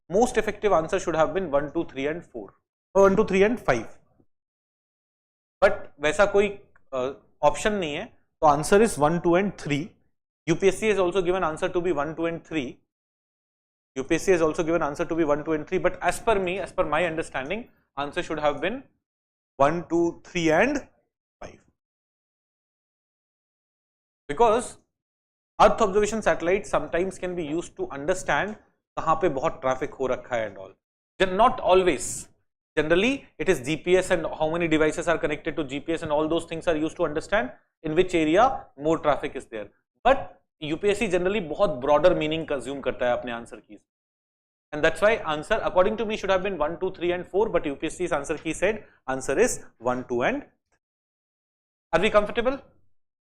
most effective answer should have been 1, 2, 3 and 4, or 1, 2, 3 and 5. But वैसा कोई option नहीं है, तो answer is 1, 2 and 3. UPSC has also given answer to be 1, 2 and 3. UPSC has also given answer to be 1, 2 and 3. But as per me, as per my understanding, answer should have been 1, 2, 3 and 5. Because Earth observation satellites sometimes can be used to understand कहाँ पे बहुत traffic हो रखा है and all. Not always. Generally, it is GPS and how many devices are connected to GPS and all those things are used to understand in which area more traffic is there. But UPSC generally बहुत broader meaning consume करता है अपने answer की, and that's why answer according to me should have been 1, 2, 3 and 4. But UPSC's answer key said answer is 1, 2 and 3. Are we comfortable?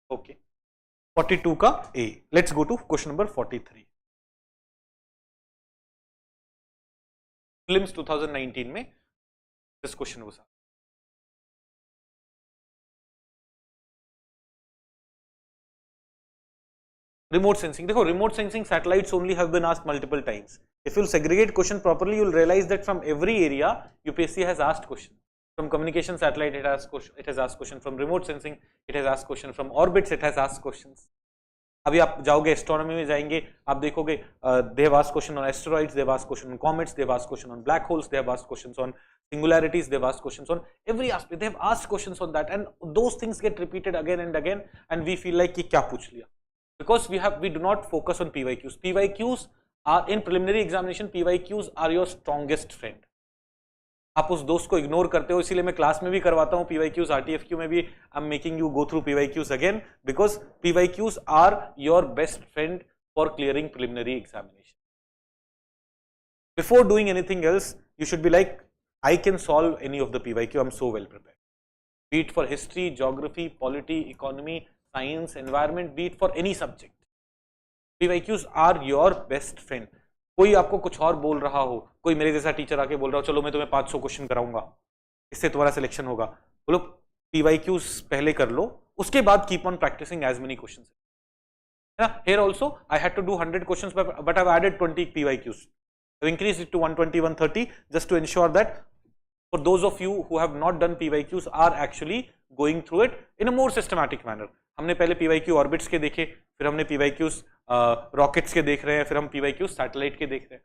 Okay. 42 का A. Let's go to question number 43. Prelims 2019 में this question was asked. Remote sensing. देखो, remote sensing satellites only have been asked multiple times. If you'll segregate question properly, you'll realize that from every area, UPSC has asked question. From communication satellite, it has asked question. From remote sensing, it has asked question. From orbits, it has asked questions. अभी आप जाओगे astronomy में जाएंगे, आप देखोगे they have asked question on asteroids, they have asked question on comets, they have asked question on black holes, they have asked questions on singularities, they have asked questions on every aspect. They have asked questions on that, and those things get repeated again and again, and we feel like कि क्या पूछ लिया, because we do not focus on PYQs. PYQs are in preliminary examination. PYQs are your strongest friend. आप उस दोस्त को ignore करते हो, इसीलिए मैं क्लास में भी करवाता हूँ PYQs, RTFQ में भी I am making you go through PYQs again, because PYQs are your best friend for clearing preliminary examination. Before doing anything else, you should be like, I can solve any of the PYQ, I am so well prepared. Be it for history, geography, polity, economy, science, environment, be it for any subject. PYQs are your best friend. कोई आपको कुछ और बोल रहा हो, कोई मेरे जैसा टीचर आके बोल रहा हो, चलो मैं तुम्हें 500 क्वेश्चन कराऊंगा, इससे तुम्हारा सिलेक्शन होगा, बोलो PYQs पहले कर लो, उसके बाद keep on practising as many questions. Here also I had to do 100 questions, but I've added 20 PYQs. I've increased it to 120, 130 just to ensure that for those of you who have not done PYQs are actually going through it in a more systematic manner. हमने पहले PYQ orbits के देखे, फिर हमने PYQs rockets के देख रहे हैं, फिर हम PYQs satellite के देख रहे हैं.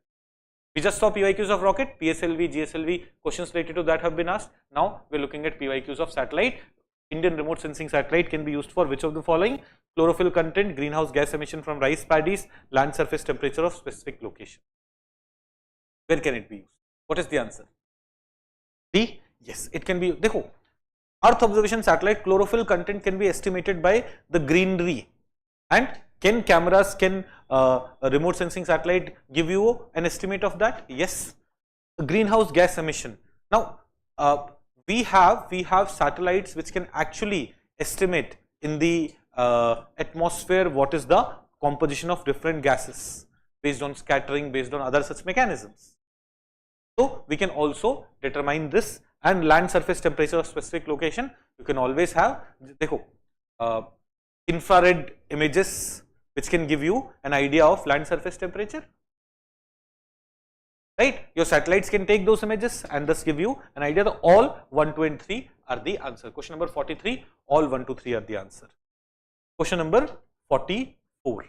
We just saw PYQs of rocket, PSLV, GSLV, questions related to that have been asked. Now we're looking at PYQs of satellite. Indian remote sensing satellite can be used for which of the following? Chlorophyll content, greenhouse gas emission from rice paddies, land surface temperature of specific location. Where can it be used? What is the answer? D. Yes, it can be. देखो, Earth observation satellite chlorophyll content can be estimated by the greenery. And can cameras, can a remote sensing satellite give you an estimate of that? Yes. Greenhouse gas emission. Now, we have satellites which can actually estimate in the atmosphere what is the composition of different gases based on scattering, based on other such mechanisms. So we can also determine this, and land surface temperature of specific location. You can always have, देखो, infrared images which can give you an idea of land surface temperature. Right? Your satellites can take those images and thus give you an idea. The all 1, 2 and 3 are the answer. Question number 43, all 1, 2, 3 are the answer. Question number 44.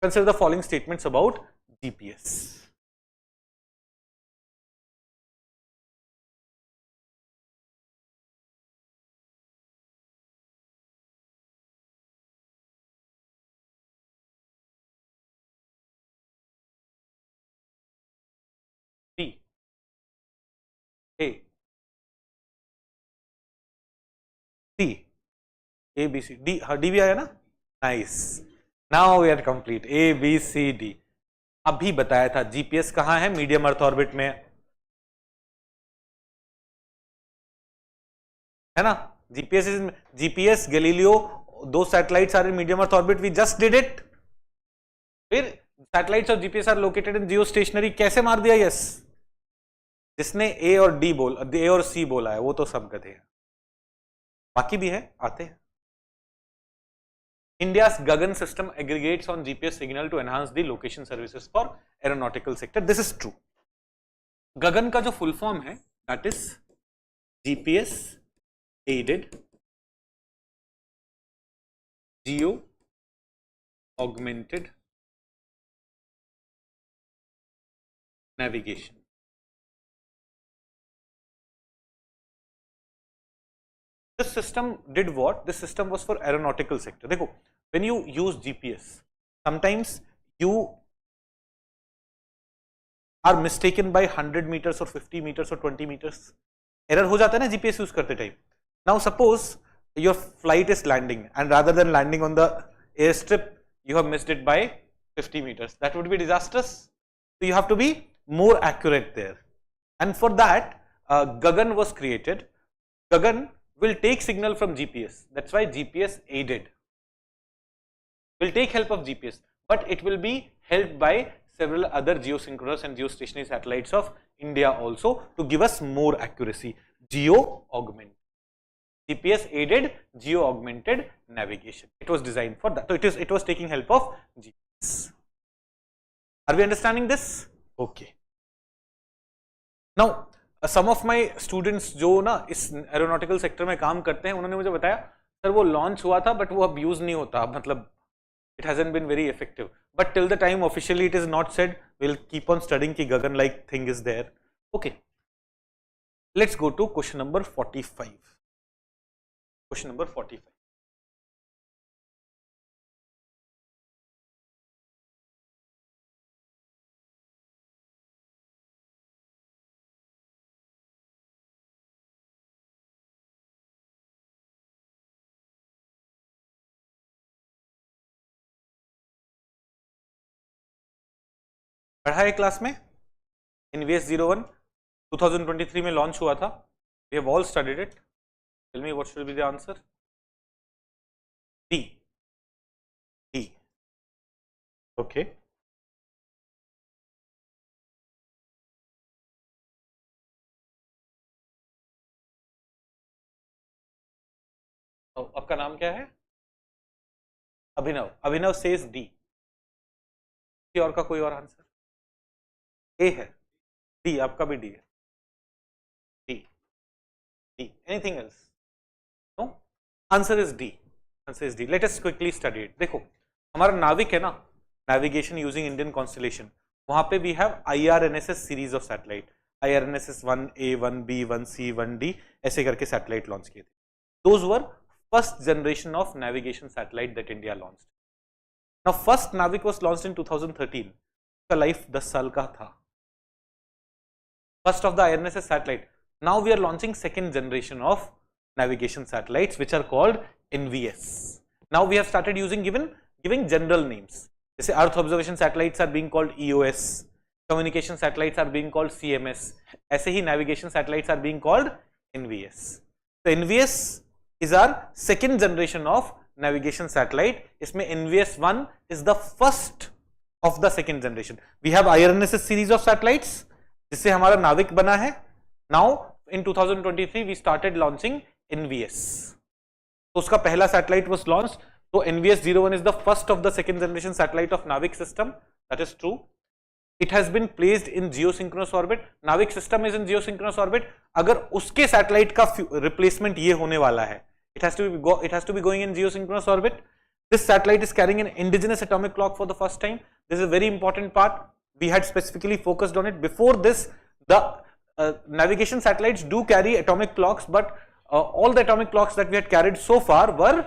Consider the following statements about GPS. D, A, C, A, B, C, D. D भी आया ना? Nice. Now we are complete. A, B, C, D. अभी बताया था GPS कहाँ है? Medium earth orbit में है ना? GPS, Galileo, those satellites are in medium earth orbit. We just did it. फिर satellites और GPS are located in geostationary. कैसे मार दिया? Yes. जिसने A और D बोला, A और C बोला है, वो तो सब गधे हैं. बाकी भी है, आते हैं. India's Gagan system aggregates on GPS signal to enhance the location services for aeronautical sector. This is true. Gagan का जो full form है, that is GPS aided geo augmented navigation. This system did what? This system was for aeronautical sector. देखो, when you use GPS, sometimes you are mistaken by 100 meters or 50 meters or 20 meters. Error हो जाता है ना GPS use करते time. Now suppose your flight is landing and rather than landing on the airstrip, you have missed it by 50 meters. That would be disastrous. So you have to be more accurate there. And for that, Gagan was created. Gagan will take signal from GPS. That's why GPS aided. Will take help of GPS, but it will be helped by several other geosynchronous and geostationary satellites of India also to give us more accuracy. Geo augment. GPS aided geo augmented navigation. It was designed for that. So it was taking help of GPS. Are we understanding this? Okay. Now some of my students जो ना इस aeronautical sector में काम करते हैं, उन्होंने मुझे बताया सर वो launch हुआ था but वो अब use नहीं होता, मतलब it hasn't been very effective. But till the time officially it is not said, we'll keep on studying कि गगन like thing is there. Okay. Let's go to question number 45. Question number 45. पढ़ा है class में NVS-01 2023 में launch हुआ था. We have all studied it. Tell me what should be the answer. D. D. Okay. तो आपका नाम क्या है? अभिनव. अभिनव says D. किसी और का कोई और आंसर? A है. D. आपका भी D है. D. D. Anything else? No? Answer is D. Answer is D. Let us quickly study it. देखो हमारा नाविक है ना, navigation using Indian constellation. वहाँ पे we have IRNSS series of satellite. IRNSS 1A, 1B, 1C, 1D ऐसे करके satellite launch किए थे. Those were first generation of navigation satellite that India launched. Now first Navik was launched in 2013. उसका life 10 साल का था. First of the IRNSS satellite. Now we are launching second generation of navigation satellites which are called NVS. Now we have started using giving general names. जैसे Earth observation satellites are being called EOS, communication satellites are being called CMS. ऐसे ही navigation satellites are being called NVS. So NVS is our second generation of navigation satellite. इसमें NVS-1 is the first of the second generation. We have IRNSS series of satellites जिससे हमारा नाविक बना है. Now in 2023 we started launching NVS. तो उसका पहला satellite was launched. So NVS-01 is the first of the second generation satellite of Navik system. That is true. It has been placed in geosynchronous orbit. Navik system is in geosynchronous orbit. अगर उसके satellite का replacement ये होने वाला है, it has to be going in geosynchronous orbit. This satellite is carrying an indigenous atomic clock for the first time. This is a very important part. We had specifically focused on it. Before this, the navigation satellites do carry atomic clocks, but all the atomic clocks that we had carried so far were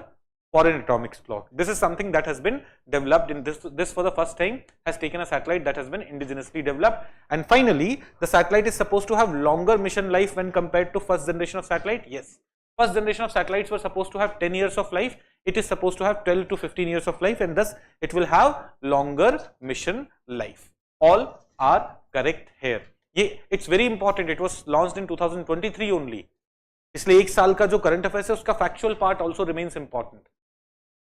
foreign atomic clock. This is something that has been developed in this for the first time has taken a satellite that has been indigenously developed. And finally, the satellite is supposed to have longer mission life when compared to first generation of satellite. Yes, first generation of satellites were supposed to have 10 years of life. It is supposed to have 12 to 15 years of life, and thus it will have longer mission life. All are correct here. It's very important. It was launched in 2023 only. इसलिए एक साल का जो current affairs है उसका factual part also remains important.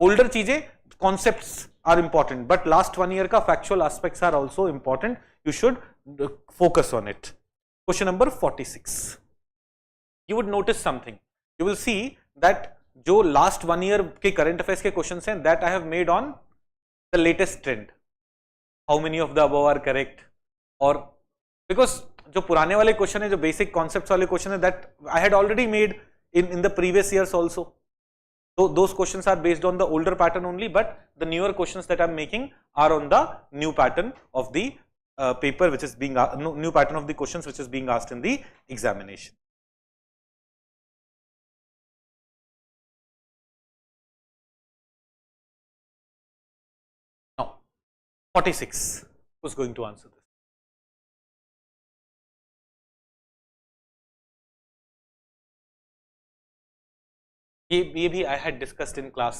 Older चीजें concepts are important, but last 1 year का factual aspects are also important. You should focus on it. Question number 46. You would notice something. You will see that जो last 1 year के current affairs के questions हैं, that I have made on the latest trend. How many of the above are correct? और because जो पुराने वाले question है, जो बेसिक कॉन्सेप्ट्स वाले क्वेश्चन है, that I had already made in the previous years also. So those questions are based on the older pattern only, but the newer questions that I'm making are on the new pattern of the paper which is being new pattern of the questions which is being asked in the examination. Now 46, who's going to answer this? ये भी I had discussed in class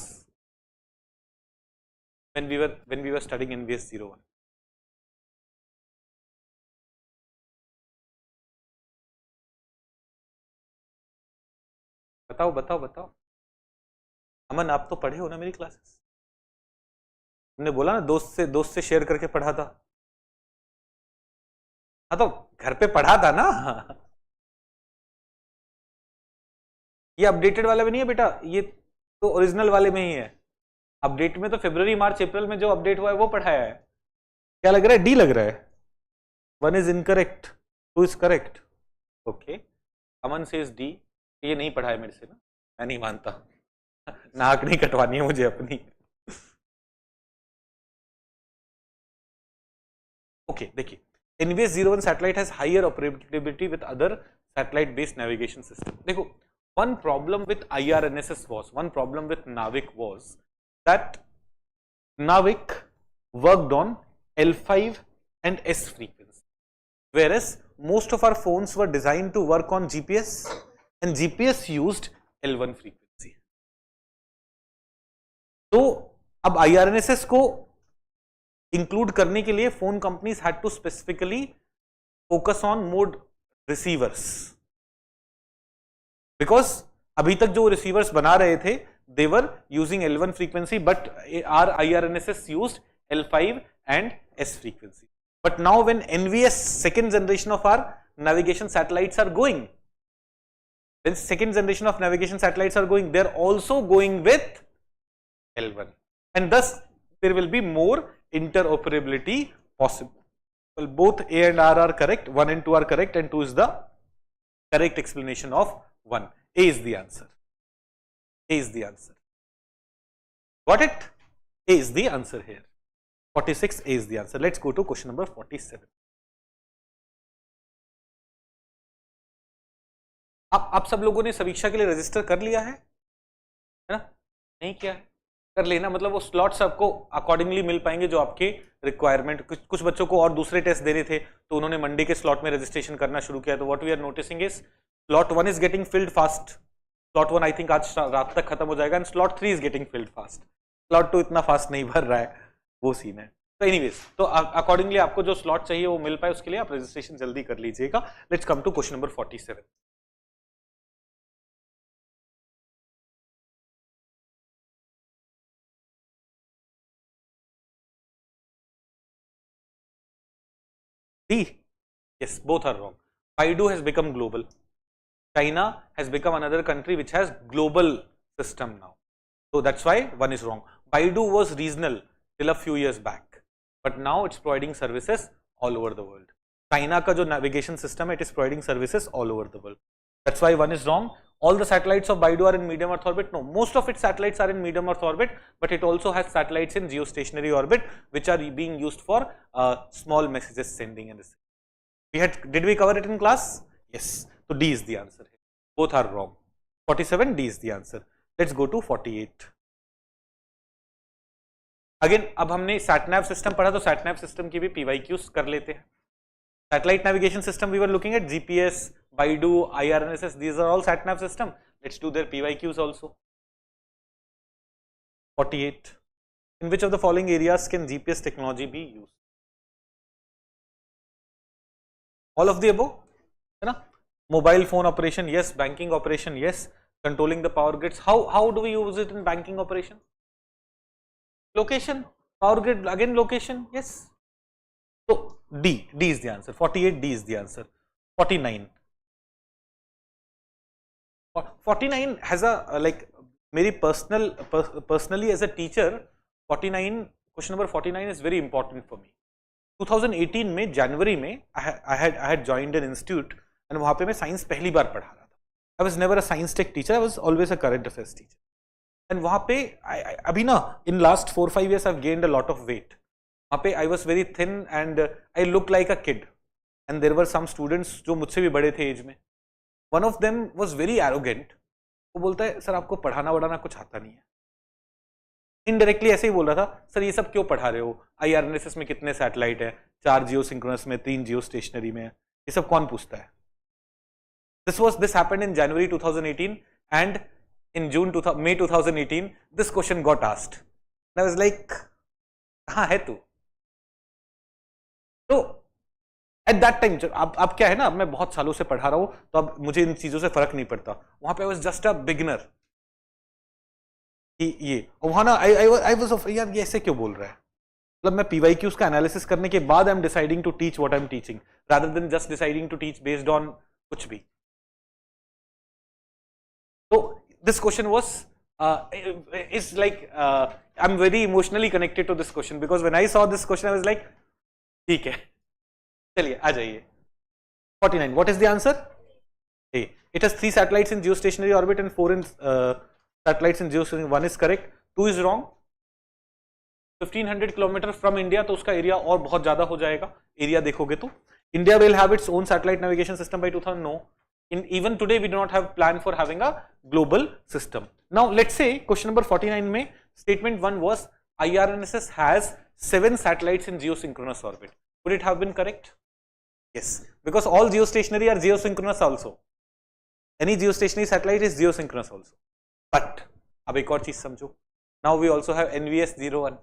when we were studying NVS-01. बताओ बताओ बताओ। अमन आप तो पढ़े हो ना मेरी क्लासेस, तुमने बोला ना दोस्त से शेयर करके पढ़ा था। हाँ तो घर पे पढ़ा था ना। ये अपडेटेड वाला भी नहीं है बेटा, ये तो ओरिजिनल वाले में ही है। अपडेट में तो फरवरी मार्च अप्रैल में जो अपडेट हुआ है वो पढ़ाया है। क्या लग रहा है? डी लग रहा है। 1 is incorrect, 2 is correct. Okay, Aman says D. ये नहीं पढ़ा है मेरे से ना, मैं नहीं मानता। नाक नहीं कटवानी है मुझे अपनी। ओके देखिए, NVS 01 satellite has higher operability with other satellite based navigation system. देखो, one problem with IRNSS was, one problem with Navik was that Navik worked on L5 and S frequency, whereas most of our phones were designed to work on GPS and GPS used L1 frequency. तो अब IRNSS को include करने के लिए phone companies had to specifically focus on mode receivers, because अभी तक जो receivers बना रहे थे they were using L1 frequency, but our IRNSS used L5 and S frequency. But now when NVS second generation of our navigation satellites are going, when second generation of navigation satellites are going, they're also going with L1, and thus there will be more interoperability possible. Well, both A and R are correct, 1 and 2 are correct, and 2 is the correct explanation of 1. A is the answer. A is the answer. Got it? A is the answer here. 46, A is the answer. Let's go to question number 47. आप सब लोगों ने समीक्षा के लिए register कर लिया है ना? नहीं किया है? कर लेना, मतलब वो स्लॉट्स आपको अकॉर्डिंगली मिल पाएंगे जो आपके रिक्वायरमेंट। कुछ बच्चों को और दूसरे टेस्ट देने थे तो उन्होंने मंडे के स्लॉट में रजिस्ट्रेशन करना शुरू किया। तो what we are noticing is slot 1 is getting filled fast. Slot 1 I think आज रात तक खत्म हो जाएगा, and slot 3 is getting filled fast. Slot 2 इतना फास्ट नहीं भर रहा है, वो सीन है। तो एनीवेज, तो अकॉर्डिंगली आपको जो स्लॉट चाहिए वो मिल पाए, उसके लिए आप रजिस्ट्रेशन जल्दी कर लीजिएगा। Let's come to question number 47। D. Yes, both are wrong. Baidu has become global. China has become another country which has global system now. So that's why 1 is wrong. Baidu was regional till a few years back, but now it's providing services all over the world. China का जो navigation system है, it is providing services all over the world. That's why 1 is wrong. All the satellites of Baidu are in medium Earth orbit. No, most of its satellites are in medium Earth orbit, but it also has satellites in geostationary orbit, which are being used for small messages sending and receiving. Did we cover it in class? Yes. So D is the answer here. Both are wrong. 47, D is the answer. Let's go to 48. Again, अब हमने सैटनैव system पढ़ा, तो सैटनैव system की भी PYQs कर लेते हैं। Satellite navigation system we were looking at GPS, Baidu, IRNSS, these are all SatNav system. Let's do their PYQs also. 48. In which of the following areas can GPS technology be used? All of the above, है ना? Mobile phone operation, yes. Banking operation, yes. Controlling the power grids. How do we use it in banking operation? Location, power grid, again location, yes. So D is the answer. 48, D is the answer. 49. 49 has a like very personally as a teacher, 49 question number 49 is very important for me. 2018 में जनवरी में I had joined an institute and वहाँ पे मैं science पहली बार पढ़ा रहा था. I was never a science tech teacher. I was always a current affairs teacher. And वहाँ पे अभी ना in last 4-5 years I've gained a lot of weight. वहाँ पे I was very thin and I looked like a kid. And there were some students जो मुझसे भी बड़े थे एज में. One of them was very arrogant. वो बोलता है सर आपको पढ़ाना वढ़ाना कुछ आता नहीं है. इनडायरेक्टली ऐसे ही बोल रहा था, सर ये सब क्यों पढ़ा रहे हो, IRNSS में कितने सैटेलाइट है, 4 जियो सिंक्रोनस में, 3 जियो स्टेशनरी में, ये सब कौन पूछता है. This happened in January 2018 and in May 2018 this question got asked. And I was like, कहाँ है तू. तो एट दैट टाइम अब क्या है ना, अब मैं बहुत सालों से पढ़ा रहा हूं तो अब मुझे इन चीजों से फर्क नहीं पड़ता। वहां पे I was just a beginner कि ये, और वहां ना आई वाज यार ये ऐसे क्यों बोल रहा है, मतलब मैं पीवाईक्यूज का एनालिसिस करने के बाद I am deciding to teach what I am teaching rather than just deciding to teach based on कुछ भी। तो this question was is like I'm very emotionally connected to this question because when I saw this question I was like ठीक है, चलिए आ जाइए। 49, what is the answer? A. It has 3 satellites in geostationary orbit and 4 in satellites in geostationary. 1 is correct, 2 is wrong. 1500 kilometre from India, तो उसका area और बहुत ज्यादा हो जाएगा। एरिया देखोगे तो India will have its own satellite navigation system by 2000. No. Even today we do not have plan for having a global system. Now let's say question number 49 में statement 1 was IRNSS has 7 satellites in geosynchronous orbit. Would it have been correct? Yes, because all geostationary are geosynchronous also. Any geostationary satellite is geosynchronous also. But अब एक और चीज समझो, now we also have NVS-01.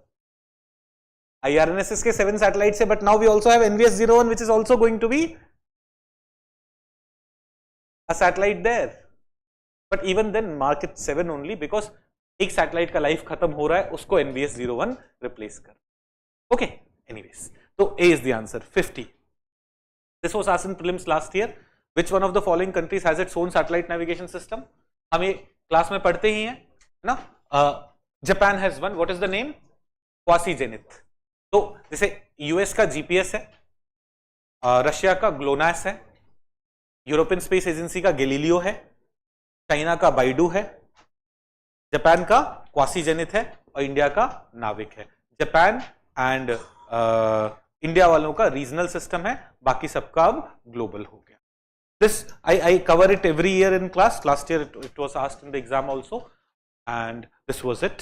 IRNSS के 7 satellites है, but now we also have NVS-01 which is also going to be a satellite there, but even then mark it 7 only because एक satellite का life खत्म हो रहा है, उसको NVS-01 replace कर। ओके, एनीवेज, तो A is the answer. 50. This was asked in prelims last year. Which one of the following countries has its own satellite navigation system? हम ये क्लास में पढ़ते ही हैं ना। Japan has one, what is the name? Quasi zenith. तो जैसे US का GPS है, रशिया का ग्लोनास है, यूरोपियन स्पेस एजेंसी का गैलीलियो है, चाइना का बाइडू है, जापान का क्वासी जेनिथ है और इंडिया का नाविक है। जापान एंड इंडिया वालों का रीजनल सिस्टम है, बाकी सबका अब ग्लोबल हो गया। This I cover it every year in class, last year it was asked in the exam also and this was it.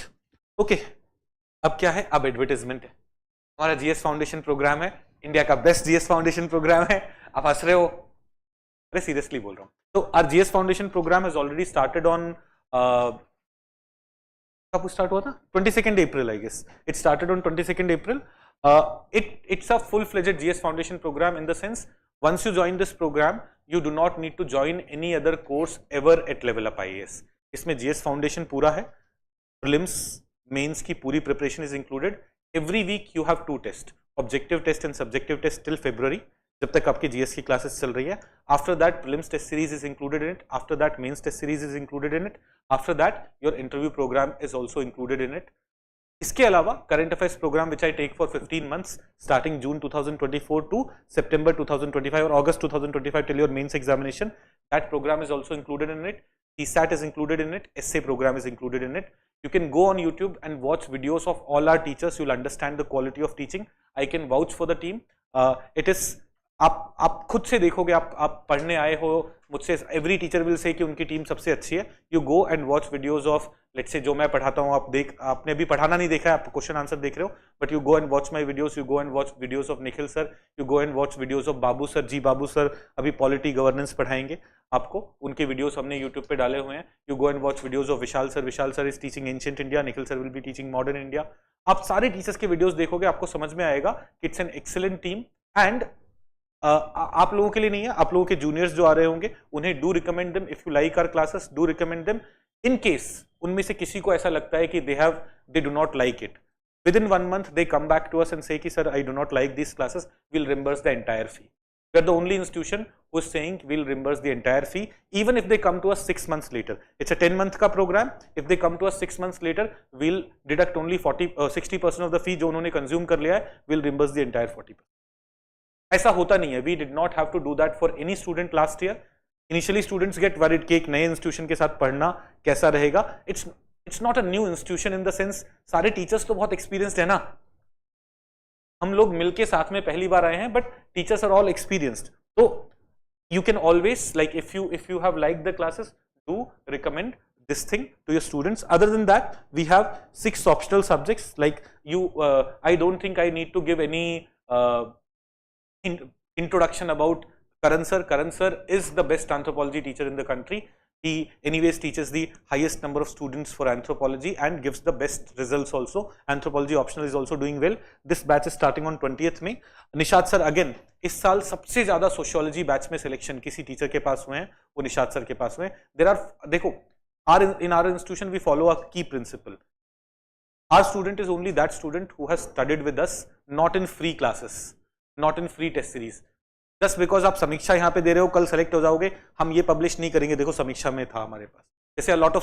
Okay, अब क्या है? अब एडवर्टाइजमेंट है। हमारा जीएस फाउंडेशन प्रोग्राम है, इंडिया का बेस्ट जीएस फाउंडेशन प्रोग्राम है। आप हंस रहे हो, अरे सीरियसली बोल रहा हूँ। तो our GS foundation programme has already started on, कब स्टार्ट हुआ था? 22nd April, I guess it started on 22nd April. It's a full-fledged GS Foundation program in the sense once you join this program you do not need to join any other course ever at level up IAS. इसमें GS Foundation पूरा है, prelims mains की पूरी preparation is included. Every week you have 2 tests, objective test and subjective test till February, जब तक आपकी GS की classes चल रही है. After that prelims test series is included in it. After that mains test series is included in it. After that your interview program is also included in it. इसके अलावा current affairs program which I take for 15 months starting June 2024 to September 2025 और August 2025 till your mains examination, that program is also included in it. CSAT is included in it, essay program is included in it. You can go on YouTube and watch videos of all our teachers. You'll understand the quality of teaching. I can vouch for the team. It is आप खुद से देखोगे, आप पढ़ने आए हो मुझसे, every teacher will say कि उनकी टीम सबसे अच्छी है. You go and watch videos of, let's say जो मैं पढ़ाता हूँ, आपने भी पढ़ाना नहीं देखा है, आप क्वेश्चन आंसर देख रहे हो, but you go and watch my videos. You go and watch videos of Nikhil sir, you go and watch videos of Babu sir. जी बाबू सर अभी पॉलिटी गवर्नेंस पढ़ाएंगे आपको, उनके वीडियोस हमने यूट्यूब पे डाले हुए हैं. You go and watch videos of Vishal sir. Vishal sir is teaching ancient India, Nikhil sir will be teaching modern India. आप सारे टीचर्स के वीडियोस देखोगे, आपको समझ में आएगा कि it's an excellent team. And आप लोगों के लिए नहीं है, आप लोगों के जूनियर्स जो आ रहे होंगे उन्हें do recommend them. If you like our classes, do recommend them. In case उनमें से किसी को ऐसा लगता है कि they do not like it, within 1 month they come back to us and से कि sir I do not like this classes, will reimburse the entire fee. We are the only institution who is saying will reimburse the entire fee even if they come to us 6 months later. It's a 10 month का प्रोग्राम. If they come to us 6 months later, will deduct only 60% of the fee जो उन्होंने consume कर लिया है, will reimburse the entire 40%. ऐसा होता नहीं है. We did not have to do that for any student last year. Initially students get worried कि एक नए इंस्टीट्यूशन के साथ पढ़ना कैसा रहेगा. It's not a new institution in the sense सारे टीचर्स तो बहुत एक्सपीरियंस्ड है ना, हम लोग मिलके साथ में पहली बार आए हैं, but teachers are all experienced. तो you can always like if you have like the classes, do recommend this thing to your students. Other than that, we have 6 optional subjects. Like I don't think I need to give any introduction about Karan sir. Karan sir is the best anthropology teacher in the country. He anyways teaches the highest number of students for anthropology and gives the best results also. Anthropology optional is also doing well. This batch is starting on 20th May. Nishad sir again इस साल सबसे ज्यादा sociology batch में selection किसी teacher के पास हुए हैं, वो निषाद सर के पास हुए हैं. देयर आर, देखो in our institution we follow a key principle. Our student is only that student who has studied with us, not in free classes, not in free test series. Just because आप समीक्षा यहाँ पे दे रहे हो, कल select हो जाओगे, हम ये पब्लिश नहीं करेंगे, देखो समीक्षा में था हमारे पास. जैसे lot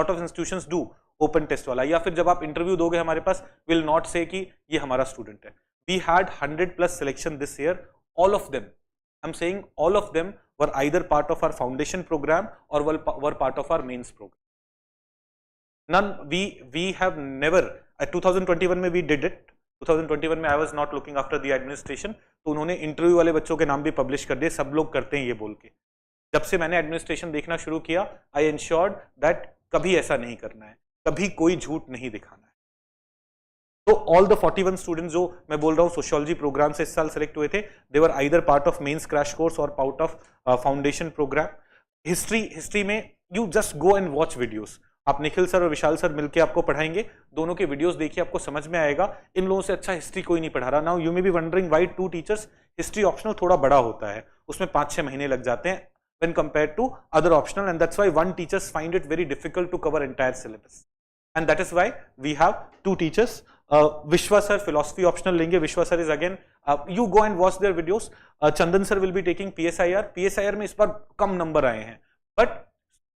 of institutions do open test वाला, या फिर जब आप इंटरव्यू दोगे हमारे पास, विल नॉट से कि ये हमारा स्टूडेंट है. We had 100+ selection this year. All of them, I am saying all of them were either part of our foundation program और were part of our mains program. None, we have never, 2021 में we did it. 2021 में I was not looking after the administration, तो उन्होंने interview वाले बच्चों के नाम भी पब्लिश कर दिए, सब लोग करते हैं ये बोल के. जब से मैंने एडमिनिस्ट्रेशन देखना शुरू किया, आई एंश्योर्ड दैट कभी ऐसा नहीं करना है, कभी कोई झूठ नहीं दिखाना है. तो ऑल द 41 स्टूडेंट्स जो मैं बोल रहा हूँ सोशियोलॉजी प्रोग्राम से इस साल सेलेक्ट हुए थे, they were either part of mains crash course और part of foundation program. History में you just go and watch videos. आप निखिल सर और विशाल सर मिलकर आपको पढ़ाएंगे, दोनों के वीडियोस देखिए, आपको समझ में आएगा. इन लोगों से अच्छा हिस्ट्री कोई नहीं पढ़ा रहा. Now you may be wondering why 2 teachers. History optional थोड़ा बड़ा होता है, उसमें 5-6 महीने लग जाते हैं when compared to other optional, and that's why one teachers find it very difficult to cover entire syllabus, and that is why we have 2 teachers. Vishwa sir philosophy optional लेंगे. Vishwa sir is again, you go and watch their videos. Chandan sir will be taking PSIR में इस बार कम number आए हैं, but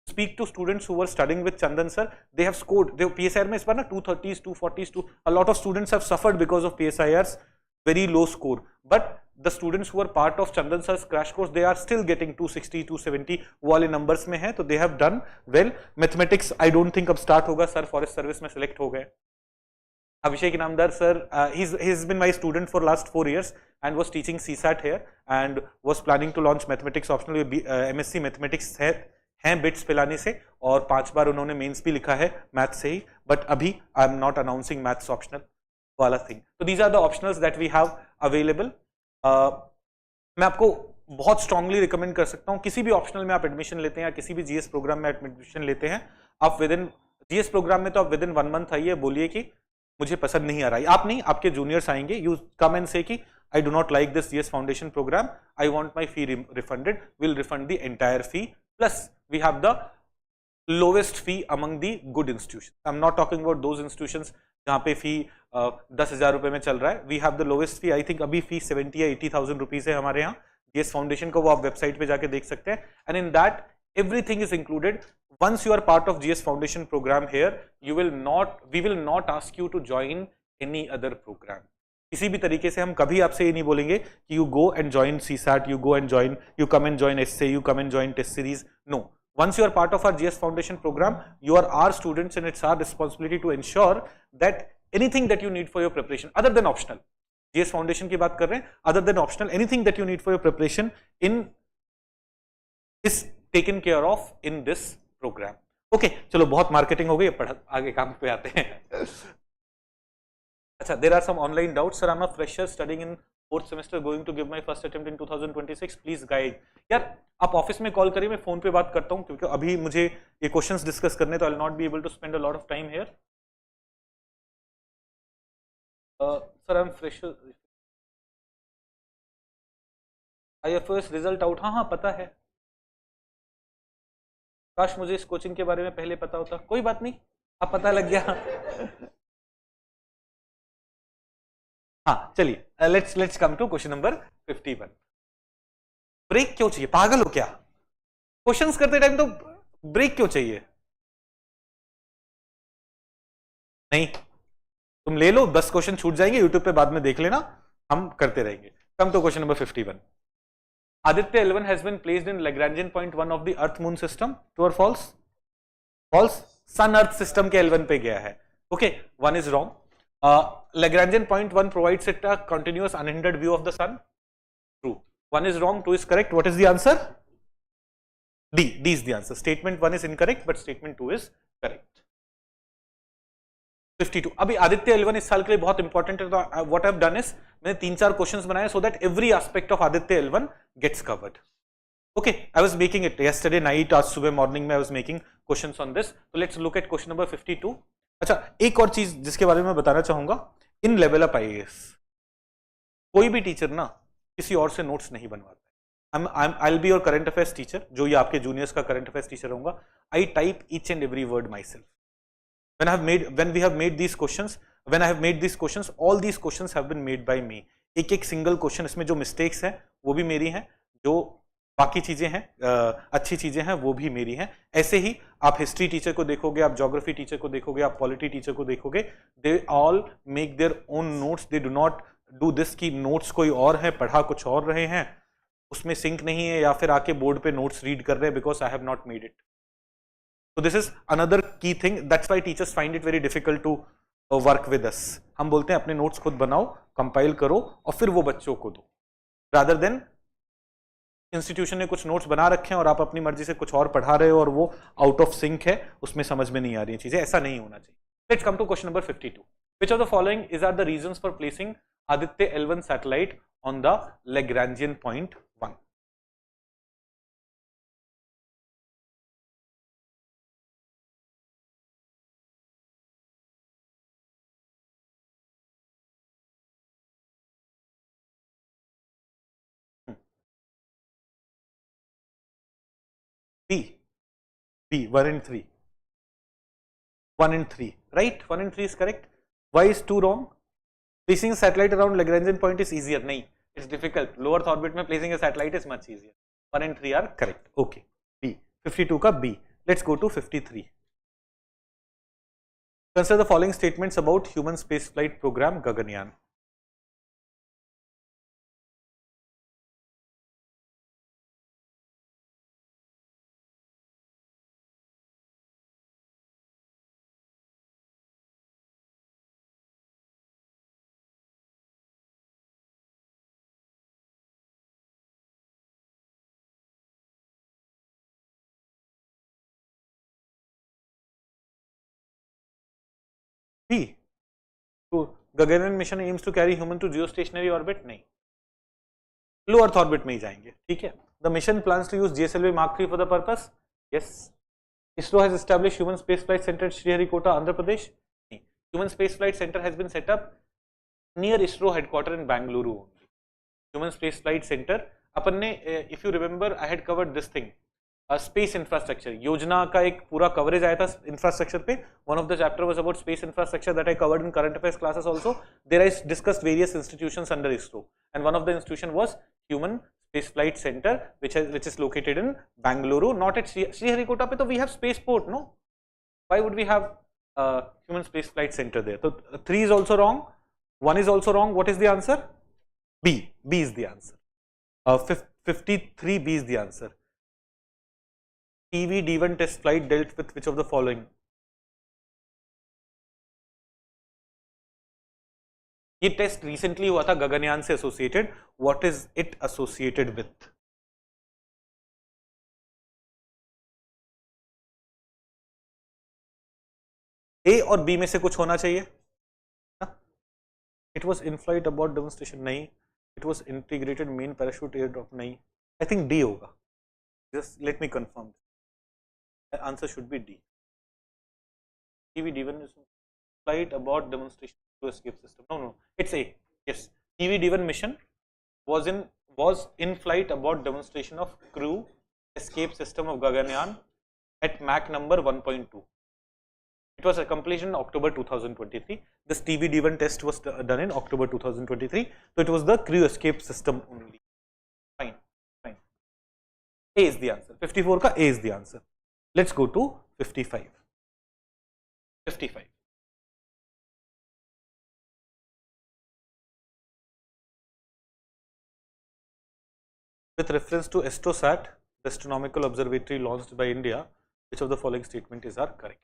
speak to students who were studying with Chandan sir, they have scored, they PSIR में इस बार ना 230s 240s, a lot of students have suffered because of PSIR's very low score, but the students who were part of Chandan sir's crash course, they are still getting 260 270 वो वाले numbers में हैं, तो they have done well. Mathematics I don't think अब start होगा, sir forest service में select हो गए. Abhishek Inamdar sir, he's been my student for last 4 years and was teaching CSAT here and was planning to launch mathematics optional. MSc mathematics हैं bits पिलाने से, और 5 बार उन्होंने मेंस भी लिखा है मैथ्स से ही, बट अभी I am not announcing maths optional वाला थिंग. तो these are the optionals that we have available. मैं आपको बहुत स्ट्रांगली रिकमेंड कर सकता हूँ, किसी भी ऑप्शनल में आप एडमिशन लेते हैं या किसी भी जीएस प्रोग्राम में एडमिशन लेते हैं, आप विद इन जीएस प्रोग्राम में तो आप विद इन 1 मंथ आइए, बोलिए कि मुझे पसंद नहीं आ रहा है. आप नहीं, आपके जूनियर्स आएंगे, यू कम एंड से कि I do not like this GS foundation programme, I want my fee refunded, will refund the entire fee, plus we have the lowest fee among the good institutions. I'm not talking about those institutions जहाँ पे फी 10,000 रुपए में चल रहा है. We have the lowest fee. I think अभी फी 70 या 80,000 rupees है हमारे यहाँ GS फाउंडेशन को, वो आप वेबसाइट पे जाके देख सकते हैं. And in that everything is included. Once you are part of GS foundation program here, we will not ask you to join any other program. किसी भी तरीके से हम कभी आपसे ये नहीं बोलेंगे कि you go and join CSAT, you go and join, you come and join SA, you come and join test series. No, once you are part of our GS foundation programme, you are our students and it's our responsibility to ensure that anything that you need for your preparation other than optional, GS foundation की बात कर रहे हैं, other than optional, anything that you need for your preparation in is taken care of in this programme. Okay, चलो बहुत marketing हो गई, आगे काम पे आते हैं. अच्छा, there are some online doubts. Sir, I'm a fresher studying in 4th semester, going to give my first attempt in 2026. Please guide. यार आप ऑफिस में कॉल करिए, मैं फोन पे बात करता हूँ, क्योंकि अभी मुझे ये क्वेश्चंस डिस्कस करने, तो I will not be able to spend a lot of time here. Sir, I am fresher. IFS result out, हाँ पता है. काश मुझे इस कोचिंग के बारे में पहले पता होता. कोई बात नहीं, अब पता लग गया. हाँ चलिए, let's come to question number 51. Break क्यों चाहिए? पागल हो क्या? क्वेश्चंस करते टाइम तो ब्रेक क्यों चाहिए? नहीं, तुम ले लो, 10 क्वेश्चन छूट जाएंगे, यूट्यूब पे बाद में देख लेना, हम करते रहेंगे. Come to question number 51. Aditya L1 has been placed in Lagrangian point 1 of the Earth Moon system. True or false? False. Sun Earth system के L1 पे गया है. Okay, 1 is wrong. Lagrangian point 1 provides it a continuous unhindered view of the sun. True. 1 is wrong, 2 is correct. What is the answer? D. D is the answer. Statement 1 is incorrect, but statement 2 is correct. 52. अभी Aditya L1 इस साल के लिए बहुत important है, तो what I've done is मैंने 3-4 questions बनाए so that every aspect of Aditya L1 gets covered. Okay, I was making it yesterday night, आज सुबह मॉर्निंग में I was making questions on this. So let's look at question number 52. अच्छा, एक और चीज जिसके बारे में बताना चाहूंगा, इन लेवल अप आईएएस कोई भी टीचर ना किसी और से नोट्स नहीं बनवाता। I'll be your current affairs teacher, जो ये आपके जूनियर्स का करंट अफेयर्स टीचर होगा। I type each and every word myself. When we have made these questions, all these questions have been made by me. एक एक single question इसमें जो mistakes हैं वो भी मेरी हैं, जो बाकी चीजें हैं अच्छी चीजें हैं वो भी मेरी हैं। ऐसे ही आप हिस्ट्री टीचर को देखोगे, आप ज्योग्राफी टीचर को देखोगे, आप पॉलिटी टीचर को देखोगे, they all make their own notes. They do not do this की नोट्स कोई और है, पढ़ा कुछ और रहे हैं, उसमें सिंक नहीं है, या फिर आके बोर्ड पे नोट्स रीड कर रहे हैं because I have not made it. So this is another key thing. That's why teachers find it very difficult to work with us. हम बोलते हैं अपने नोट्स खुद बनाओ, कंपाइल करो और फिर वो बच्चों को दो, rather than इंस्टीट्यूशन ने कुछ नोट्स बना रखे हैं और आप अपनी मर्जी से कुछ और पढ़ा रहे हो और वो आउट ऑफ सिंक है, उसमें समझ में नहीं आ रही है चीजें। ऐसा नहीं होना चाहिए। Let's come to question number 52. Which of the following is are the reasons for placing Aditya L1 satellite on the Lagrangian point 1? B, 1 and 3. 1 and 3, right? 1 and 3 is correct. Why is 2 wrong? Placing a satellite around Lagrangian point is easier. Nahi, it's difficult. Low Earth orbit mein placing a satellite is much easier. 1 and 3 are correct. Okay. B. 52 ka B. Let's go to 53. Consider the following statements about human spaceflight program Gaganyaan. B. Gaganyaan mission aims to carry human to geostationary orbit? नहीं, लो earth orbit में ही जाएंगे, ठीक है। The mission plans to use GSLV Mark 3 for the purpose? Yes. ISRO has established human space flight center at Sriharikota, Andhra Pradesh? नहीं। Human space flight center has been set up near ISRO headquarter in Bangalore only. Human space flight center अपन ने, if you remember, I had covered this thing. Space infrastructure योजना का एक पूरा coverage आया था infrastructure पे. One of the chapter was about space infrastructure that I covered in current affairs classes also. There I discussed various institutions under ISRO and one of the institution was human space flight centre which is located in Bangalore, not at Sriharikota पे तो we have spaceport, no? Why would we have human space flight center there? So 3 is also wrong, 1 is also wrong. What is the answer? B is the answer. 53B is the answer. TV D1 test flight dealt with which of the following? ये test recently हुआ था गगनयान से associated. What is it associated with? A और B में से कुछ होना चाहिए. It was in flight abort demonstration, नहीं. It was integrated main parachute air drop, नहीं. आई थिंक डी होगा. Just let me confirm. Answer should be D. TV D1 is flight abort demonstration to escape system. No, it's A. Yes, TV D1 mission was in flight abort demonstration of crew escape system of Gaganyaan at Mach number 1.2. It was accomplished in October 2023. This TV D1 test was done in October 2023. So it was the crew escape system only. Fine. A is the answer. 54 ka A is the answer. Let's go to 55. 55. With reference to Exposat, the astronomical observatory launched by India, which of the following statement is correct?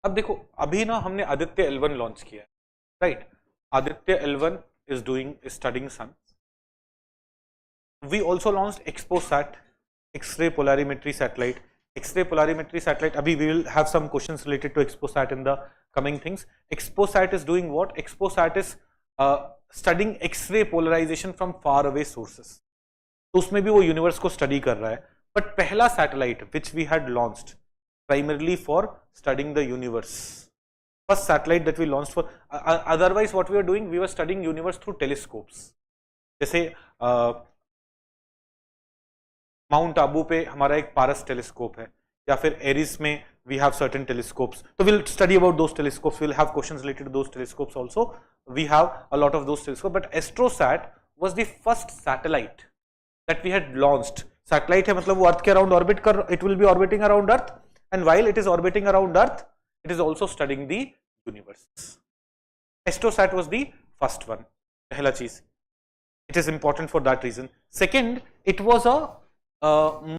अब देखो, अभी ना हमने Aditya L1 launch किया, right? Aditya L1 is studying sun. We also launched Exposat, X-ray polarimetry satellite. X-ray polarimetry satellite, abhi we will have some questions related to Exposat in the coming things. Exposat is doing what? Exposat is studying X-ray polarization from far away sources. तो उसमें भी वो universe को study कर रहा है. But पहला satellite which we had launched primarily for studying the universe. First satellite that we launched for, otherwise what we were doing, we were studying universe through telescopes. जैसे माउंट आबू पे हमारा एक पारस telescope है, या फिर एरिस में we have certain telescopes. So we'll study about those telescopes. We'll have questions related to those telescopes also. We have a lot of those telescopes. But AstroSat was the first satellite that we had launched. Satellite है मतलब वो अर्थ के around orbit कर, it will be orbiting around Earth. And while it is orbiting around Earth, it is also studying the universe. AstroSat was the first one. पहला चीज. It is important for that reason. Second, it was a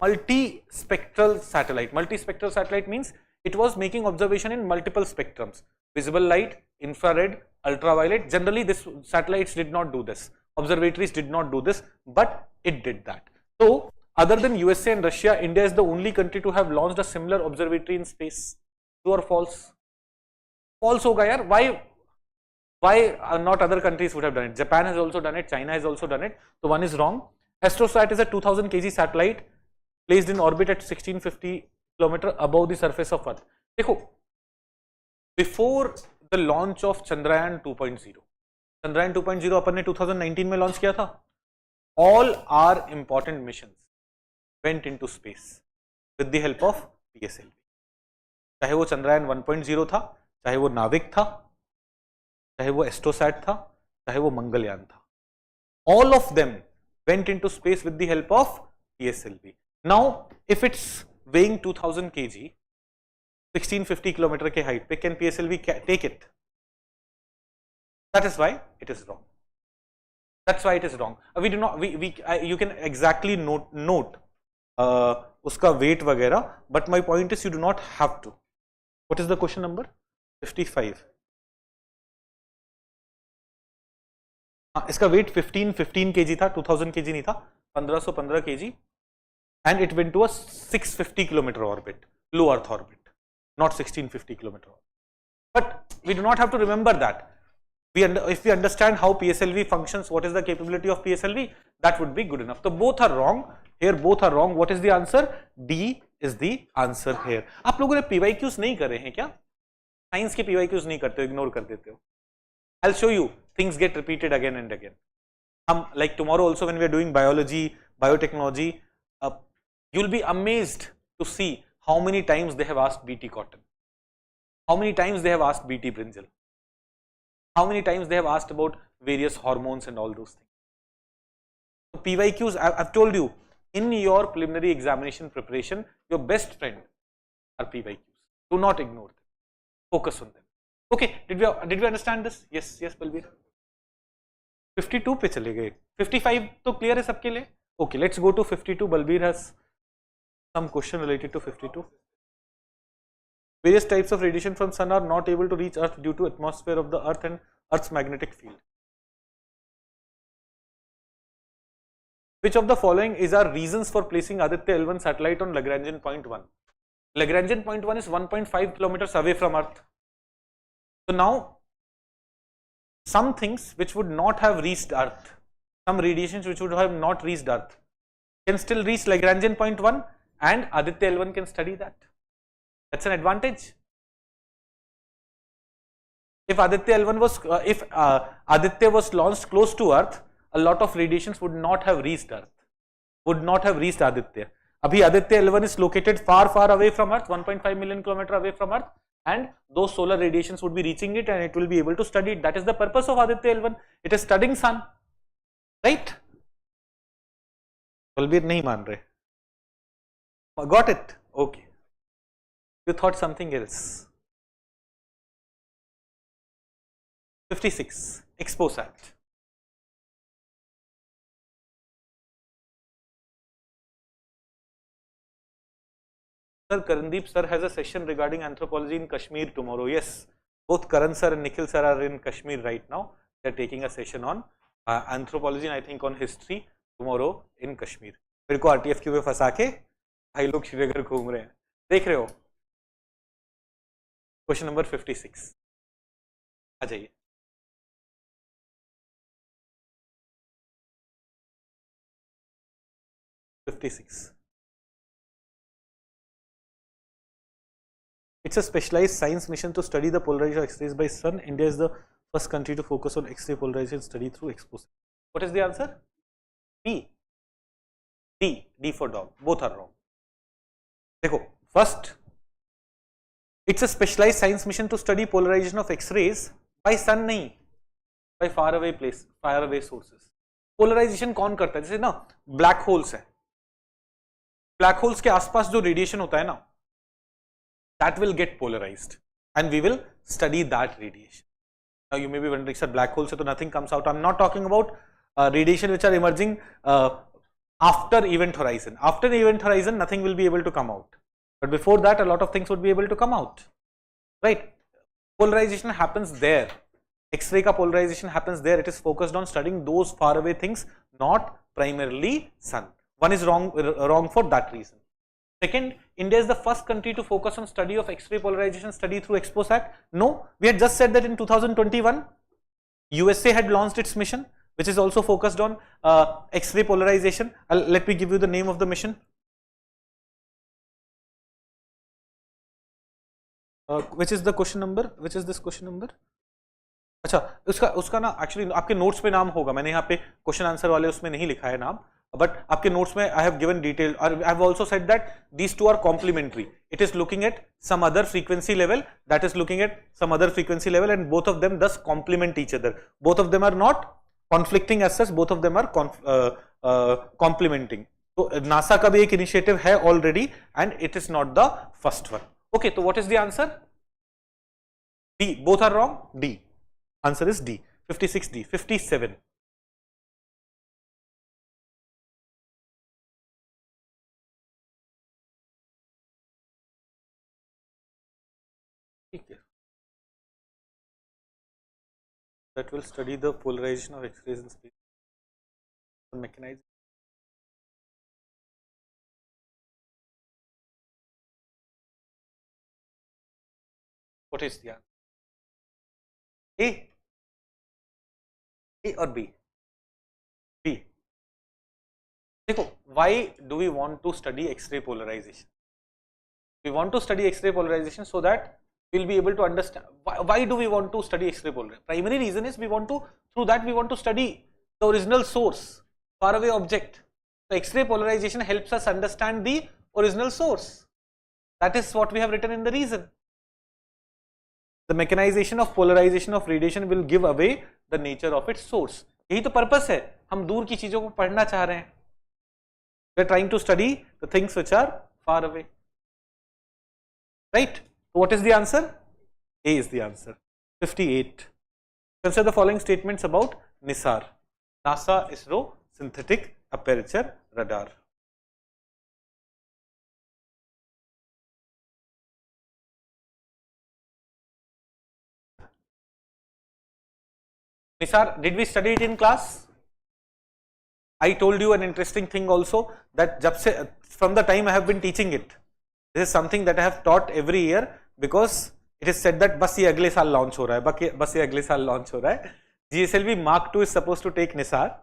multispectral satellite. Multispectral satellite means it was making observation in multiple spectrums. Visible light, infrared, ultraviolet. Generally, this satellites did not do this. Observatories did not do this, but it did that. So, other than USA and Russia, India is the only country to have launched a similar observatory in space. True or false? False hoga yaar. Why not other countries would have done it? Japan has also done it. China has also done it. So one is wrong. AstroSat is a 2000 kg satellite placed in orbit at 1650 km above the surface of Earth. देखो, before the launch of Chandrayaan 2.0, Chandrayaan 2.0 अपन ने 2019 में launch किया था. All our important missions went into space with the help of PSLV. चाहे वो चंद्रयान 1.0 था, चाहे वो नाविक था, चाहे वो एस्ट्रोसैट था, चाहे वो मंगलयान था. All of them went into space with the help of PSLV. Now, if it's weighing 2000 kg, 1650 km के height पे, can PSLV take it? That is why it is wrong. That's why it is wrong. We do not. You can exactly note उसका weight वगैरह, but my point is you do not have to. What is the question number? 55. इसका weight 15 kg था, 2000 kg नहीं था, 1515 kg, and it went to a 650 km orbit, low Earth orbit, not 1650 km orbit. But we do not have to remember that. If we understand how PSLV functions, what is the capability of PSLV, that would be good enough. So both are wrong. Here both are wrong. What is the answer? D is the answer here. आप लोगों ने PYQs नहीं कर रहे हैं क्या? Science के PYQs नहीं करते हो, ignore कर देते हो. I'll show you. Things get repeated again and again. Like tomorrow also when we are doing biology, biotechnology, you'll be amazed to see how many times they have asked BT cotton. How many times they have asked BT brinjal. How many times they have asked about various hormones and all those things. So PYQs, I've told you, in your preliminary examination preparation, your best friend are PYQs. Do not ignore them. Focus on them. Okay, did we understand this? Yes, Balbir. 52 पे चले गए. 55 तो clear है सबके लिए? Okay, let's go to 52. Balbir has some question related to 52. Various types of radiation from sun are not able to reach Earth due to atmosphere of the Earth and Earth's magnetic field. Which of the following is our reasons for placing Aditya L1 satellite on Lagrangian point 1? Lagrangian point 1 is 1.5 kilometers away from Earth. So now, some things which would not have reached Earth, some radiations which would have not reached Earth, can still reach Lagrangian point 1 and Aditya L1 can study that. That's an advantage. If Aditya L1 was, Aditya was launched close to Earth, a lot of radiations would not have reached Earth, would not have reached Aditya. Abhi Aditya L1 is located far away from Earth, 1.5 million kilometers away from Earth, and those solar radiations would be reaching it and it will be able to study it. That is the purpose of Aditya L1. It is studying sun, right? Balbir nahi maan rahe. Got it? Okay. You thought something else. 56. Exposat. Sir, Karandeep sir has a session regarding anthropology in Kashmir tomorrow. Yes, both Karan sir and Nikhil sir are in Kashmir right now. they are taking a session on anthropology and I think on history tomorrow in Kashmir. मेरे को RTFQ में फंसा के भाई लोग श्रीनगर घूम रहे हैं, देख रहे हो. क्वेश्चन नंबर 56 आ जाइए. It's a specialized science mission to study the polarization of X-rays by sun. India is the first country to focus on X-ray polarization study through Exposat. What is the answer? B. D for dog. Both are wrong. देखो, first, it's a specialized science mission to study polarization of X-rays by sun नहीं, by far away sources. Polarization कौन करता है? जैसे ना black holes है. Black holes के आसपास जो radiation होता है ना, that will get polarized and we will study that radiation. Now you may be wondering, sir, black holes, so nothing comes out. I'm not talking about radiation which are emerging after event horizon. After event horizon, nothing will be able to come out. But before that, a lot of things would be able to come out. Right? Polarization happens there. X-ray ka polarization happens there. It is focused on studying those far away things, not primarily sun. One is wrong for that reason. Second, India is the first country to focus on study of X-ray polarization study through Exposat. No, we had just said that in 2021, USA had launched its mission, which is also focused on X-ray polarization. Let me give you the name of the mission. Which is the question number? Which is this question number? अच्छा, उसका ना actually आपके notes पे नाम होगा. मैंने यहाँ पे question answer वाले उसमें नहीं लिखा है नाम. But आपके notes में I have given detail. I have also said that these two are complementary. It is looking at some other frequency level, that is looking at some other frequency level, and both of them thus complement each other. Both of them are not conflicting as such. Both of them are complementing. So NASA का भी एक initiative है already, and it is not the first one. Okay, so what is the answer? D. Both are wrong. D. Answer is D. 56D. 57. That will study the polarization of X-rays in space. The mechanism. What is the answer? A or B? B. देखो, why do we want to study X-ray polarization? We want to study X-ray polarization so that we'll be able to understand. Why do we want to study X-ray polarization? Primary reason is we want to, through that we want to study the original source, faraway object. So X-ray polarization helps us understand the original source. That is what we have written in the reason. The mechanization of polarization of radiation will give away the nature of its source. यही तो purpose है. हम दूर की चीजों को पढ़ना चाह रहे हैं. We are trying to study the things which are far away. Right? What is the answer? A is the answer. 58. Consider the following statements about NISAR. NASA ISRO Synthetic Aperture Radar. NISAR, did we study it in class? I told you an interesting thing also, that from the time I have been teaching it, this is something that I have taught every year, because it is said that बस ये अगले साल launch हो रहा है, बस ये अगले साल launch हो रहा है. GSLV Mark II is supposed to take NISAR,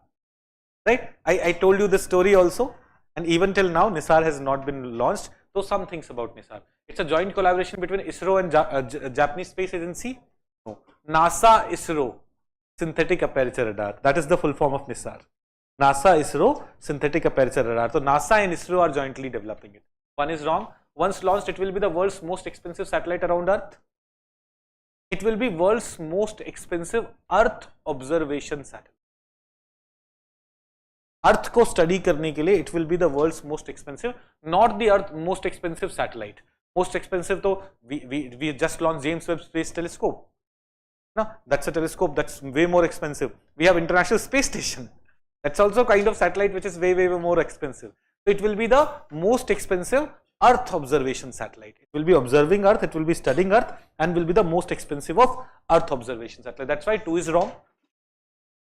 right? I told you this story also, and even till now NISAR has not been launched. So some things about NISAR. It's a joint collaboration between ISRO and Japanese Space Agency. No, NASA ISRO Synthetic Aperture Radar. That is the full form of NISAR. NASA ISRO Synthetic Aperture Radar. So NASA and ISRO are jointly developing it. One is wrong. Once launched, it will be the world's most expensive satellite around Earth. It will be world's most expensive Earth observation satellite. Earth को study करने के लिए it will be the world's most expensive, not the Earth most expensive satellite. Most expensive तो we just launched James Webb Space Telescope. No, that's a telescope that's way more expensive. We have International Space Station. That's also kind of satellite which is way more expensive. So it will be the most expensive Earth observation satellite. It will be observing Earth, it will be studying Earth, and will be the most expensive of Earth observation satellite. That's why 2 is wrong.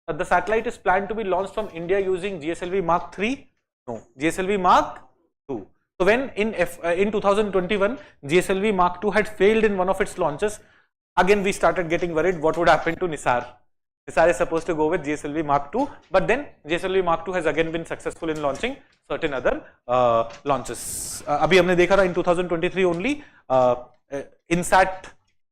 the satellite is planned to be launched from India using GSLV Mark 3? No, GSLV Mark 2. So when in 2021 GSLV Mark 2 had failed in one of its launches, again we started getting worried what would happen to NISAR. NISAR is supposed to go with GSLV Mark 2, but then GSLV Mark 2 has again been successful in launching certain other launches. Abhi humne dekha in 2023 only INSAT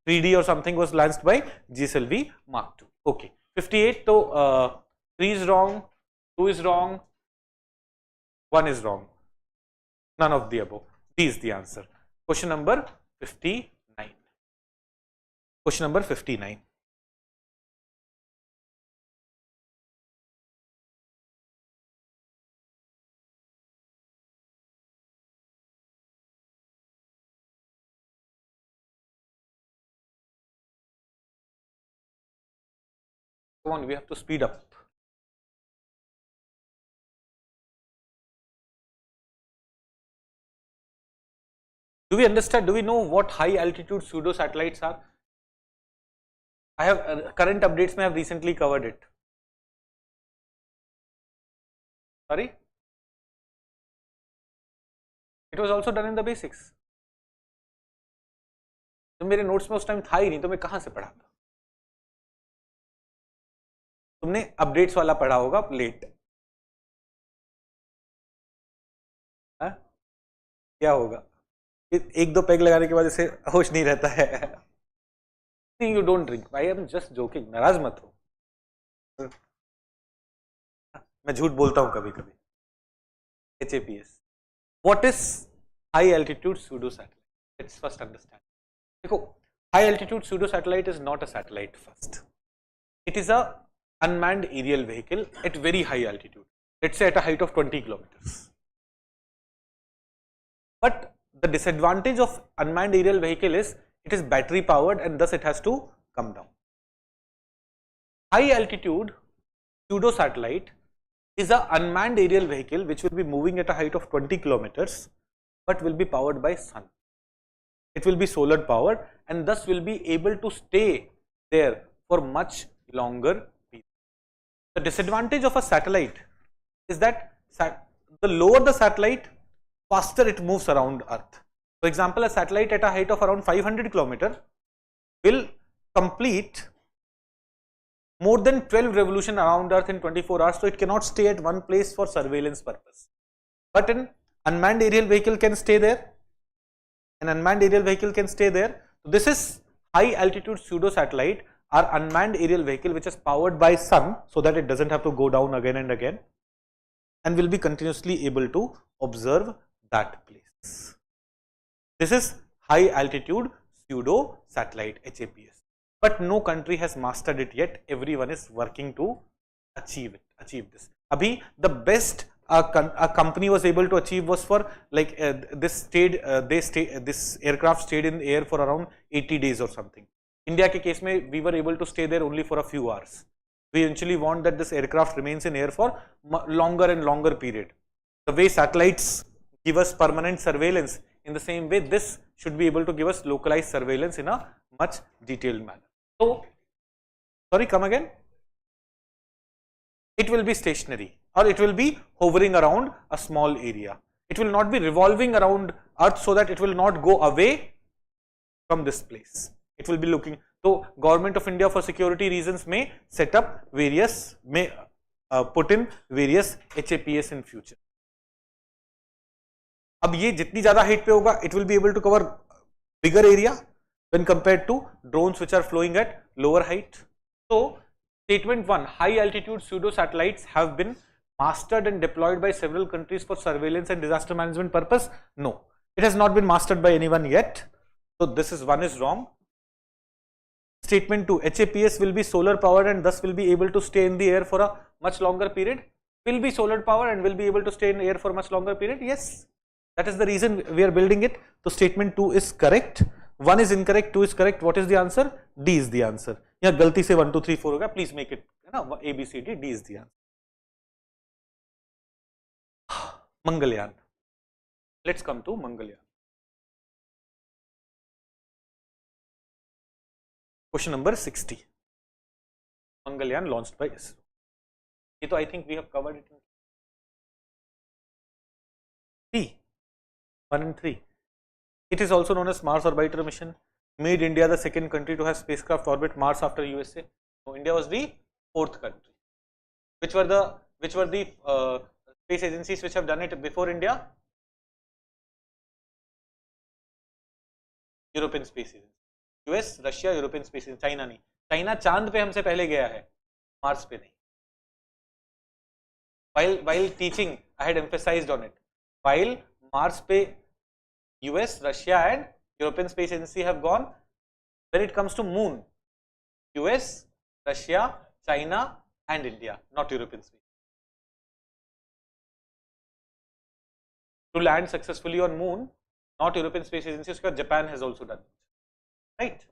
3D or something was launched by GSLV Mark 2. Okay, 58. So 3 is wrong, 2 is wrong, 1 is wrong. None of the above. D is the answer. Question number 59. Question number 59. Come on, we have to speed up. Do we understand? Do we know what high altitude pseudo satellites are? I have current updates I have recently covered it. Sorry? It was also done in the basics. तो मेरे notes में उस time था ही नहीं, तो मैं कहाँ से पढ़ा था? तुमने अपडेट्स वाला पढ़ा होगा लेट. क्या होगा? एक दो पैग लगाने के बाद इसे होश नहीं रहता है. You don't drink. I am just joking. नाराज मत हो. मैं झूठ बोलता हूँ कभी कभी. HAPS. What is high altitude pseudo satellite? Let's first understand. देखो, high altitude pseudo satellite is not a satellite first. It is a unmanned aerial vehicle at very high altitude. Let's say at a height of 20 kilometers. But the disadvantage of unmanned aerial vehicle is it is battery powered and thus it has to come down. High altitude pseudo satellite is an unmanned aerial vehicle which will be moving at a height of 20 kilometers but will be powered by sun. It will be solar powered and thus will be able to stay there for much longer period. The disadvantage of a satellite is that the lower the satellite, faster it moves around Earth. For example, a satellite at a height of around 500 kilometers will complete more than 12 revolutions around Earth in 24 hours, so it cannot stay at one place for surveillance purpose. But an unmanned aerial vehicle can stay there. An unmanned aerial vehicle can stay there. So this is high altitude pseudo satellite or unmanned aerial vehicle which is powered by sun so that it doesn't have to go down again and again and will be continuously able to observe that place. This is high altitude pseudo satellite HAPS. But no country has mastered it yet. Everyone is working to achieve this. Abhi, the best a company was able to achieve was for like this aircraft stayed in the air for around 80 days or something. India ke case mein we were able to stay there only for a few hours. We eventually want that this aircraft remains in air for longer and longer period. The way satellites give us permanent surveillance, in the same way this should be able to give us localized surveillance in a much detailed manner. So, sorry, come again. It will be stationary or it will be hovering around a small area. It will not be revolving around Earth so that it will not go away from this place. It will be looking. So, Government of India for security reasons may set up various, put in various HAPS in future. अब ये जितनी ज़्यादा height पे होगा, it will be able to cover bigger area when compared to drones which are flying at lower height. So, statement 1, high altitude pseudo satellites have been mastered and deployed by several countries for surveillance and disaster management purpose. No, it has not been mastered by anyone yet. So, this is 1 is wrong. Statement 2, HAPS will be solar powered and thus will be able to stay in the air for a much longer period. Will be solar powered and will be able to stay in the air for much longer period. Yes, that is the reason we are building it. So, statement 2 is correct. 1 is incorrect, 2 is correct. What is the answer? D is the answer. यहाँ गलती से 1 2 3 4 होगा. Please make it A B C D. D is the answer. Mangalyaan. Let's come to Mangalyaan. Question number 60. Mangalyaan launched by ISRO. ये तो I think we have covered it in 3, 1 and 3. It is also known as Mars Orbital Mission. Made India the second country to have spacecraft orbit Mars after USA. So India was the 4th country. Which were the space agencies which have done it before India? European Space Agency. US, Russia, European Space Agency. China नहीं. China चांद पे हमसे पहले गया है, Mars पे नहीं. While teaching, I had emphasized on it. While Mars पे US, Russia and European Space Agency have gone, when it comes to moon, US, Russia, China and India, not European Space. To land successfully on moon, not European Space Agency, Japan has also done it. Right?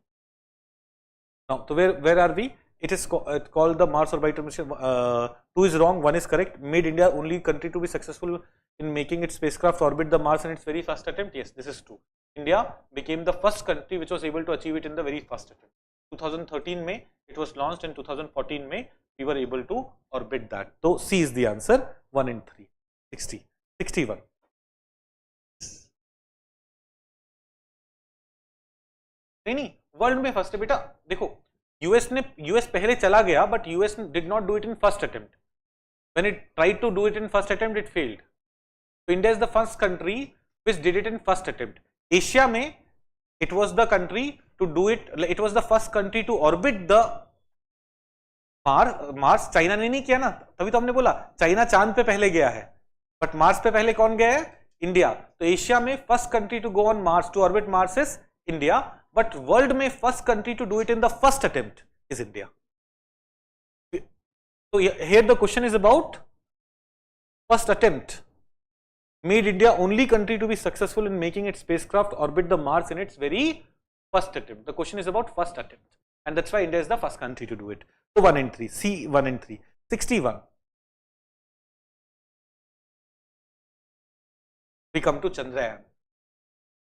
Now, so where are we? It is called the Mars Orbital Mission. 2 is wrong, 1 is correct. Made India only country to be successful in making its spacecraft orbit the Mars in its very first attempt. Yes, this is true. India became the first country which was able to achieve it in the very first attempt. 2013 May it was launched, and 2014 May we were able to orbit that. So C is the answer. 1 and 3. 60. 61. नहीं, world में first है बेटा. देखो, US पहले चला गया, but US did not do it in first attempt. When it tried to do it in first attempt, it failed. So India is the first country which did it in first attempt. Asia में it was the country to do it. It was the first country to orbit the Mars. China ने नहीं किया ना, तभी तो हमने बोला China चांद पे पहले गया है, बट मार्स पे पहले कौन गया है? इंडिया. तो एशिया में first country to go on Mars, to orbit Mars is India, but world में first country to do it in the first attempt is India. So here the question is about first attempt. Made India only country to be successful in making its spacecraft orbit the Mars in its very first attempt. The question is about first attempt, and that's why India is the first country to do it. So 1 and 3, C 1 and 3. 61. We come to Chandrayaan.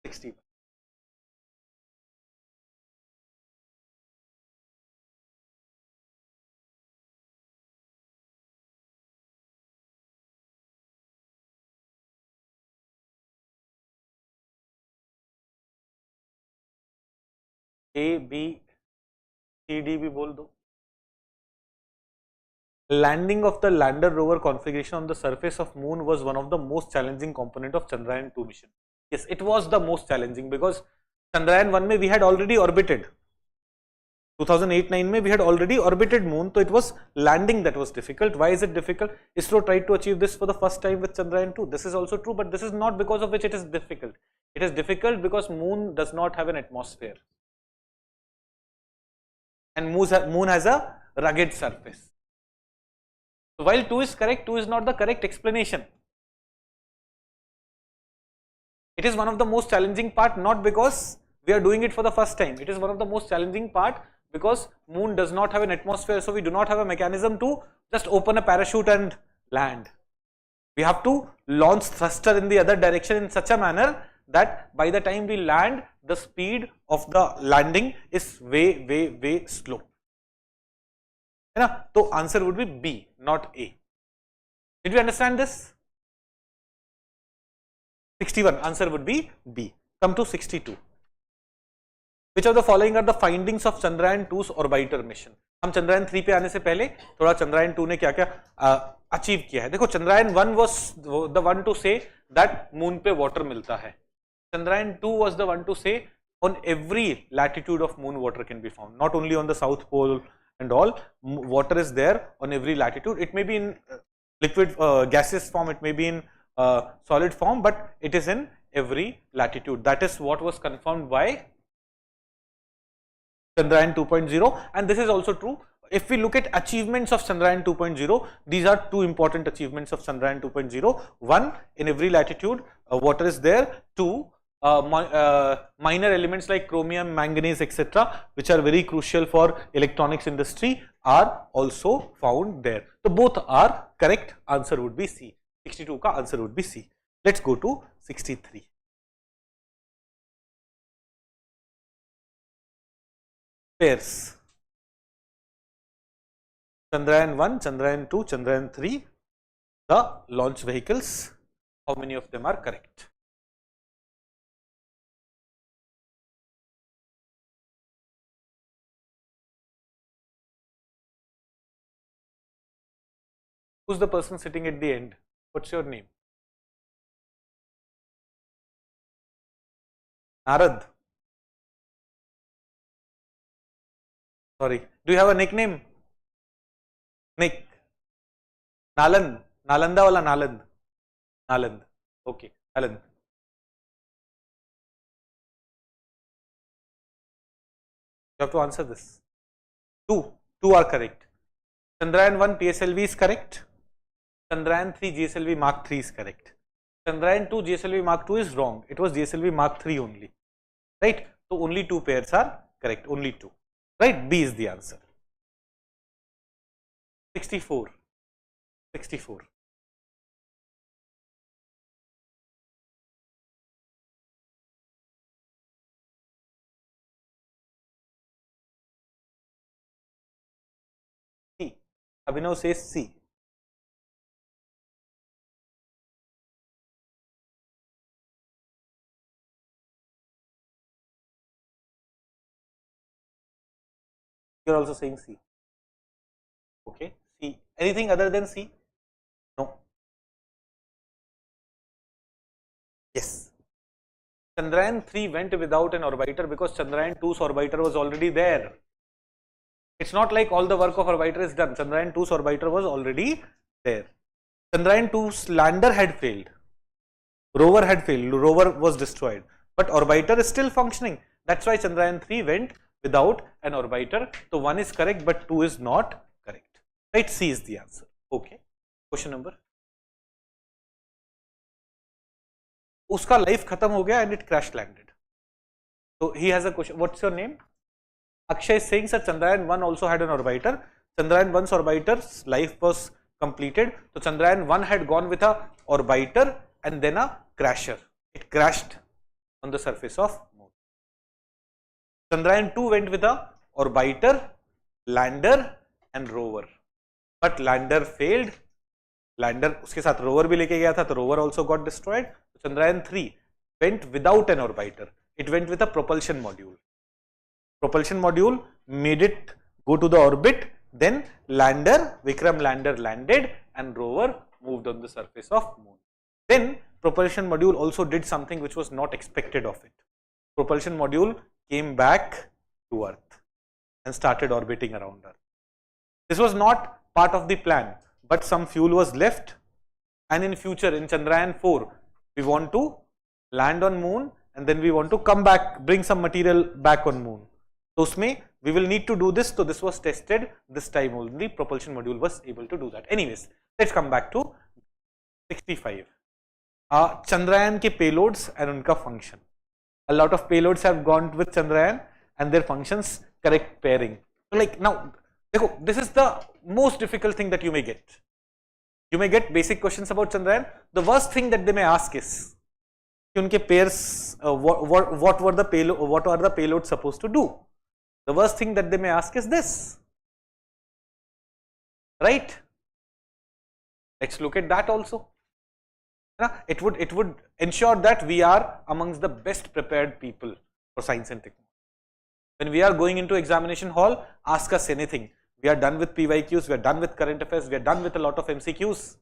61. A, B, C, D भी बोल दो. Landing of the lander rover configuration on the surface of moon was one of the most challenging component of Chandrayaan 2 mission. Yes, it was the most challenging because Chandrayaan 1 में we had already orbited. 2008-9 में we had already orbited moon, so it was landing that was difficult. Why is it difficult? ISRO tried to achieve this for the first time with Chandrayaan 2. This is also true, but this is not because of which it is difficult. It is difficult because moon does not have an atmosphere. And moon has a rugged surface. So while 2 is correct, 2 is not the correct explanation. It is one of the most challenging part, not because we are doing it for the first time. It is one of the most challenging part because moon does not have an atmosphere, so we do not have a mechanism to just open a parachute and land. We have to launch thruster in the other direction in such a manner that by the time we land, the speed of the landing is way slow. So answer would be B, not A. Did we understand this? 61, answer would be B. Come to 62. Which of the following are the findings of Chandrayaan 2's orbital mission? हम चंद्रयान 3 पे आने से पहले थोड़ा चंद्रयान 2 ने क्या क्या achieve किया है. देखो, Chandrayaan 1 was the one to say that moon पे water मिलता है. Chandrayaan 2 was the one to say on every latitude of moon water can be found, not only on the south pole and all. Water is there on every latitude. It may be in liquid gaseous form, it may be in solid form, but it is in every latitude. That is what was confirmed by Chandrayaan 2.0, and this is also true. If we look at achievements of Chandrayaan 2.0, these are two important achievements of Chandrayaan 2.0. One, in every latitude water is there. Two, minor elements like chromium, manganese, etc., which are very crucial for electronics industry, are also found there. So both are correct. Answer would be C. 62 ka answer would be C. Let's go to 63. Pairs. Chandrayaan 1, Chandrayaan 2, Chandrayaan 3, the launch vehicles, how many of them are correct? Who's the person sitting at the end? What's your name? Narad. Sorry. Do you have a nickname? Nick. Naland. Nalanda wala Naland. Naland. Okay. Naland. You have to answer this. Two are correct. Chandrayaan 1 PSLV is correct. Chandrayaan 3 GSLV Mark 3 is correct. Chandrayaan 2 GSLV Mark 2 is wrong. It was GSLV Mark 3 only. Right? So only 2 pairs are correct. Only 2. Right? B is the answer. 64. 64. C. Abhinav says C. You are also saying C. Okay. C. Anything other than C? No. Yes. Chandrayaan 3 went without an orbiter because Chandrayaan 2's orbiter was already there. It's not like all the work of orbiter is done. Chandrayaan 2's orbiter was already there. Chandrayaan 2's lander had failed. Rover had failed. Rover was destroyed. But orbiter is still functioning. That's why Chandrayaan 3 went without an orbiter. So 1 is correct, but 2 is not correct. Right? C is the answer. Okay. Question number. उसका life खत्म हो गया and it crash landed. So he has a question. What's your name? Akshay is saying, sir, Chandrayaan 1 also had an orbiter. Chandrayaan 1's orbiter's life was completed. So Chandrayaan 1 had gone with a orbiter and then a crasher. It crashed on the surface of moon. Chandrayaan 2 went with a orbiter, lander and rover. But lander failed. Lander उसके साथ rover भी लेके गया था, तो rover also got destroyed. So Chandrayaan 3 went without an orbiter. It went with a propulsion module. Propulsion module made it go to the orbit. Then lander, Vikram lander landed and rover moved on the surface of moon. Then propulsion module also did something which was not expected of it. Propulsion module came back to Earth and started orbiting around Earth. This was not part of the plan, but some fuel was left, and in future in Chandrayaan 4 we want to land on moon and then we want to come back, bring some material back on moon. So usme we will need to do this. So this was tested. This time only propulsion module was able to do that. Anyways, let's come back to 65. Chandrayaan ke payloads and unka function. A lot of payloads have gone with Chandrayaan and their functions, correct pairing. Like now, this is the most difficult thing that you may get. You may get basic questions about Chandrayaan. The worst thing that they may ask is, unke pairs, what are the payloads supposed to do? The worst thing that they may ask is this, right? Let's look at that also. It would ensure that we are amongst the best prepared people for science and technology. When we are going into examination hall, ask us anything. We are done with PYQs, we are done with current affairs, we are done with a lot of MCQs.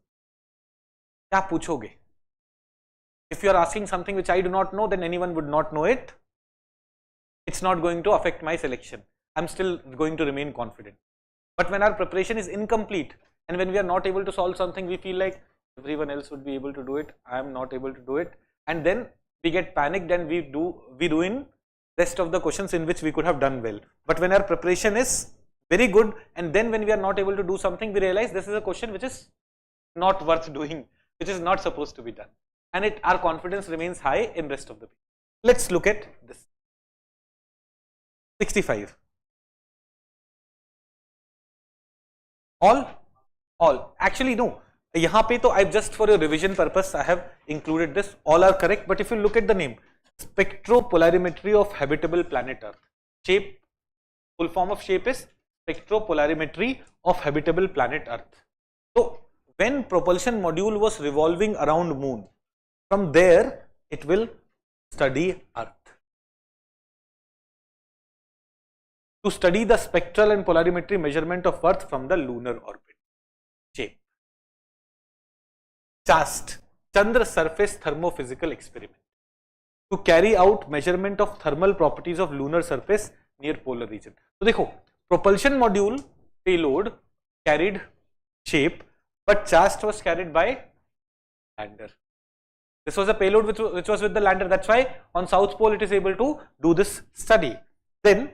Kya puchoge? If you are asking something which I do not know, then anyone would not know it. It's not going to affect my selection. I'm still going to remain confident. But when our preparation is incomplete and when we are not able to solve something, we feel like everyone else would be able to do it. I am not able to do it. And then we get panicked and we ruin rest of the questions in which we could have done well. But when our preparation is very good and then when we are not able to do something, we realize this is a question which is not worth doing, which is not supposed to be done. And our confidence remains high in rest of the people. Let's look at this. 65. All? Actually, no. Yahan pe to I've just for your revision purpose, I have included this. All are correct. But if you look at the name, spectropolarimetry of habitable planet Earth. Shape, full form of shape is spectropolarimetry of habitable planet Earth. So when propulsion module was revolving around moon, from there it will study Earth. To study the spectral and polarimetry measurement of Earth from the lunar orbit shape. CHAST, Chandra Surface Thermophysical Experiment. To carry out measurement of thermal properties of lunar surface near polar region. So देखो, propulsion module payload carried shape, but CHAST was carried by lander. This was a payload which was with the lander. That's why on South Pole it is able to do this study. Then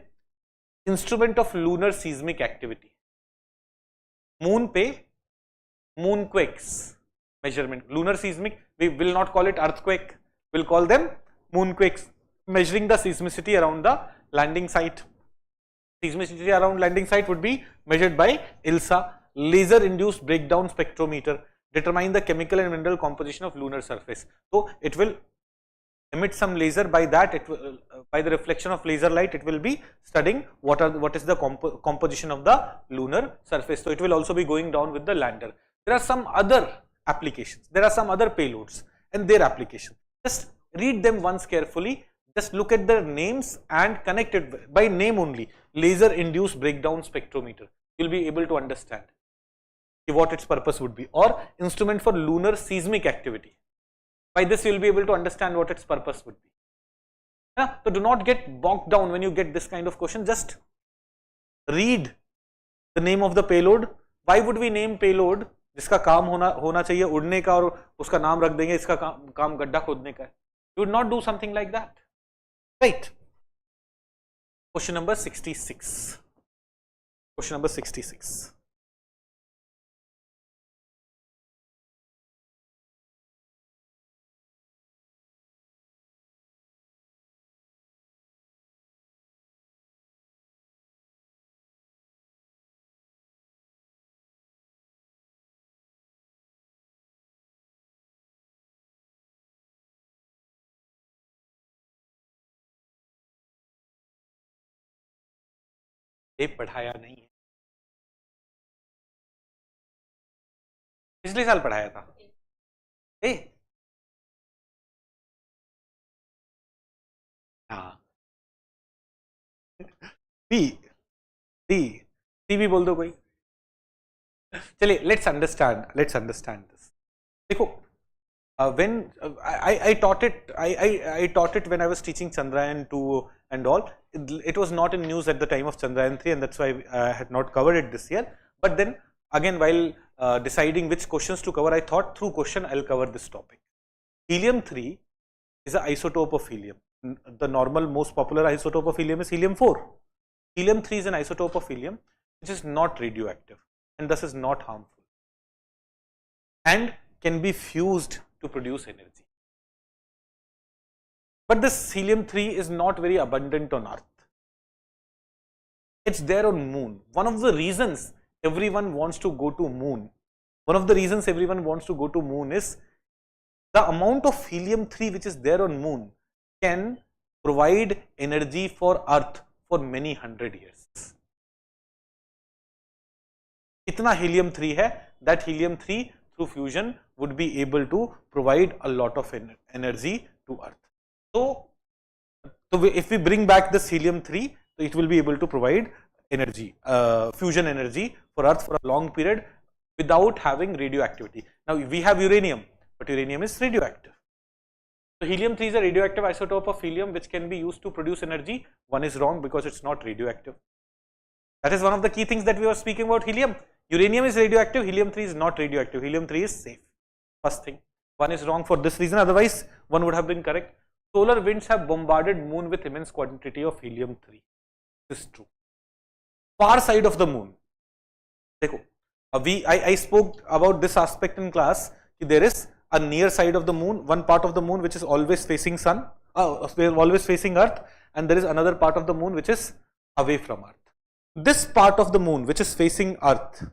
instrument of lunar seismic activity. Moon पे moonquakes measurement. Lunar seismic, we will not call it earthquake, we'll call them moonquakes, measuring the seismicity around the landing site. Seismicity around landing site would be measured by ILSA, laser induced breakdown spectrometer, determine the chemical and mineral composition of lunar surface. So it will emit some laser, by that it will, by the reflection of laser light, it will be studying what is the composition of the lunar surface. So it will also be going down with the lander. There are some other applications, there are some other payloads and their applications. Just read them once carefully, just look at their names and connect it by name only. Laser induced breakdown spectrometer, you will be able to understand what its purpose would be. Or instrument for lunar seismic activity. By this you will be able to understand what its purpose would be. So do not get bogged down when you get this kind of question. Just read the name of the payload. Why would we name payload जिसका काम होना चाहिए उड़ने का, और उसका नाम रख देंगे इसका काम गड्ढा खोदने का है? You would not do something like that, right? Question number 66. Question number 66. ये पढ़ाया नहीं है, पिछले साल पढ़ाया था। हाँ, सी भी बोल दो कोई। चलिए, लेट्स अंडरस्टैंड दिस। देखो, when I taught it, I taught it when I was teaching Chandrayaan 2 and all. It was not in news at the time of Chandrayaan 3, and that's why I had not covered it this year. But then again, while deciding which questions to cover, I thought through question I'll cover this topic. Helium-3 is an isotope of helium. The normal most popular isotope of helium is helium-4. Helium-3 is an isotope of helium which is not radioactive and thus is not harmful and can be fused to produce energy. But this helium-3 is not very abundant on Earth. It's there on Moon. One of the reasons everyone wants to go to Moon, is the amount of helium-3 which is there on Moon can provide energy for Earth for many 100 years. Itna helium-3 hai, that helium-3 through fusion would be able to provide a lot of energy to Earth. So if we bring back this helium-3, it will be able to provide energy, fusion energy for Earth for a long period without having radioactivity. Now we have uranium, but uranium is radioactive. So helium-3 is a radioactive isotope of helium which can be used to produce energy. One is wrong because it's not radioactive. That is one of the key things that we were speaking about helium. Uranium is radioactive, helium-3 is not radioactive, helium-3 is safe. First thing, one is wrong for this reason, otherwise one would have been correct. Solar winds have bombarded Moon with immense quantity of helium-3. This is true. Far side of the Moon. Dekho, I spoke about this aspect in class. There is a near side of the Moon, one part of the Moon which is always facing Sun, always facing Earth, and there is another part of the Moon which is away from Earth. This part of the Moon which is facing Earth,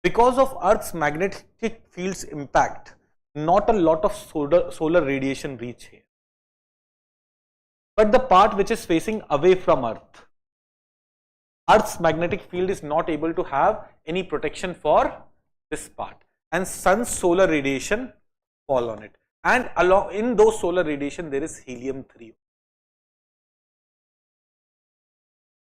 because of Earth's magnetic field's impact, not a lot of solar radiation reach here. but the part which is facing away from Earth. Earth's magnetic field is not able to have any protection for this part, and sun's solar radiation fall on it, and along in those solar radiation there is helium-3.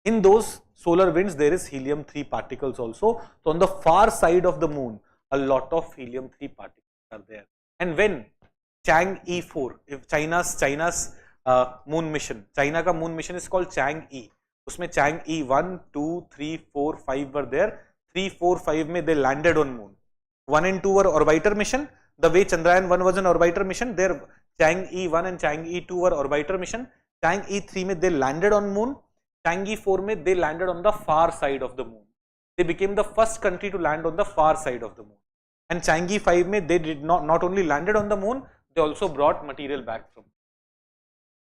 In those solar winds there is helium-3 particles also. So on the far side of the moon a lot of helium-3 particles are there, and when Chang'e 4, if China's moon mission, China ka moon mission is called Chang'e. उसमें Chang'e 1, 2, 3, 4, 5 were there. 3, 4, 5 में they landed on moon. 1 and 2 were orbiter mission. The way Chandrayaan 1 was an orbiter mission, there Chang'e 1 and Chang'e 2 were orbiter mission. Chang'e 3 में they landed on moon. Chang'e 4 में they landed on the far side of the moon. They became the first country to land on the far side of the moon. And Chang'e 5 में they did not only landed on the moon, they also brought material back from.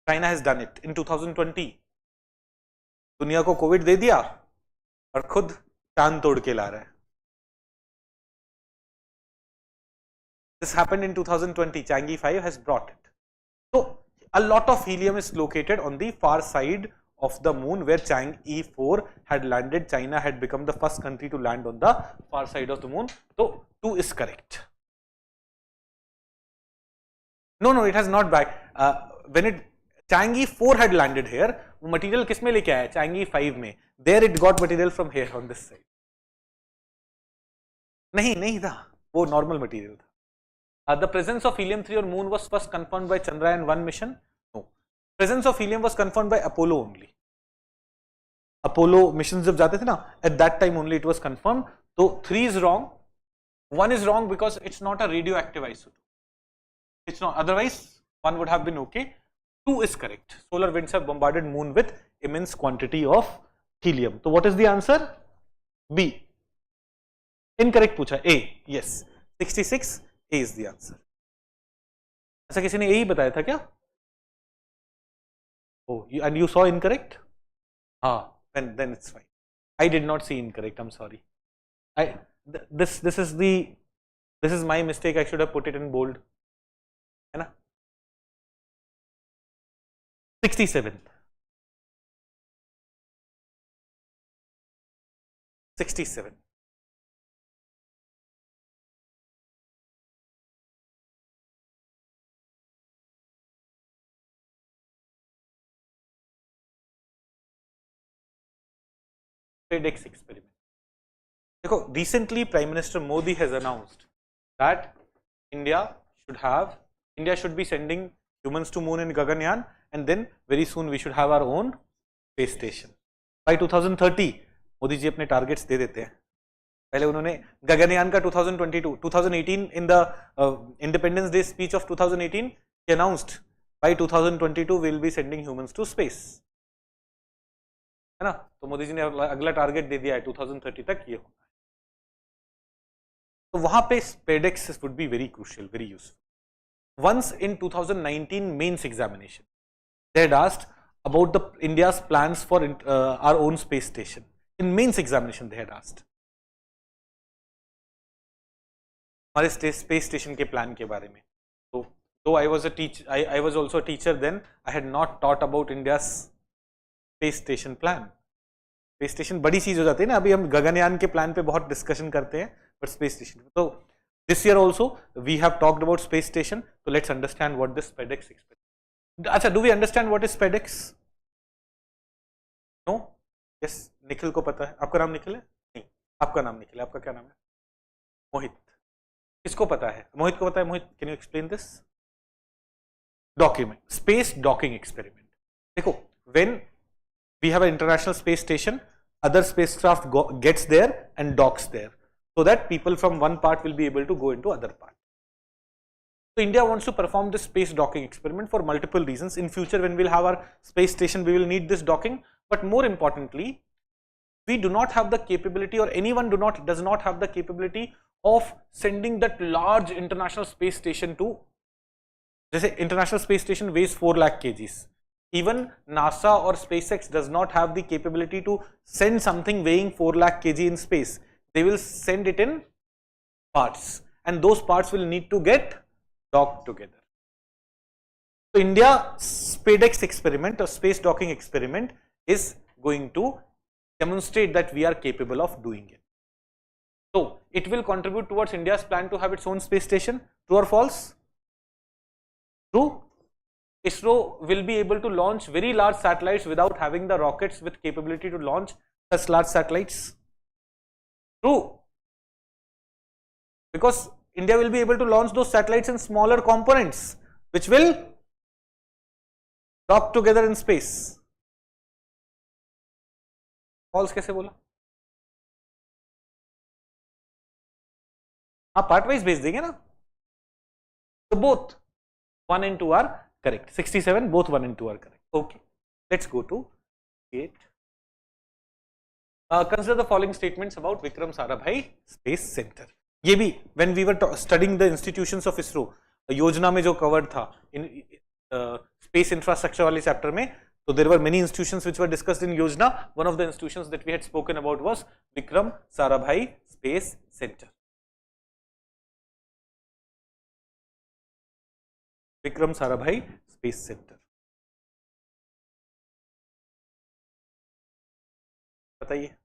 China has done it in 2020. दुनिया को Covid दे दिया और खुद चांद तोड़ के ला रहा है. This happened in 2020. Chang'e 5 has brought it. So a lot of helium is located on the far side of the moon where Chang'e 4 had landed. China had become the first country to land on the far side of the moon. So 2 is correct. No, it has not back. When Chang'e 4 had landed here, material किस में लेके आया? Chang'e 5 में. There it got material from here on this side. नहीं था, वो normal material था. The presence of helium-3 on moon was first confirmed by Chandrayaan 1 mission. No, presence of helium was confirmed by Apollo only. Apollo missions जब जाते थे ना, at that time only it was confirmed. So 3 is wrong. 1 is wrong because it's not a radioactive isotope. It's not. Otherwise, 1 would have been okay. 2 is correct. Solar winds have bombarded moon with immense quantity of helium. So what is the answer? B. Incorrect पूछा. A. Yes. 66. A is the answer. ऐसा किसी ने A ही बताया था क्या? Oh, and you saw incorrect? Then it's fine. I did not see incorrect. I'm sorry. This is my mistake. I should have put it in bold. है ना? 67. 67. SpaceX experiment. देखो, recently Prime Minister Modi has announced that India should be sending humans to moon in Gaganyaan, and then very soon we should have our own space station. By 2030, Modi ji अपने targets दे देते हैं. पहले उन्होंने गगनयान का 2018 in the Independence Day speech of 2018 he announced by 2022 we will be sending humans to space, है ना? तो मोदी जी ने अगला टारगेट दे दिया है 2030 तक ये होना है. तो वहां पे SpaceX would be very crucial, very useful. Once in 2019 mains examination, they had asked about the India's plans for our own space station. In mains examination, they had asked हमारे space station के plan के बारे में. So, though I was a teacher, I was also a teacher then. I had not taught about India's space station plan. Space station बड़ी चीज हो जाती है ना. अभी हम गगनयान के plan पे बहुत discussion करते हैं, but space station. So this year also we have talked about space station. So let's understand what this SpaceX experiment. अच्छा, do we understand what is SpaceX? No? Yes, Nikhil को पता है. आपका नाम निखिल है? नहीं, आपका नाम निखिल है. आपका क्या नाम है? मोहित. किसको पता है? मोहित को पता है. मोहित, can you explain this? Document. Space docking experiment. देखो, when we have an international space station, other spacecraft gets there and docks there, so that people from one part will be able to go into other part. So India wants to perform this space docking experiment for multiple reasons. In future, when we'll have our space station, we will need this docking. But more importantly, we do not have the capability, or anyone does not have the capability of sending that large international space station to. जैसे international space station weighs 4 lakh kgs. Even NASA or SpaceX does not have the capability to send something weighing 4 lakh kg in space. They will send it in parts, and those parts will need to get docked together. So India SpaceX experiment or space docking experiment is going to demonstrate that we are capable of doing it. So it will contribute towards India's plan to have its own space station. True or false? True. ISRO will be able to launch very large satellites without having the rockets with capability to launch such large satellites. True. Because India will be able to launch those satellites in smaller components which will dock together in space. False कैसे बोला? हाँ part wise भेज देंगे ना. So both 1 and 2 are correct. 67 both 1 and 2 are correct. Okay. Let's go to 8. Consider the following statements about Vikram Sarabhai Space Center. ये भी when we were studying the institutions of ISRO, योजना में जो covered था in space infrastructure वाले chapter में, so there were many institutions which were discussed in Yojana. One of the institutions that we had spoken about was Vikram Sarabhai Space Center. Vikram Sarabhai Space Center. बताइए.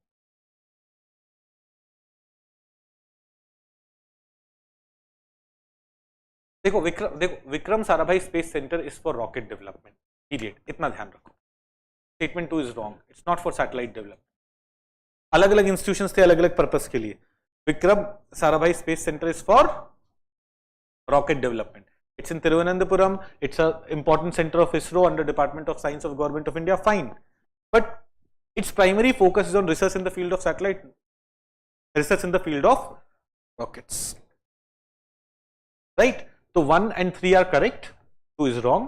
देखो Vikram Sarabhai space centre is for rocket development period. इतना ध्यान रखो. Statement 2 is wrong. It's not for satellite development. अलग अलग institutions थे अलग अलग पर्पस के लिए. Vikram Sarabhai space centre is for rocket development. It's in Thiruvananthapuram. It's an important center of ISRO under Department of Science of Government of India. Fine, but its primary focus is on research in the field of satellite, research in the field of rockets. Right? So 1 and 3 are correct. 2 is wrong.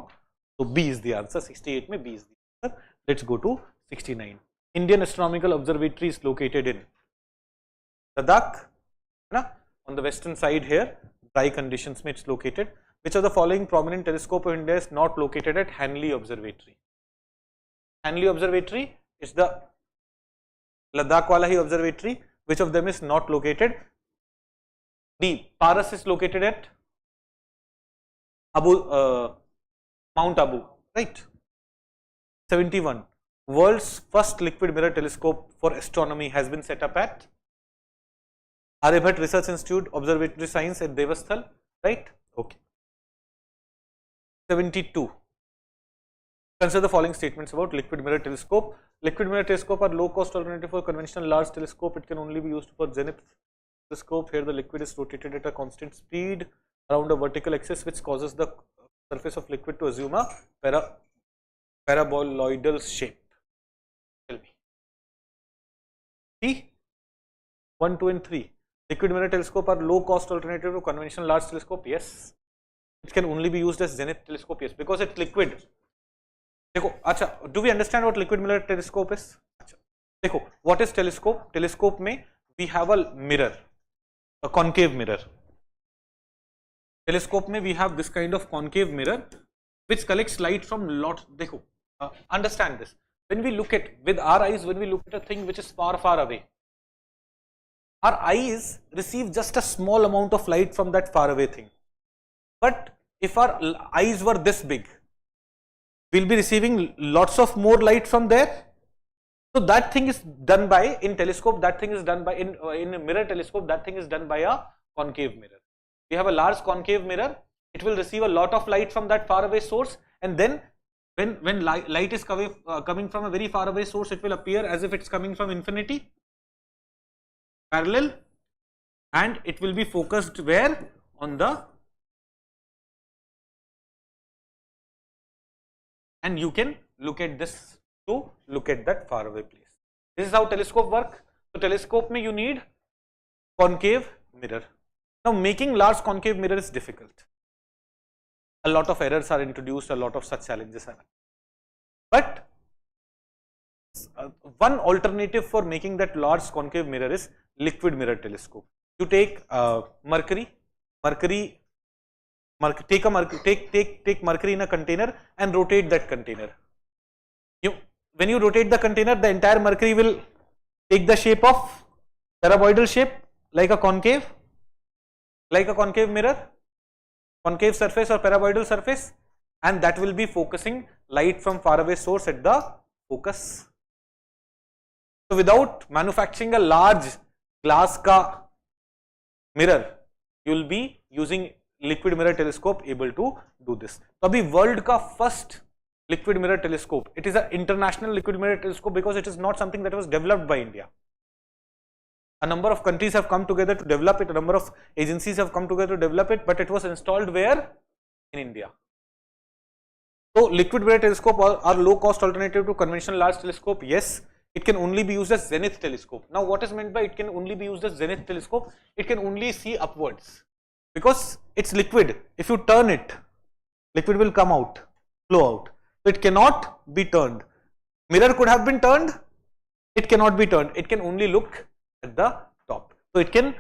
So B is the answer. 68 mein B is the answer. Let's go to 69. Indian Astronomical Observatory is located in Ladakh. On the western side here, dry conditions mein it's located. Which of the following prominent telescope of India is not located at Hanley Observatory? Hanley Observatory is the Ladakh wala hi observatory. Which of them is not located? D. Paras is located at Mount Abu, right? 71. World's first liquid mirror telescope for astronomy has been set up at Aryabhat Research Institute, Observatory Science at Devasthal, right? Okay. 72. Consider the following statements about liquid mirror telescope. Liquid mirror telescope are low cost alternative for conventional large telescope. It can only be used for zenith telescope. Here the liquid is rotated at a constant speed around a vertical axis which causes the surface of liquid to assume a paraboloidal shape. Tell me. See? 1, 2 and 3. Liquid mirror telescope are low cost alternative to conventional large telescope. Yes. It can only be used as zenith telescope. Yes, because it's liquid. देखो अच्छा, do we understand what liquid mirror telescope is? अच्छा, देखो what is telescope? Telescope में we have a mirror, a concave mirror. Telescope में we have this kind of concave mirror which collects light from lot. देखो, understand this. When we look at with our eyes, when we look at a thing which is far away, our eyes receive just a small amount of light from that far away thing. But if our eyes were this big, we'll be receiving lots of more light from there. So that thing is done by, in telescope, that thing is done by, in a mirror telescope, that thing is done by a concave mirror. We have a large concave mirror. It will receive a lot of light from that far away source, and then when light is coming from a very far away source, it will appear as if it's coming from infinity, parallel, and it will be focused where? On the, and you can look at this to look at that far away place. This is how telescope work. So telescope mein you need concave mirror. Now making large concave mirror is difficult. A lot of errors are introduced, a lot of such challenges are. But one alternative for making that large concave mirror is liquid mirror telescope. You take mercury take mercury in a container and rotate that container. When you rotate the container, the entire mercury will take the shape of paraboidal shape, like a concave mirror, concave surface or paraboidal surface. and that will be focusing light from far away source at the focus. So without manufacturing a large glass ka mirror, you will be using liquid mirror telescope able to do this. So abhi world ka first liquid mirror telescope, it is an international liquid mirror telescope because it is not something that was developed by India. A number of countries have come together to develop it, a number of agencies have come together to develop it, but it was installed where? In India. So liquid mirror telescope are low cost alternative to conventional large telescope. Yes, it can only be used as zenith telescope. Now what is meant by it can only be used as zenith telescope? It can only see upwards because it's liquid. If you turn it, liquid will come out, flow out. So it cannot be turned. Mirror could have been turned, it cannot be turned. It can only look at the top. So it can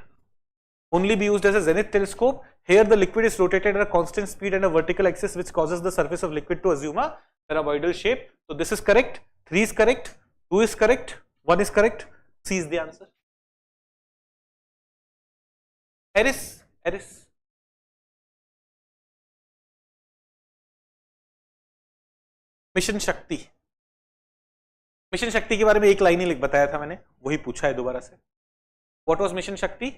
only be used as a zenith telescope. Here the liquid is rotated at a constant speed and a vertical axis which causes the surface of liquid to assume a paraboloidal shape. So this is correct, 3 is correct, 2 is correct, 1 is correct, C is the answer. Eris. Mission शक्ति के बारे में एक line ही लिख बताया था मैंने, वही पूछा है दोबारा से. What was मिशन शक्ति?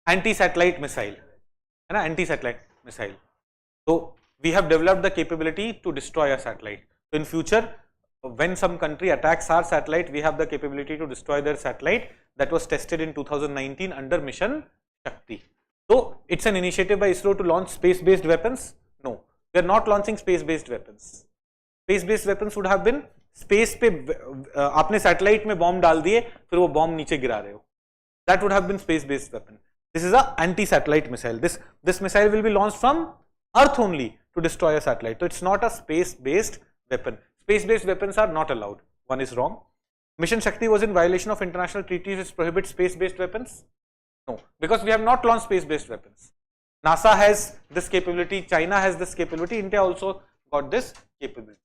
Anti-satellite missile, है ना, anti-satellite missile. So we have developed the capability to destroy a satellite. So in future, when some country attacks our satellite, we have the capability to destroy their satellite. That was tested in 2019 under mission Shakti. So it's an initiative by ISRO to launch space-based weapons. No, we are not launching space-based weapons. Space-based weapons would have been space पे आपने satellite में bomb डाल दिए, फिर वो bomb नीचे गिरा रहे हो. That would have been space-based weapon. This is a anti-satellite missile. This missile will be launched from Earth only to destroy a satellite. So it's not a space-based weapon. Space-based weapons are not allowed. One is wrong. Mission Shakti was in violation of international treaties which prohibit space-based weapons. No, because we have not launched space-based weapons. NASA has this capability. China has this capability. India also got this capability.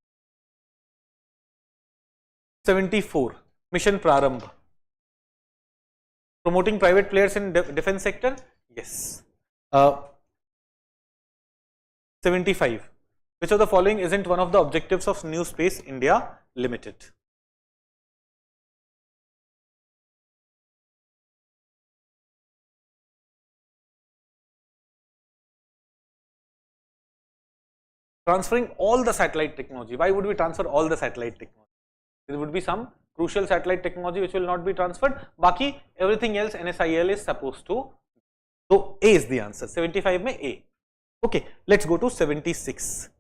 74. Mission Prarambh. Promoting private players in defense sector? Yes. 75. Which of the following isn't one of the objectives of New Space India Limited? Transferring all the satellite technology. Why would we transfer all the satellite technology? There would be some crucial satellite technology which will not be transferred. Baki, everything else NSIL is supposed to. So A is the answer. 75 mein A. Okay, let's go to 76.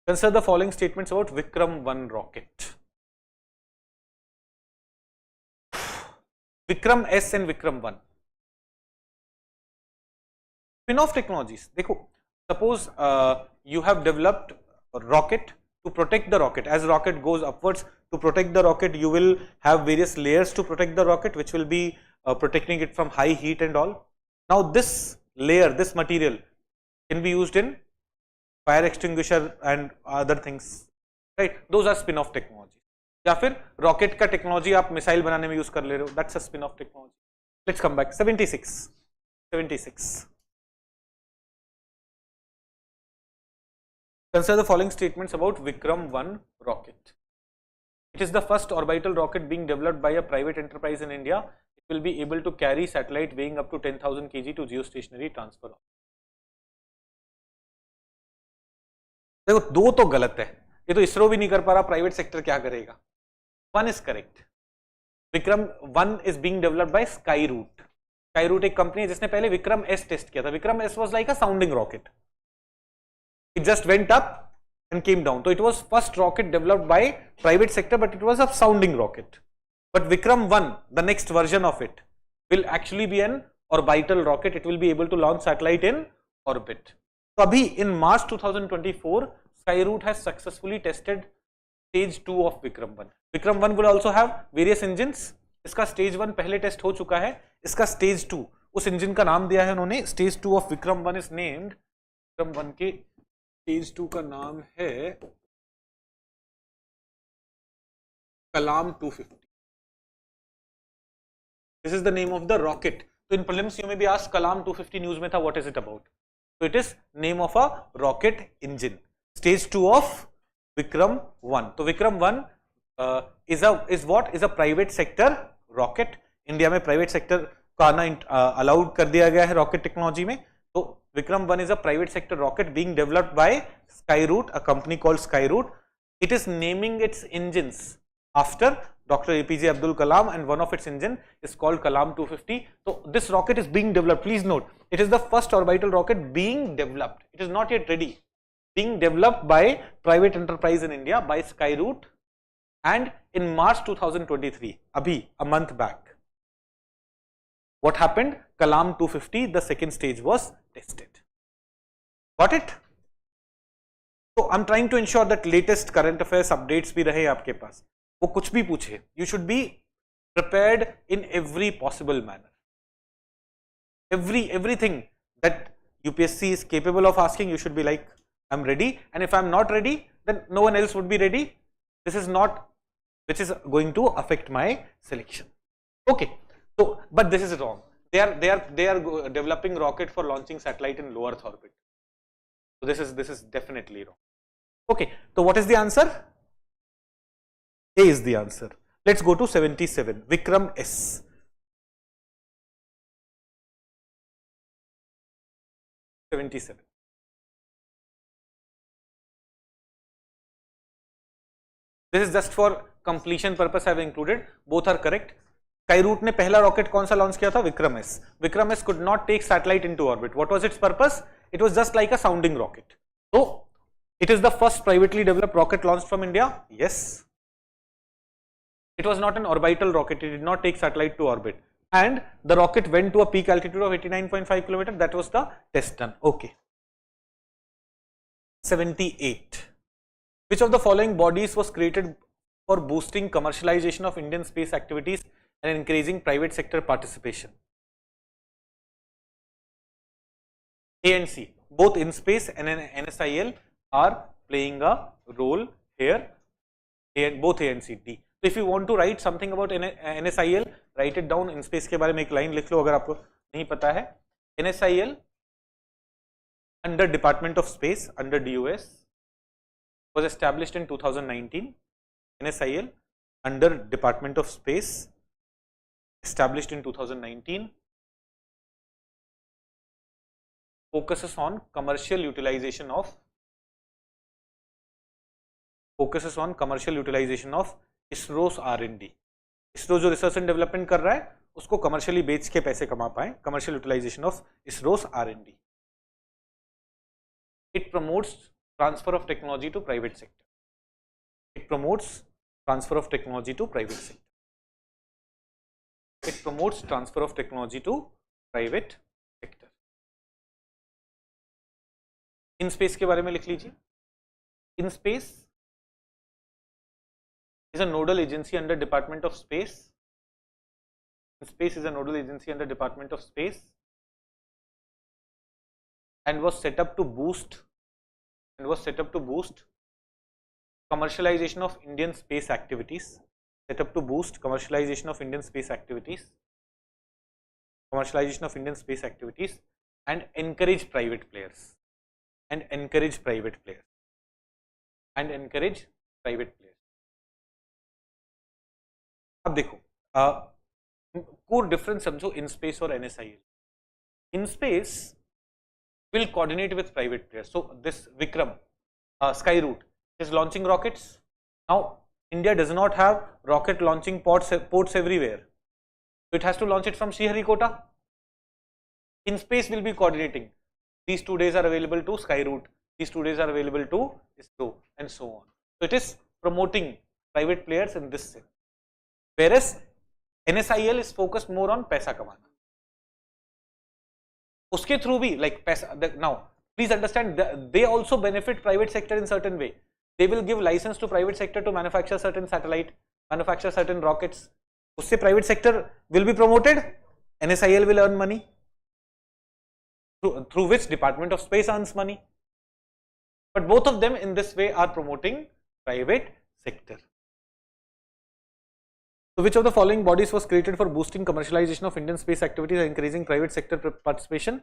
Consider the following statements about Vikram 1 rocket. Vikram S and Vikram 1. Spin-off technologies. देखो, suppose you have developed a rocket to protect the rocket. As rocket goes upwards, to protect the rocket, you will have various layers to protect the rocket, which will be protecting it from high heat and all. Now this layer, this material can be used in fire extinguisher and other things, right? Those are spin-off technology. या फिर rocket का technology आप missile बनाने में use कर ले रहे हो, that's a spin-off technology. Let's come back. 76. Consider the following statements about Vikram 1 rocket. It is the first orbital rocket being developed by a private enterprise in India. It will be able to carry satellite weighing up to 10,000 kg to geostationary transfer. देखो, दो तो गलत है. ये तो इसरो भी नहीं कर पा रहा, प्राइवेट सेक्टर क्या करेगा? 1 is correct. Vikram 1 is being developed by Skyroot. Skyroot एक कंपनी है जिसने पहले Vikram S टेस्ट किया था. Vikram S was like a sounding rocket. It just went up and came down. So it was first rocket developed by private sector, but it was a sounding rocket. But Vikram 1, the next version of it, will actually be an orbital rocket. It will be able to launch satellite in orbit. So abhi in March 2024, Skyroot has successfully tested stage 2 of Vikram 1. Vikram 1 will also have various engines. इसका stage 1 पहले test हो चुका है. इसका stage 2 उस engine का नाम दिया है उन्होंने. Stage 2 of Vikram 1 is named. Vikram 1 के stage 2 का नाम है Kalam 250. This is the name of the rocket. So in prelims you may be asked Kalam 250 news में था, what is it about? So it is name of a rocket engine. Stage 2 of Vikram 1. So Vikram 1 is what? Is a private sector rocket. India में private sector का आना allowed कर दिया गया है rocket technology में. तो Vikram 1 is a private sector rocket being developed by Skyroot, a company called Skyroot. It is naming its engines after Dr. APJ Abdul Kalam, and one of its engine is called Kalam 250. So this rocket is being developed. Please note, it is the first orbital rocket being developed. It is not yet ready. Being developed by private enterprise in India by Skyroot, and in March 2023, abhi a month back, what happened? Kalam 250, the second stage was tested. Got it? So I'm trying to ensure that latest current affairs updates भी रहे आपके पास. वो कुछ भी पूछे, you should be prepared in every possible manner. Everything that UPSC is capable of asking, you should be like, I'm ready, and if I'm not ready, then no one else would be ready. This is not which is going to affect my selection. Okay. So, but this is wrong. They are developing rocket for launching satellite in low Earth orbit. So this is definitely wrong. Okay. So what is the answer? A is the answer. Let's go to 77. Vikram S. This is just for completion purpose I have included. Both are correct. Skyroot ने पहला rocket कौन सा launch किया था? Vikram S. Vikram S could not take satellite into orbit. What was its purpose? It was just like a sounding rocket. So it is the first privately developed rocket launched from India. Yes. It was not an orbital rocket. It did not take satellite to orbit, and the rocket went to a peak altitude of 89.5 km. That was the test done. Okay. 78. Which of the following bodies was created for boosting commercialization of Indian space activities and increasing private sector participation? A and C, both InSpace and NSIL are playing a role here. Both A and C. D. So if you want to write something about NSIL, write it down. InSpace के बारे में एक line लिख लो अगर आपको नहीं पता है. NSIL under Department of Space, under DOS, was established in 2019. NSIL under Department of Space, established in 2019, focuses on commercial utilization of ISRO's R&D. ISRO जो रिसर्च एंड डेवलपमेंट कर रहा है उसको कमर्शियली बेच के पैसे कमा पाए. Commercial utilisation of ISRO's R&D. It promotes transfer of technology to private sector. It promotes transfer of technology to private sector. It promotes transfer of technology to private sector. InSpace के बारे में लिख लीजिए. InSpace is a nodal agency under Department of Space. InSpace is a nodal agency under Department of Space and was set up to boost commercialization of Indian space activities. Set up to boost commercialization of Indian space activities. And encourage private players. अब देखो core difference समझो InSpace और NSIL. InSpace will coordinate with private players. So this Vikram, Skyroot is launching rockets. Now India does not have rocket launching ports everywhere. So it has to launch it from Sriharikota. InSpace will be coordinating. These 2 days are available to Skyroot. These 2 days are available to ISRO, and so on. So it is promoting private players in this sense. Whereas NSIL is focused more on पैसा कमाना. उसके through भी like पैसा. Now please understand they also benefit private sector in certain way. They will give license to private sector to manufacture certain satellite, manufacture certain rockets. उससे private sector will be promoted. NSIL will earn money through which Department of Space earns money. But both of them in this way are promoting private sector. So which of the following bodies was created for boosting commercialization of Indian space activities and increasing private sector participation?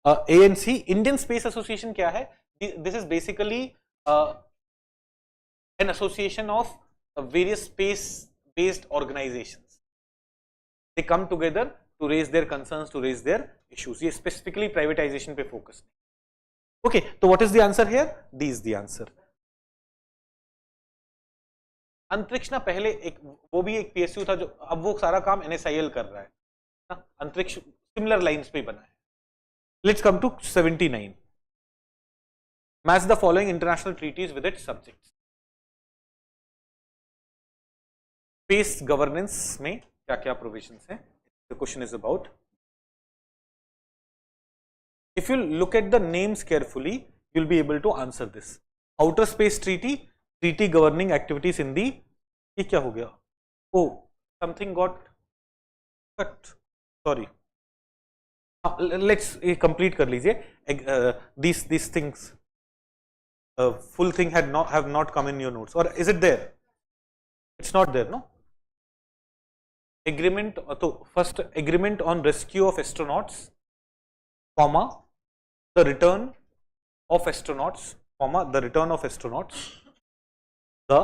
ANC Indian space association क्या है? This is basically an association of various space based organizations. They come together to raise their concerns, to raise their issues. ये specifically privatization पे focus. Okay, so what is the answer here? D is the answer. अंतरिक्ष ना पहले एक वो भी एक PSU था जो अब वो सारा काम NSIL कर रहा है ना, अंतरिक्ष सिमिलर लाइंस पे बना है. Let's come to 79. Match the following international treaties with its subjects. Space governance में क्या क्या प्रोविजंस हैं? The question is about. If you look at the names carefully you will be able to answer this. Outer space treaty, treaty governing activities in the, ये क्या हो गया? Oh something got cut, sorry. Let's complete कर लीजिए. This things full thing have not come in your notes, और is it there? It's not there, no. Agreement, so first agreement on rescue of astronauts, comma the return of astronauts, comma the return of astronauts, the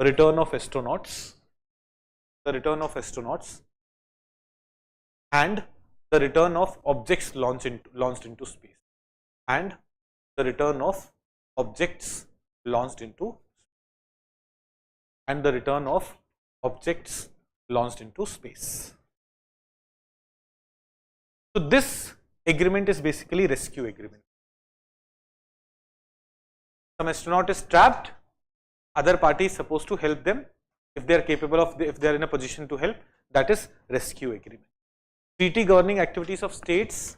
return of astronauts, the return of astronauts, and the return of objects launched into space, and the return of objects launched into, and the return of objects launched into space. So this agreement is basically rescue agreement. Some astronaut is trapped, other party is supposed to help them if they are capable of, if they are in a position to help. That is rescue agreement. Treaty governing activities of states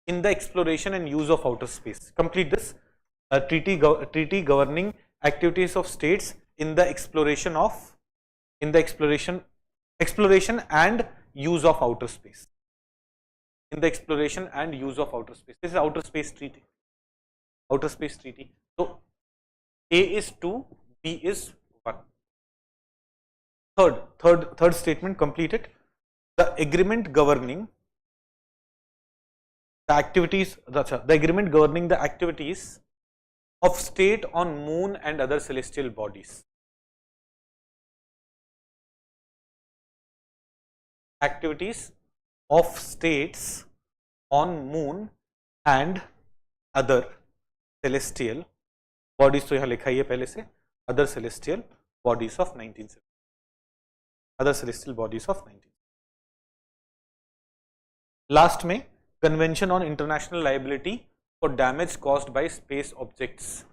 in the exploration and use of outer space. Complete this. Treaty governing activities of states in the exploration and use of outer space. In the exploration and use of outer space. This is outer space treaty. Outer space treaty. So A is 2, B is 1. Third statement completed. The agreement governing the activities. The agreement governing the activities of state on moon and other celestial bodies. Activities of states on moon and other celestial bodies. तो यहाँ लिखा ही है पहले से, other celestial bodies of 1970. Other celestial bodies of 1970. Last में Convention on International Liability for damage caused by space objects.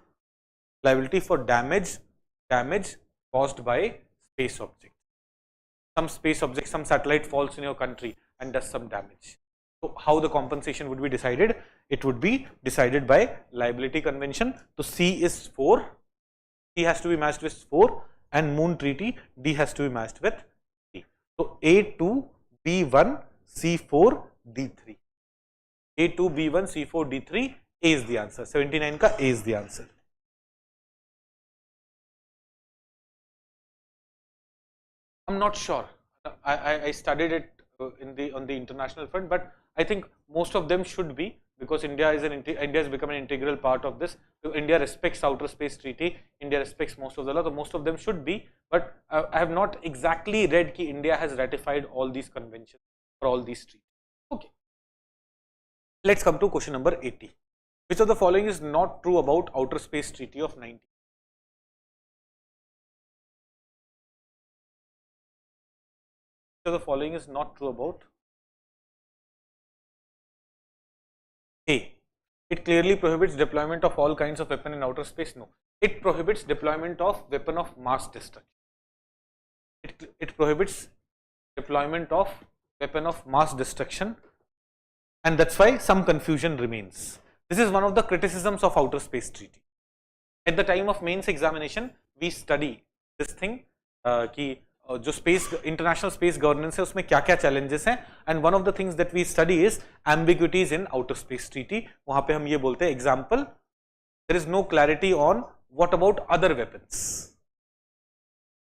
Liability for damage caused by space objects. Some space object, some satellite falls in your country and does some damage. So how the compensation would be decided? It would be decided by liability convention. So C is 4, C has to be matched with 4, and moon treaty D has to be matched with 3. So A2, B1, C4, D3. A2, B1, C4, D3, A is the answer. 79 ka A is the answer. I'm not sure. I studied it on the international front, but I think most of them should be, because India has become an integral part of this. So India respects outer space treaty. India respects most of the law. So most of them should be, but I have not exactly read that India has ratified all these conventions for all these treaties. Okay. Let's come to question number 80. Which of the following is not true about outer space treaty of 19? So the following is not true about? A. It clearly prohibits deployment of all kinds of weapon in outer space. No. It prohibits deployment of weapon of mass destruction. It prohibits deployment of weapon of mass destruction, and that's why some confusion remains. This is one of the criticisms of outer space treaty. At the time of mains examination, we study this thing कि जो space international space governance है उसमें क्या क्या challenges हैं, and one of the things that we study is ambiguities in outer space treaty. वहां पे हम ये बोलते हैं, example, there is no clarity on what about other weapons.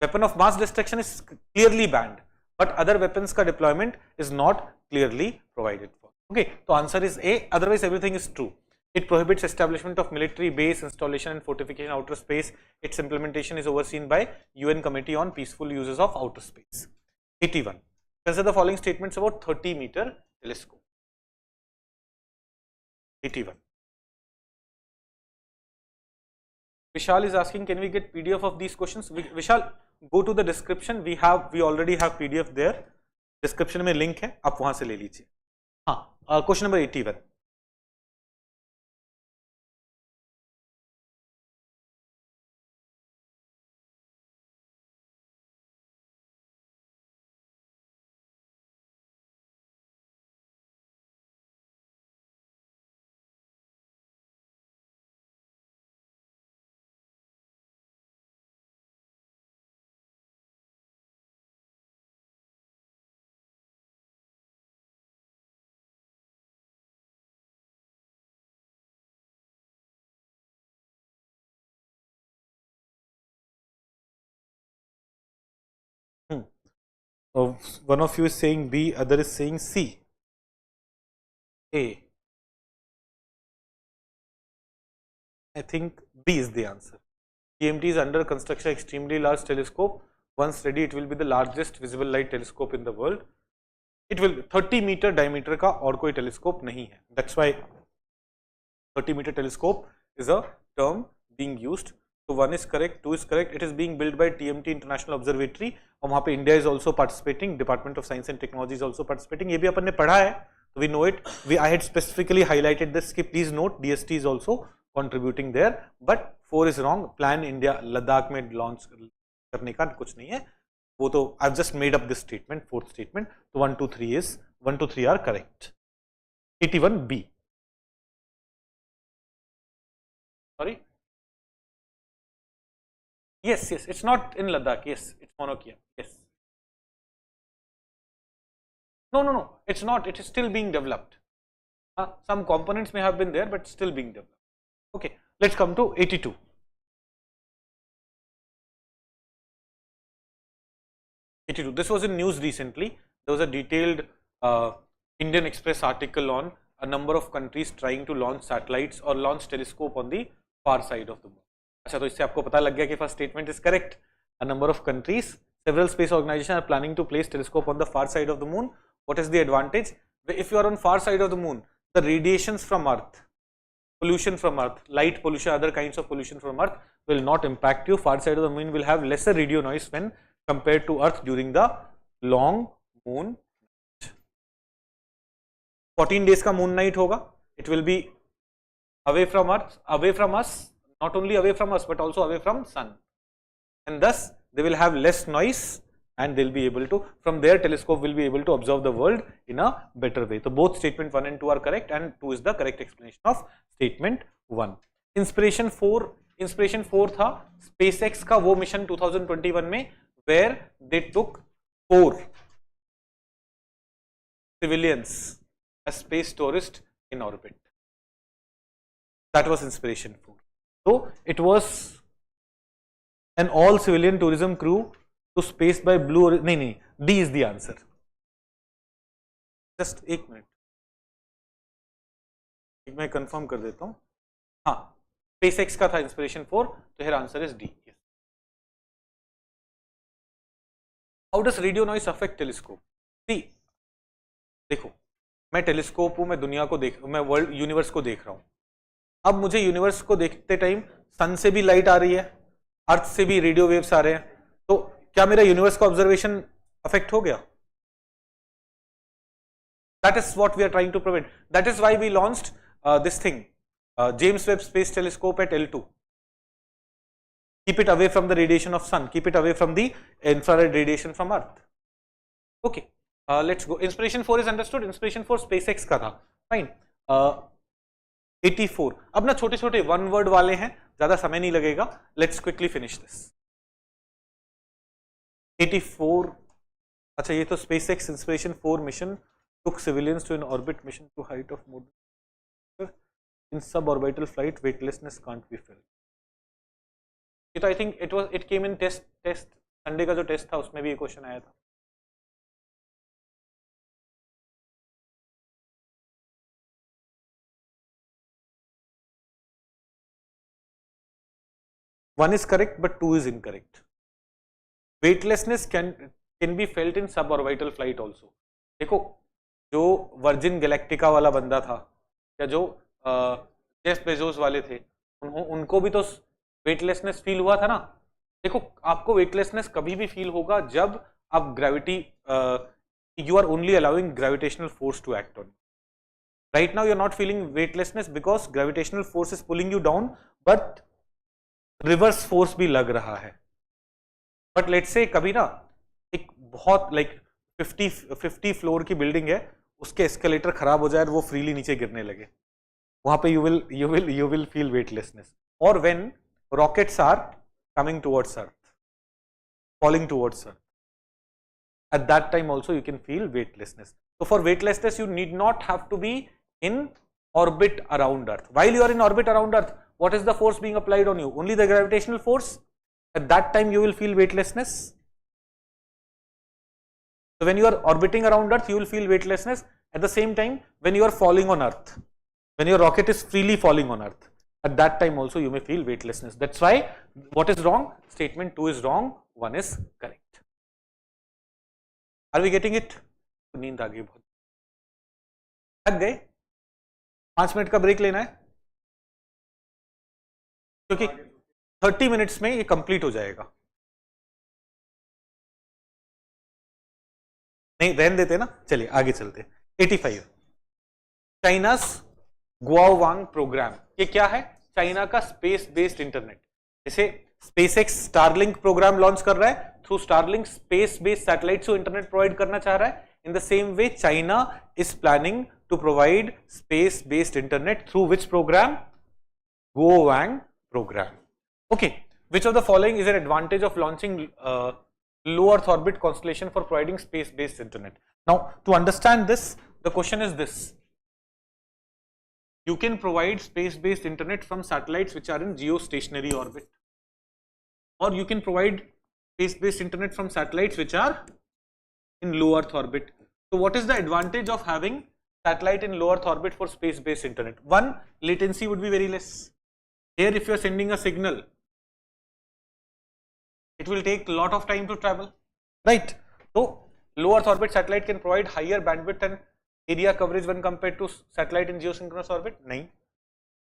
Weapon of mass destruction is clearly banned, but other weapons का deployment is not clearly provided for. Okay, so answer is A, otherwise everything is true. It prohibits establishment of military base, installation and fortification in outer space. Its implementation is overseen by UN Committee on Peaceful Uses of Outer Space. 81. Consider the following statements about 30-meter telescope. 81. Vishal is asking, can we get PDF of these questions? Vishal, go to the description. We already have PDF there. Description में link है, आप वहां से ले लीजिए. हाँ, question number 81. One of you is saying B, other is saying C. A. I think B is the answer. TMT is under construction, extremely large telescope. Once ready, it will be the largest visible light telescope in the world. It will 30-meter diameter का और कोई telescope नहीं है. That's why 30-meter telescope is a term being used. So 1 is correct, 2 is correct. It is being built by TMT International Observatory. और वहाँ पे India is also participating. Department of Science and Technology is also participating. ये भी अपन ने पढ़ा है. We know it. I had specifically highlighted this. Please note DST is also contributing there. But 4 is wrong. Plan India Ladakh में launch करने का कुछ नहीं है. वो तो I've just made up this statement. Fourth statement. So 1, 2, 3 is 1, 2, 3 are correct. 81B. Sorry. Yes, it's not in Ladakh. Yes, it's Monokia. Yes. No, it's not. It is still being developed. Some components may have been there, but still being developed. Okay, let's come to 82. This was in news recently. There was a detailed Indian Express article on a number of countries trying to launch satellites or launch telescope on the far side of the moon. अच्छा, तो इससे आपको पता लग गया कि first statement is correct. A number of countries, several space organizations are planning to place telescope on the far side of the moon. What is the advantage? If you are on far side of the moon, the radiations from Earth, pollution from Earth, light pollution, other kinds of pollution from Earth will not impact you. Far side of the moon will have lesser radio noise when compared to Earth during the long moon. 14 days का moon night होगा. It will be away from Earth, away from us. Not only away from us, but also away from sun, and thus they will have less noise, and they'll be able to, from their telescope, will be able to observe the world in a better way. So both statement 1 and 2 are correct, and 2 is the correct explanation of statement 1. Inspiration 4 था SpaceX का वो mission 2021 में, where they took 4 civilians as space tourists in orbit. That was Inspiration 4. So it was an all civilian tourism crew to space by Blue. नहीं, D is the answer. Just एक minute, मैं confirm कर देता हूँ. हाँ, SpaceX का था Inspiration 4, तो here answer is D. Yes. How does radio noise affect telescope? See, देखो, मैं टेलीस्कोप हूँ, मैं दुनिया को मैं वर्ल्ड यूनिवर्स को देख रहा हूँ. अब मुझे यूनिवर्स को देखते टाइम सन से भी लाइट आ रही है, अर्थ से भी रेडियो वेव्स आ रहे हैं, तो क्या मेरा यूनिवर्स का ऑब्जर्वेशन अफेक्ट हो गया? That is what we are trying to prevent. That is why we launched this thing, James Webb space telescope at L2. Keep it away from the radiation of sun, keep it away from the infrared radiation from earth. Okay, let's go. Inspiration 4 is understood. Inspiration 4 SpaceX का था. Fine. 84. अब ना छोटे छोटे one word वाले हैं, ज्यादा समय नहीं लगेगा. Let's quickly finish this. 84. अच्छा, ये तो SpaceX Inspiration 4 mission took civilians to an orbit mission to height of more in suborbital flight. Weightlessness can't be felt. It I think it came in test Sunday का जो test था उसमें भी ये question आया था. 1 is correct but 2 is incorrect. Weightlessness can be felt in suborbital flight also. देखो जो वर्जिन गैलेक्टिका वाला बंदा था या जो जेफ बेजोस वाले थे उनको भी तो वेटलेसनेस फील हुआ था ना. देखो आपको वेटलेसनेस कभी भी फील होगा जब आप gravity you are only allowing gravitational force to act on you. Right now you are not feeling weightlessness because gravitational force is pulling you down, but reverse force भी लग रहा है. But let's say कभी ना एक बहुत like 50 floor की building है, उसके एस्केलेटर खराब हो जाए और वो फ्रीली नीचे गिरने लगे, वहां पे you will feel weightlessness. Or when rockets are coming towards Earth, falling towards Earth, at that time also you can feel weightlessness. So for weightlessness you need not have to be in orbit around Earth. While you are in orbit around Earth, what is the force being applied on you? Only the gravitational force. At that time you will feel weightlessness. So when you are orbiting around Earth you will feel weightlessness. At the same time when you are falling on Earth, when your rocket is freely falling on Earth, at that time also you may feel weightlessness. That's why what is wrong? Statement 2 is wrong, 1 is correct. Are we getting it? नींद आ गई बहुत. थक गए? 5 minute का break लेना है क्योंकि 30 minutes में ये कंप्लीट हो जाएगा. नहीं रहने देते ना, चलिए आगे चलते. 85 चाइनास गुआओवांग प्रोग्राम. ये क्या है? चाइना का स्पेस बेस्ड इंटरनेट. जैसे स्पेसएक्स स्टारलिंक प्रोग्राम लॉन्च कर रहा है, through Starlink space based satellites को इंटरनेट प्रोवाइड करना चाह रहा है. In the same way China is planning to provide space based internet through which program? Guowang program. Okay, which of the following is an advantage of launching low Earth orbit constellation for providing space-based internet? Now, to understand this, the question is this: you can provide space-based internet from satellites which are in geostationary orbit, or you can provide space-based internet from satellites which are in low Earth orbit. So, what is the advantage of having satellite in low Earth orbit for space-based internet? One, latency would be very less. Here if you are sending a signal, it will take a lot of time to travel, right? So low Earth orbit satellite can provide higher bandwidth and area coverage when compared to satellite in geosynchronous orbit. नहीं,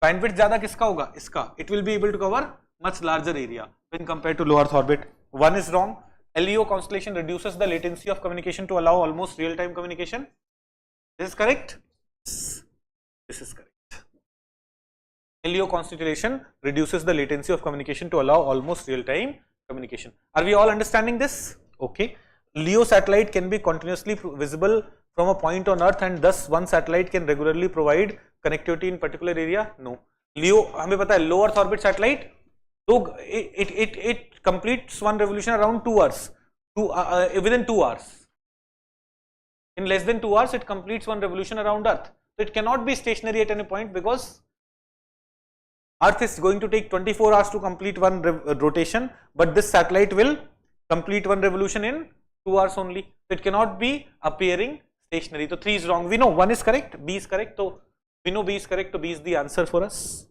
bandwidth ज़्यादा किसका होगा? इसका. It will be able to cover much larger area when compared to low Earth orbit. One is wrong. LEO constellation reduces the latency of communication to allow almost real-time communication. This is correct. This is correct. LEO constellation reduces the latency of communication to allow almost real-time communication. Are we all understanding this? Okay. LEO satellite can be continuously visible from a point on Earth, and thus one satellite can regularly provide connectivity in particular area. No. LEO हमें पता है low Earth orbit satellite, तो it completes one revolution around 2 hours, within 2 hours. In less than 2 hours, it completes one revolution around Earth. So it cannot be stationary at any point because Earth is going to take 24 hours to complete one rotation, but this satellite will complete one revolution in 2 hours only. So it cannot be appearing stationary. So 3 is wrong. We know 1 is correct, B is correct. So we know B is correct. So B is the answer for us.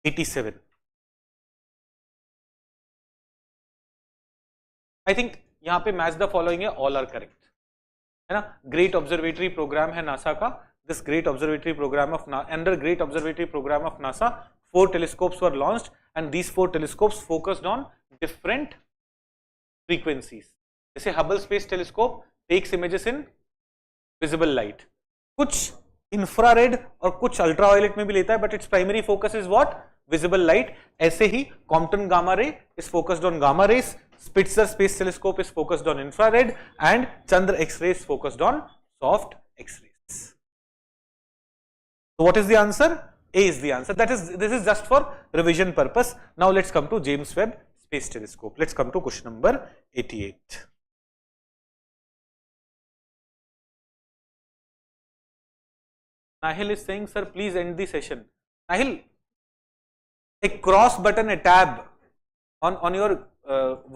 '87. I think यहाँ पे match the following है, all are correct. है ना. Great observatory programme है NASA का. This great observatory programme of under great observatory programme of NASA 4 telescopes were launched and these 4 telescopes focused on different frequencies. जैसे Hubble space telescope takes images in visible light, कुछ infrared और कुछ ultraviolet में भी लेता है, but its primary focus is what? Visible light. ऐसे ही Compton gamma ray is focused on gamma rays, Spitzer Space Telescope is focused on infrared, and Chandra X-ray is focused on soft X-rays. So what is the answer? A is the answer. This is just for revision purpose. Now let's come to James Webb Space Telescope. Let's come to question number 88. Nahil is saying, sir, please end the session. Nahil, a cross button, a tab on your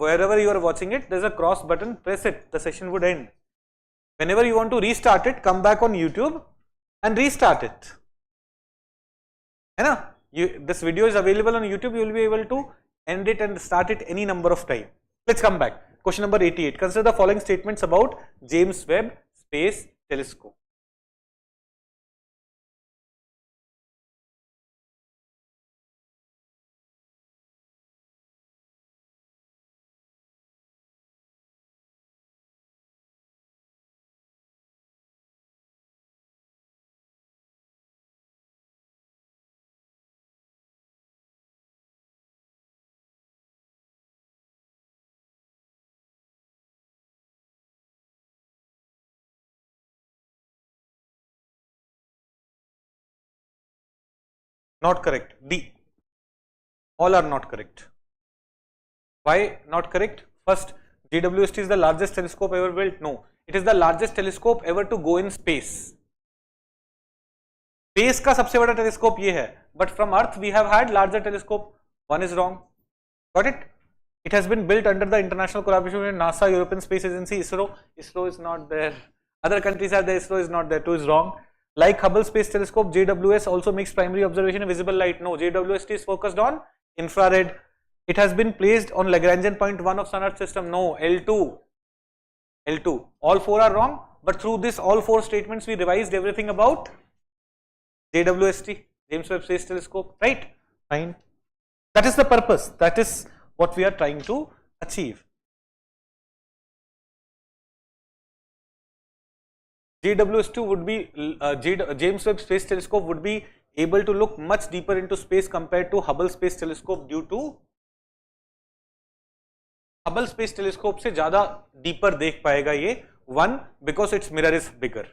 wherever you are watching it, there's a cross button, press it, the session would end. Whenever you want to restart it, come back on YouTube, and restart it. है ना? This video is available on YouTube. You will be able to end it and start it any number of time. Let's come back. Question number 88. Consider the following statements about James Webb Space Telescope. Not correct. D. All are not correct. Why not correct? First, JWST is the largest telescope ever built. No, it is the largest telescope ever to go in space. Space का सबसे बड़ा telescope ये है. But from Earth we have had larger telescope. One is wrong. Got it? It has been built under the international collaboration with NASA, European Space Agency, ISRO. ISRO is not there. Other countries are there. ISRO is not there. 2 is wrong. Like Hubble Space Telescope, JWS also makes primary observation of visible light. No, JWST is focused on infrared. It has been placed on Lagrangian point 1 of Sun Earth system. No, L2. L2. All 4 are wrong, but through this all 4 statements we revised everything about JWST, James Webb Space Telescope, right? Fine. That is the purpose. That is what we are trying to achieve. JWST would be, James Webb Space Telescope would be able to look much deeper into space compared to Hubble Space Telescope due to Hubble Space Telescope से ज़्यादा deeper देख पाएगा ये. 1, because its mirror is bigger.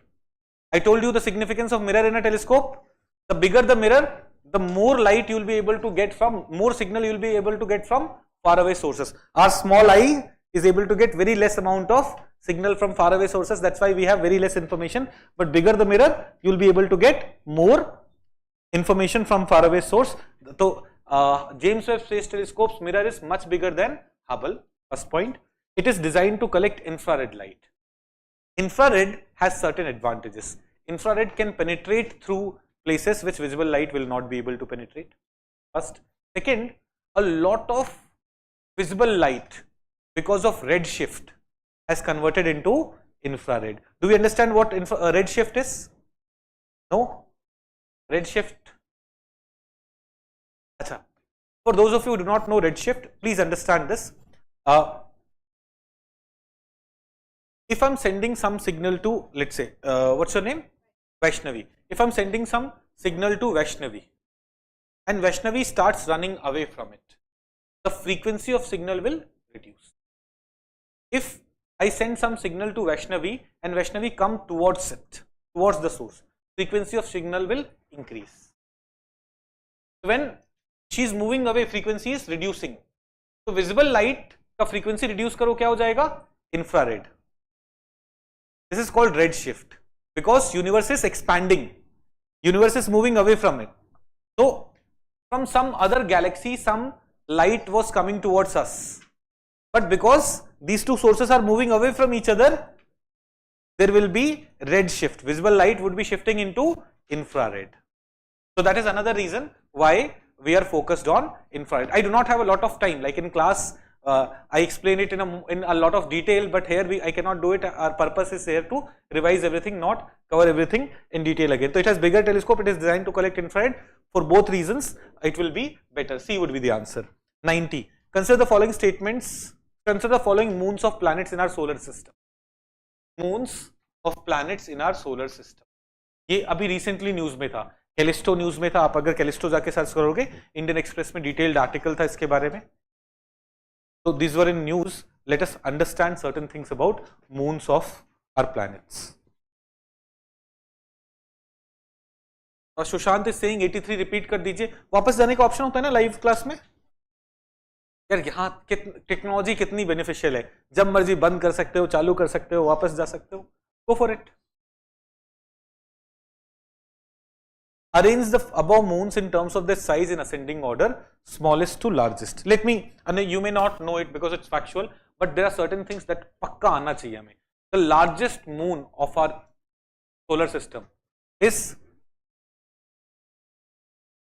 I told you the significance of mirror in a telescope. The bigger the mirror, the more light you will be able to get from, more signal you will be able to get from far away sources. Our small eye is able to get very less amount of signal from far away sources. That's why we have very less information. But bigger the mirror, you will be able to get more information from far away source. So James Webb Space Telescope's mirror is much bigger than Hubble. First point. It is designed to collect infrared light. Infrared has certain advantages. Infrared can penetrate through places which visible light will not be able to penetrate. First. Second, a lot of visible light because of redshift has converted into infrared. Do we understand what redshift is? No? Redshift. Achha. For those of you who do not know redshift, please understand this. If I'm sending some signal to, let's say, what's your name? Vaishnavi. If I'm sending some signal to Vaishnavi and Vaishnavi starts running away from it, the frequency of signal will reduce. If I send some signal to Vaishnavi and Vaishnavi come towards it, towards the source, frequency of signal will increase. When she is moving away, frequency is reducing. So visible light का frequency reduce करो क्या हो जाएगा? Infrared. This is called redshift because universe is expanding. Universe is moving away from it. So from some other galaxy, some light was coming towards us. But because these two sources are moving away from each other, there will be redshift. Visible light would be shifting into infrared. So that is another reason why we are focused on infrared. I do not have a lot of time. Like in class, I explain it in a lot of detail, but here I cannot do it. Our purpose is here to revise everything, not cover everything in detail again. So it has bigger telescope. It is designed to collect infrared. For both reasons, it will be better. C would be the answer. 90. Consider the following statements. Consider the following moons of planets in our solar system. Moons of planets in our solar system. ये अभी recently news में था. Callisto news में था. आप अगर Callisto जाके search करोगे, Indian Express में detailed article था इसके बारे में. So these were in news. Let us understand certain things about moons of our planets. और सुशांत is saying 83 repeat कर दीजिए. वापस जाने का ऑप्शन होता है ना लाइव क्लास में? यार यहाँ टेक्नोलॉजी कितनी बेनिफिशियल है. जब मर्जी बंद कर सकते हो, चालू कर सकते हो, वापस जा सकते हो. Go for it. Arrange the above moons in terms of their size in ascending order, smallest to largest. Let me, and you may not know it because it's factual, but there are certain things that पक्का आना चाहिए हमें. The largest moon of our solar system is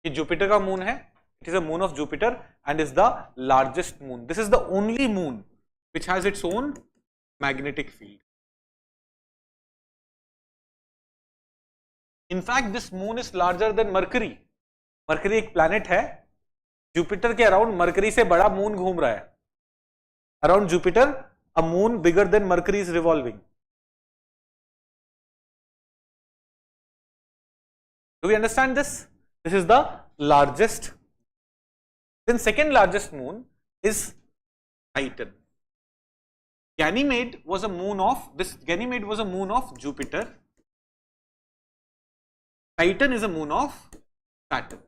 ये Jupiter का moon है, it is a moon of Jupiter and is the largest moon. This is the only moon which has its own magnetic field. In fact, this moon is larger than Mercury. Mercury एक planet है, Jupiter के around Mercury से बड़ा moon घूम रहा है. Around Jupiter, a moon bigger than Mercury is revolving. Do we understand this? This is the largest. Then second largest moon is Titan. Ganymede was a moon of Jupiter. Titan is a moon of Saturn.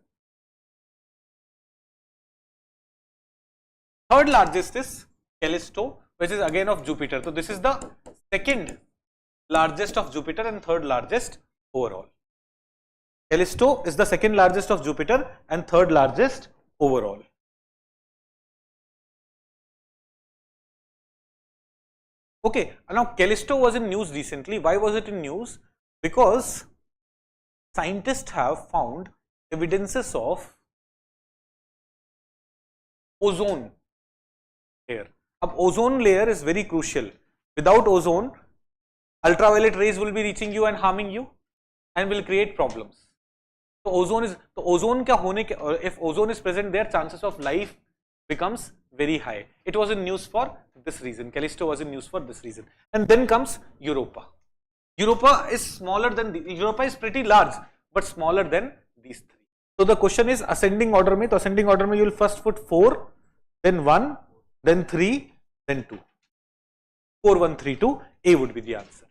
Third largest is Callisto, which is again of Jupiter. So this is the second largest of Jupiter and third largest overall. Callisto is the second largest of Jupiter and third largest overall. Okay, now Callisto was in news recently. Why was it in news? Because scientists have found evidences of ozone layer. Now, ozone layer is very crucial. Without ozone, ultraviolet rays will be reaching you and harming you and will create problems. So ozone क्या होने के, if ozone is present there, chances of life becomes very high. It was in news for this reason. Callisto was in news for this reason. And then comes Europa. Europa is smaller than Europa is pretty large, but smaller than these three. So the question is ascending order में. तो ascending order में you will first put 4, then 1, then 3, then 2. 4, 1, 3, 2. A would be the answer,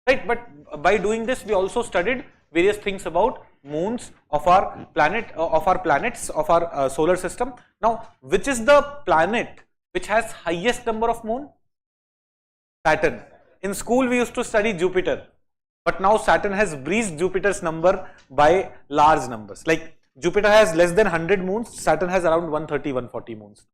right? But by doing this, we also studied various things about moons of our planet, planets of our solar system. Now, which is the planet which has highest number of moon? Saturn. In school, we used to study Jupiter, but now Saturn has breezed Jupiter's number by large numbers. Like Jupiter has less than 100 moons, Saturn has around 130, 140 moons.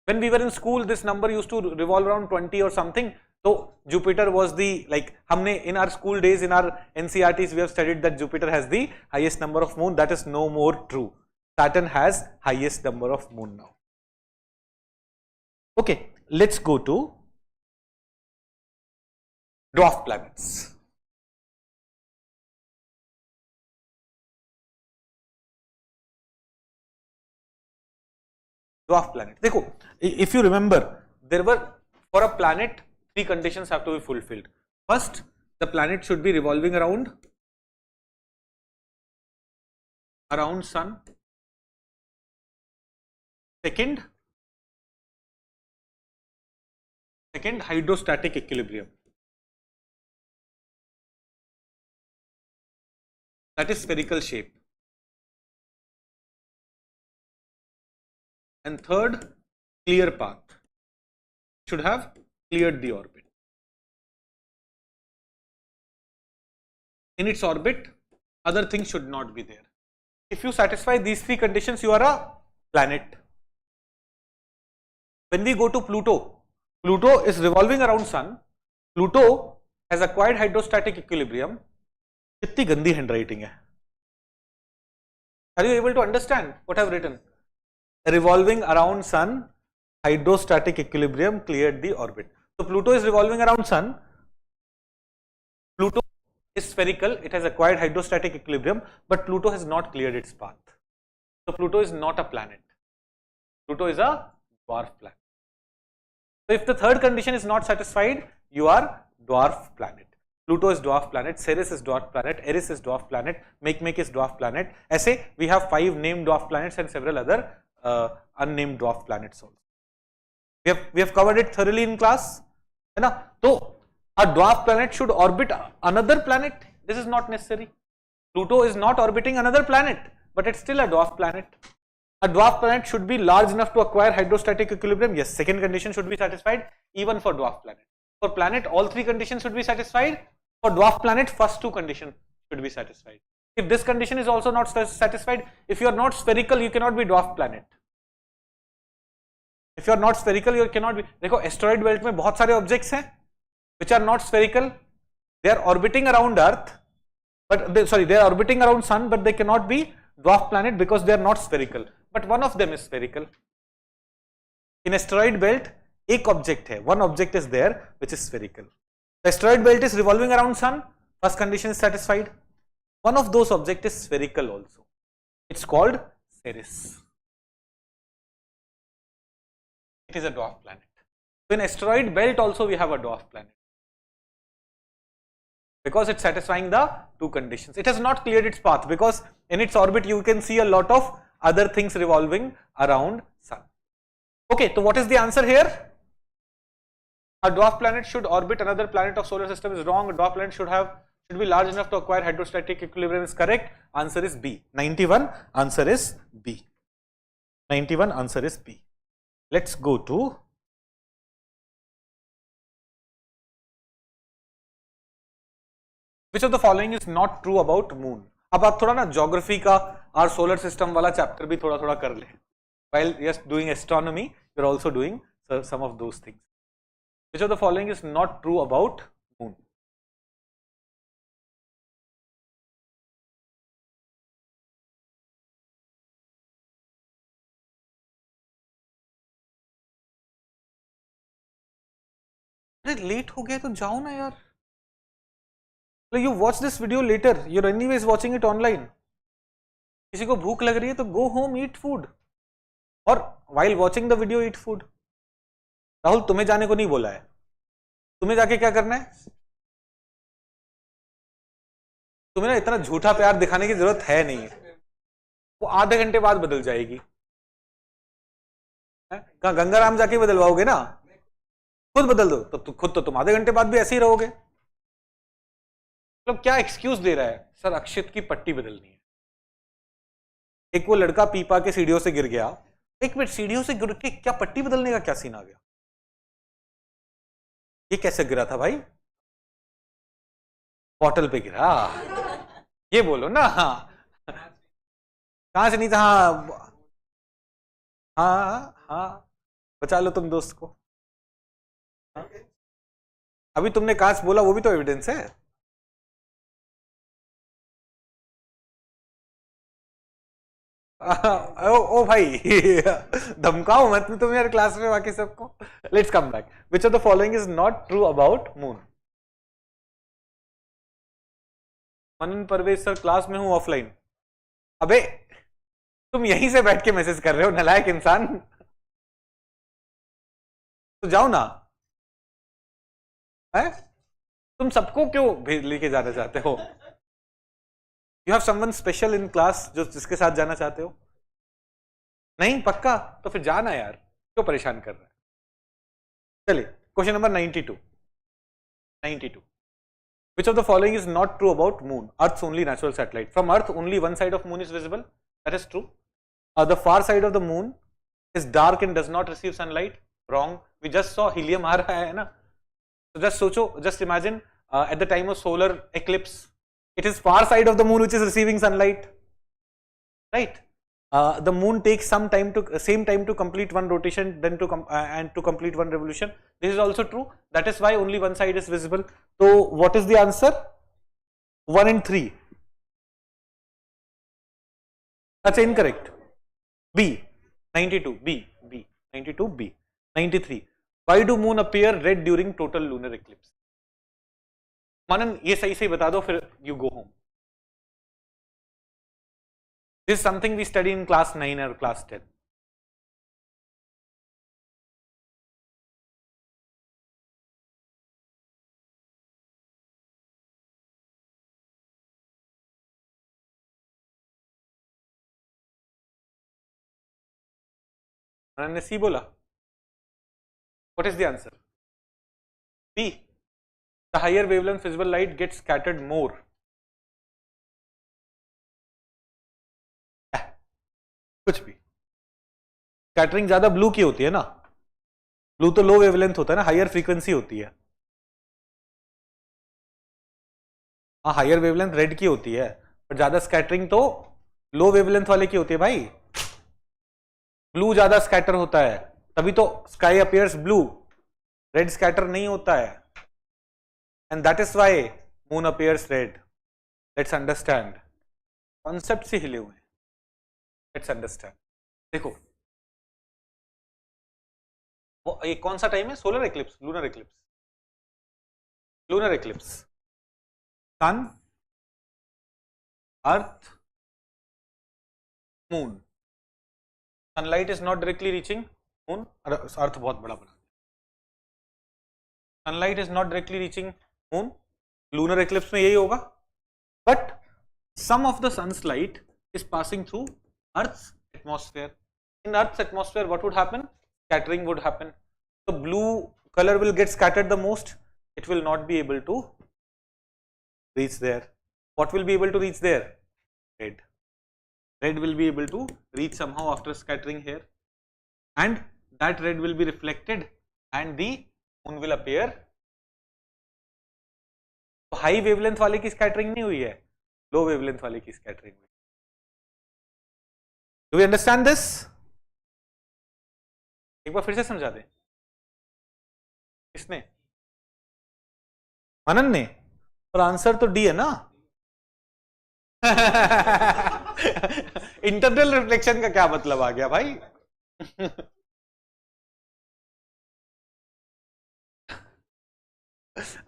When we were in school, this number used to revolve around 20 or something. So Jupiter was the, like, हमने in our school days, in our NCRTs, we have studied that Jupiter has the highest number of moon. That is no more true. Saturn has highest number of moon now. Okay, let's go to dwarf planets. Dwarf planet. देखो, if you remember, there were, for a planet, 3 conditions have to be fulfilled. First, the planet should be revolving around sun. Second, hydrostatic equilibrium. That is spherical shape. And third, clear path. Should have cleared the orbit. In its orbit, other things should not be there. If you satisfy these 3 conditions, you are a planet. When we go to Pluto, Pluto is revolving around sun. Pluto has acquired hydrostatic equilibrium. कितनी गंदी handwriting है. Are you able to understand what I have written? Revolving around sun, hydrostatic equilibrium cleared the orbit. So Pluto is revolving around sun. Pluto is spherical. It has acquired hydrostatic equilibrium, but Pluto has not cleared its path. So Pluto is not a planet. Pluto is a dwarf planet. So if the third condition is not satisfied, you are dwarf planet. Pluto is dwarf planet, Ceres is dwarf planet, Eris is dwarf planet, Makemake is dwarf planet. ऐसे we have 5 named dwarf planets and several other unnamed dwarf planets also. We have covered it thoroughly in class, है ना? तो a dwarf planet should orbit another planet. This is not necessary. Pluto is not orbiting another planet, but it's still a dwarf planet. A dwarf planet should be large enough to acquire hydrostatic equilibrium. Yes, second condition should be satisfied even for dwarf planet. For planet, all 3 conditions should be satisfied. For dwarf planet, first 2 conditions should be satisfied. If this condition is also not satisfied, if you are not spherical, you cannot be dwarf planet. If you are not spherical, you cannot be. देखो asteroid belt में बहुत सारे objects हैं which are not spherical. They are orbiting around Earth, but they are orbiting around sun, but they cannot be dwarf planet because they are not spherical, but one of them is spherical. In asteroid belt एक object है, one object is there which is spherical. The asteroid belt is revolving around sun, first condition is satisfied. One of those objects is spherical also, it's called Ceres. It is a dwarf planet. So in asteroid belt also we have a dwarf planet because it's satisfying the two conditions. It has not cleared its path because in its orbit you can see a lot of other things revolving around sun. Okay, so what is the answer here? A dwarf planet should orbit another planet of solar system is wrong. A dwarf planet should be large enough to acquire hydrostatic equilibrium is correct. Answer is B. 91 answer is B. 91 answer is B. Let's go to which of the following is not true about moon. अब आप थोड़ा ना geography का और solar system वाला chapter भी थोड़ा थोड़ा कर ले. While just doing astronomy, you're also doing some of those things. Which of the following is not true about moon? अरे लेट हो गया तो जाओ ना यार. You watch this video later. You're anyways watching it online. किसी को भूख लग रही है तो go home, eat food. और while watching the video, eat food. Rahul तुम्हें जाने को नहीं बोला है. तुम्हें जाके क्या करना है? तुम्हें ना इतना झूठा प्यार दिखाने की जरूरत है नहीं. वो आधे घंटे बाद बदल जाएगी. कहाँ गंगाराम जाके बदलवाओगे ना? खुद बदल दो तो खुद तो तुम आधे घंटे बाद भी ऐसे ही रहोगे. मतलब क्या एक्सक्यूज दे रहा है? सर अक्षित की पट्टी बदलनी है. एक वो लड़का पीपा के सीढ़ियों से गिर गया. एक मिनट, सीढ़ियों से गिर के क्या पट्टी बदलने का क्या सीन आ गया? ये कैसे गिरा था भाई? बॉटल पे गिरा. ये बोलो ना. कहां से नहीं था? हाँ हाँ बचा लो तुम दोस्त को. हाँ? अभी तुमने कांच बोला वो भी तो एविडेंस है. ओ भाई धमकाओ मत तुम यार क्लास में बाकी सबको. Let's come back. Which of the following is not true about moon? Manan Parvez sir class में हूं ऑफलाइन. अबे तुम यहीं से बैठ के मैसेज कर रहे हो नालायक इंसान. तो जाओ ना. है तुम सबको क्यों लेके जाना चाहते हो? You have someone special in class जो जिसके साथ जाना चाहते हो? नहीं पक्का? तो फिर जाना यार, क्यों परेशान कर रहा है? चलिए question number 92. Which of the following is not true about moon? Earth's only natural satellite. From Earth, only one side of moon is visible. That is true. The far side of the moon is dark and does not receive sunlight. Wrong. We just saw helium आ रहा है ना. So just सोचो, just imagine at the time of solar eclipse. It is far side of the moon which is receiving sunlight, right? The moon takes same time to complete one rotation, then and to complete one revolution. This is also true. That is why only one side is visible. So what is the answer? 1 and 3. That's incorrect. B. 92. B. 92. B. 93. Why do moon appear red during total lunar eclipse? मनन ये सही से बता दो फिर you go home. This is something we study in class 9 और class 10. Manan ने C बोला. What is the answer? B. The higher wavelength visible light gets scattered more. कुछ भी. स्कैटरिंग ज्यादा ब्लू की होती है ना. ब्लू तो लो वेवलेंथ होता है ना, हायर फ्रीक्वेंसी होती है. हाँ हायर वेवलेंथ रेड की होती है, पर ज्यादा स्कैटरिंग तो लो वेवलेंथ वाले की होती है भाई. ब्लू ज्यादा स्कैटर होता है तभी तो sky appears blue. Red scatter नहीं होता है. And that is why moon appears red. Let's understand, concept से हिले हुए हैं, लेट्स अंडरस्टैंड। देखो वो ये कौन सा टाइम है? Solar eclipse, lunar eclipse, lunar eclipse, sun, earth, moon. Sunlight is not directly reaching moon, earth बहुत बड़ा बना, sunlight is not directly reaching moon, lunar eclipse में यही होगा, but some of the sun's light is passing through Earth's atmosphere. In Earth's atmosphere, what would happen? Scattering would happen. The blue color will get scattered the most. It will not be able to reach there. What will be able to reach there? Red. Red will be able to reach somehow after scattering here, and that red will be reflected and the moon will appear. तो high wavelength वाले की scattering नहीं हुई है, लो wavelength वाले की scattering हुई। Do we understand this? एक बार फिर से समझा दें। किसने? मनन ने? और आंसर तो डी है ना। इंटरनल रिफ्लेक्शन का क्या मतलब आ गया भाई?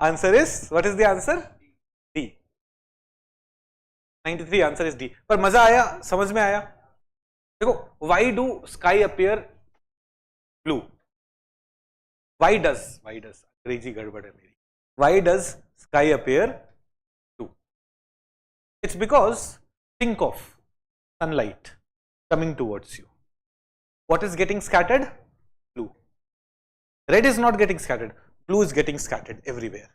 Answer is, what is the answer? D. 93 answer is D. पर मजा आया, समझ में आया? देखो, why do sky appear blue? Why does अंग्रेजी गड़बड़ है मेरी। Why does sky appear blue? It's because, think of sunlight coming towards you, what is getting scattered? Blue. Red is not getting scattered, blue is getting scattered everywhere,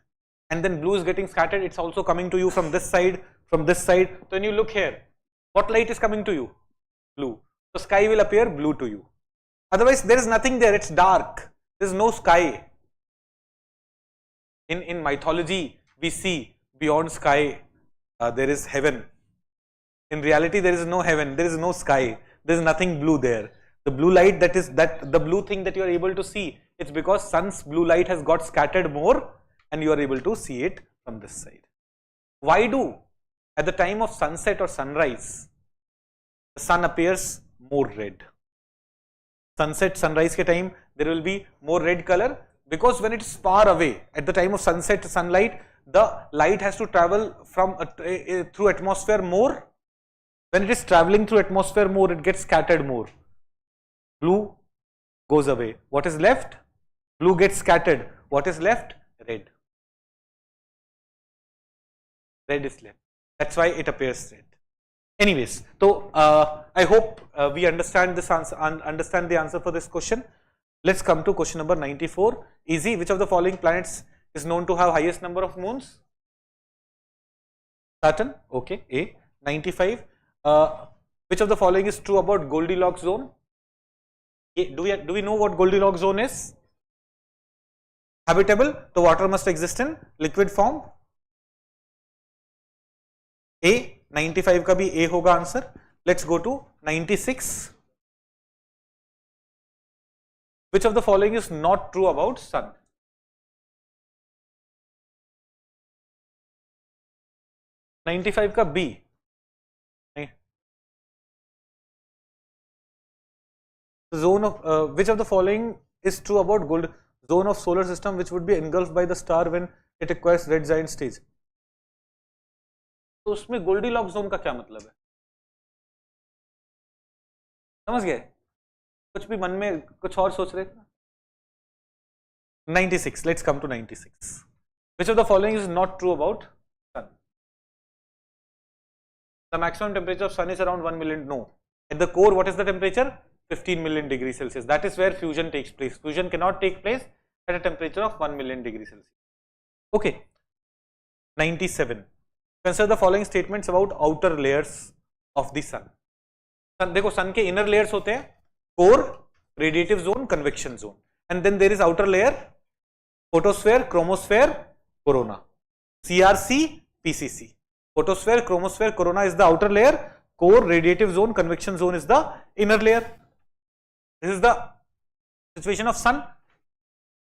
and then blue is getting scattered, it's also coming to you from this side, from this side. So when you look here, what light is coming to you? Blue. So sky will appear blue to you. Otherwise there is nothing there, it's dark, there is no sky. In mythology we see beyond sky there is heaven. In reality there is no heaven, there is no sky, there is nothing blue there. The blue light, the blue thing that you are able to see, it's because sun's blue light has got scattered more and you are able to see it from this side. Why do at the time of sunset or sunrise the sun appears more red? Sunset, sunrise ke time there will be more red color, because when it is far away at the time of sunset sunlight, the light has to travel from through atmosphere more. When it is traveling through atmosphere more, it gets scattered more. Blue goes away. What is left? Blue gets scattered. What is left? Red. Red is left. That's why it appears red. Anyways, so I hope we understand this answer, understand the answer for this question. Let's come to question number 94. Easy. Which of the following planets is known to have highest number of moons? Saturn. Okay. A. 95. Which of the following is true about Goldilocks zone? Do we know what Goldilocks zone is? Habitable, so water must exist in liquid form. A. 95 का भी A होगा answer. Let's go to 96. Which of the following is not true about sun? $95 का B. Zone of which of the following is true about zone of solar system which would be engulfed by the star when it acquires red giant stage? तो उसमें Goldilocks zone का क्या मतलब है? समझ गए? कुछ भी मन में कुछ और सोच रहे थे? 96. Let's come to 96. Which of the following is not true about sun? The maximum temperature of sun is around 1 million. No. At the core, what is the temperature? 15 million degrees Celsius. That is where fusion takes place. Fusion cannot take place at a temperature of 1 million degrees Celsius. Okay. 97. Consider the following statements about outer layers of the sun. देखो sun के inner layers होते हैं core, radiative zone, convection zone, and then there is outer layer, photosphere, chromosphere, corona. CRC, PCC. Photosphere, chromosphere, corona is the outer layer. Core, radiative zone, convection zone is the inner layer. This is the situation of sun.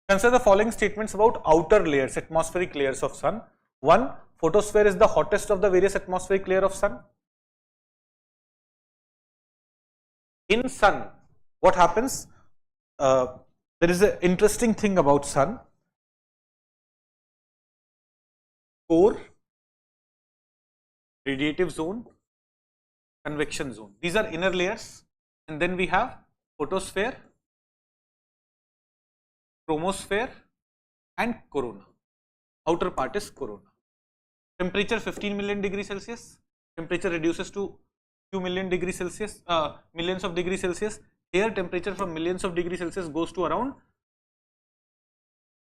Consider the following statements about outer layers, atmospheric layers of sun. 1. photosphere is the hottest of the various atmospheric layer of sun. In sun, what happens? There is an interesting thing about sun. Core, radiative zone, convection zone. These are inner layers, and then we have photosphere, chromosphere, and corona. Outer part is corona. Temperature 15 million degrees Celsius. Temperature reduces to few million degrees Celsius, millions of degrees Celsius. Here temperature from millions of degrees Celsius goes to around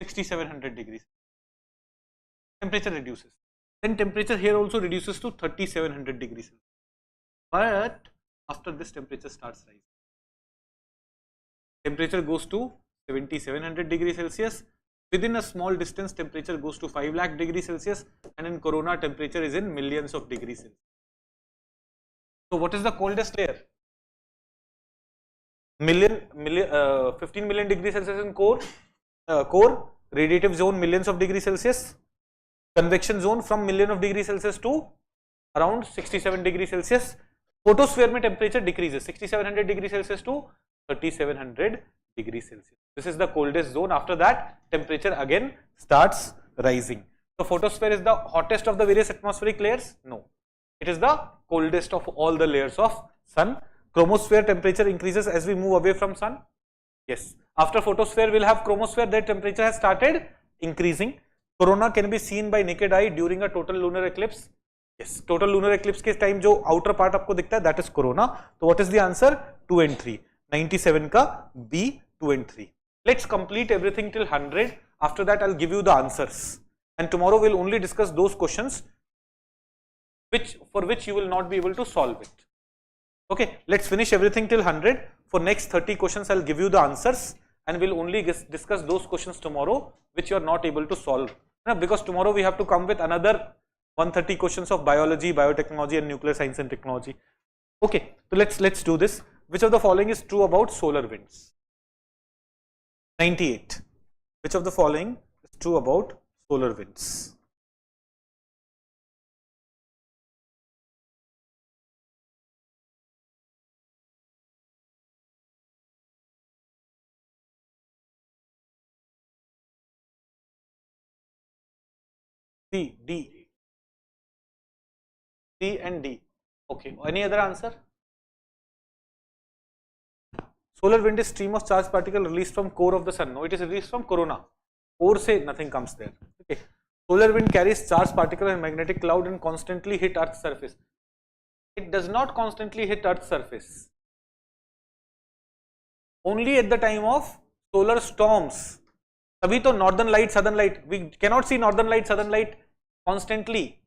6700 degrees. Temperature reduces. Then temperature here also reduces to 3700 degrees Celsius. But after this temperature starts rising. Temperature goes to 7700 degrees Celsius. Within a small distance temperature goes to 5 lakh degrees Celsius, and in corona temperature is in millions of degrees Celsius. So what is the coldest layer? 15 million degrees Celsius in core, radiative zone millions of degrees Celsius, convection zone from million of degrees Celsius to around 67 degrees Celsius. Photosphere mein temperature decreases 6700 degrees Celsius to 3700 degrees Celsius. This is the coldest zone. After that temperature again starts rising. So photosphere is the hottest of the various atmospheric layers? No. It is the coldest of all the layers of sun. Chromosphere temperature increases as we move away from sun. Yes. After photosphere we will have chromosphere, that temperature has started increasing. Corona can be seen by naked eye during a total lunar eclipse. Yes. Total lunar eclipse के time जो outer part आपको दिखता है, that is corona. So what is the answer? 2 and 3. 97 का B, 2 and 3. Let's complete everything till 100. After that I'll give you the answers. And tomorrow we'll only discuss those questions for which you will not be able to solve it. Okay, let's finish everything till 100. For next 30 questions I'll give you the answers, and we'll only discuss those questions tomorrow which you are not able to solve. Because tomorrow we have to come with another 130 questions of biology, biotechnology and nuclear science and technology. Okay, so let's do this. Which of the following is true about solar winds? 98. Which of the following is true about solar winds? C, D. C and D. Okay, any other answer? Solar wind is stream of charged particle released from core of the sun. No, it is released from corona. Core say nothing comes there. Okay. Solar wind carries charged particle and magnetic cloud and constantly hit Earth's surface. It does not constantly hit Earth's surface. Only at the time of solar storms. Abhi to northern light, southern light. We cannot see northern light, southern light constantly.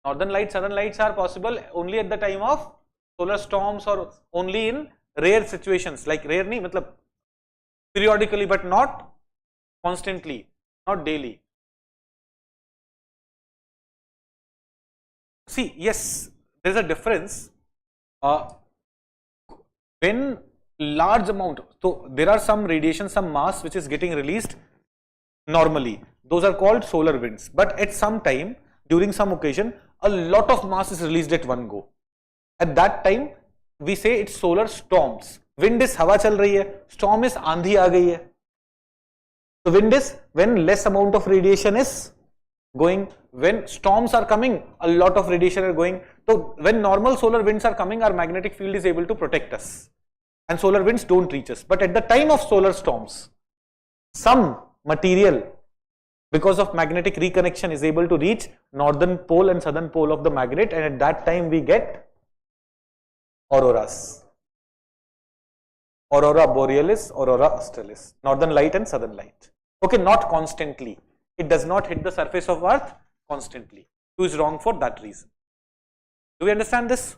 Northern light, southern lights are possible only at the time of solar storms or only in rare situations. Like rare nahi, matlab periodically, but not constantly, not daily. See, yes, there is a difference. When large amount, so there are some radiation, some mass which is getting released normally. Those are called solar winds. But at some time, during some occasion, a lot of mass is released at one go. At that time, we say it's solar storms. Wind is hawa chal rahi hai, storm is आंधी आ गई है. So wind is when less amount of radiation is going. When storms are coming, a lot of radiation are going. So when normal solar winds are coming, our magnetic field is able to protect us, and solar winds don't reach us. But at the time of solar storms, some material, because of magnetic reconnection, is able to reach northern pole and southern pole of the magnet, and at that time we get auroras. Aurora borealis, aurora australis, northern light and southern light. Okay, not constantly. It does not hit the surface of Earth constantly. 2 is wrong for that reason. Do we understand this?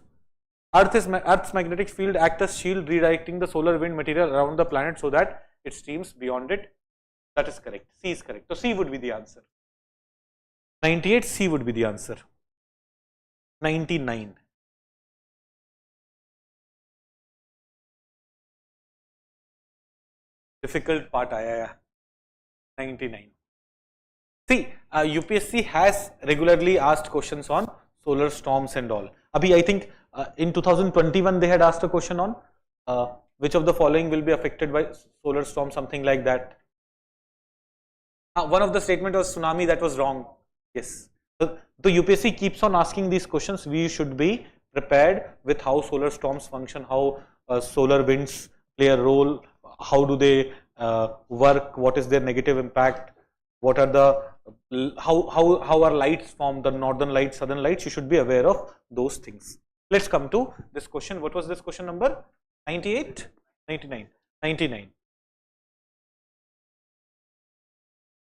Earth's magnetic field acts as shield, redirecting the solar wind material around the planet so that it streams beyond it. That is correct. C is correct. So C would be the answer. 98, C would be the answer. 99. Difficult part आया है. 99. See, UPSC has regularly asked questions on solar storms and all. Abhi, I think in 2021 they had asked a question on which of the following will be affected by solar storm, something like that. One of the statement was tsunami, that was wrong. Yes. So the UPSC keeps on asking these questions. We should be prepared with how solar storms function, how solar winds play a role, how do they work, what is their negative impact, what are the how are lights formed, the northern lights, southern lights. You should be aware of those things. Let's come to this question. What was this question number? 98, 99, 99.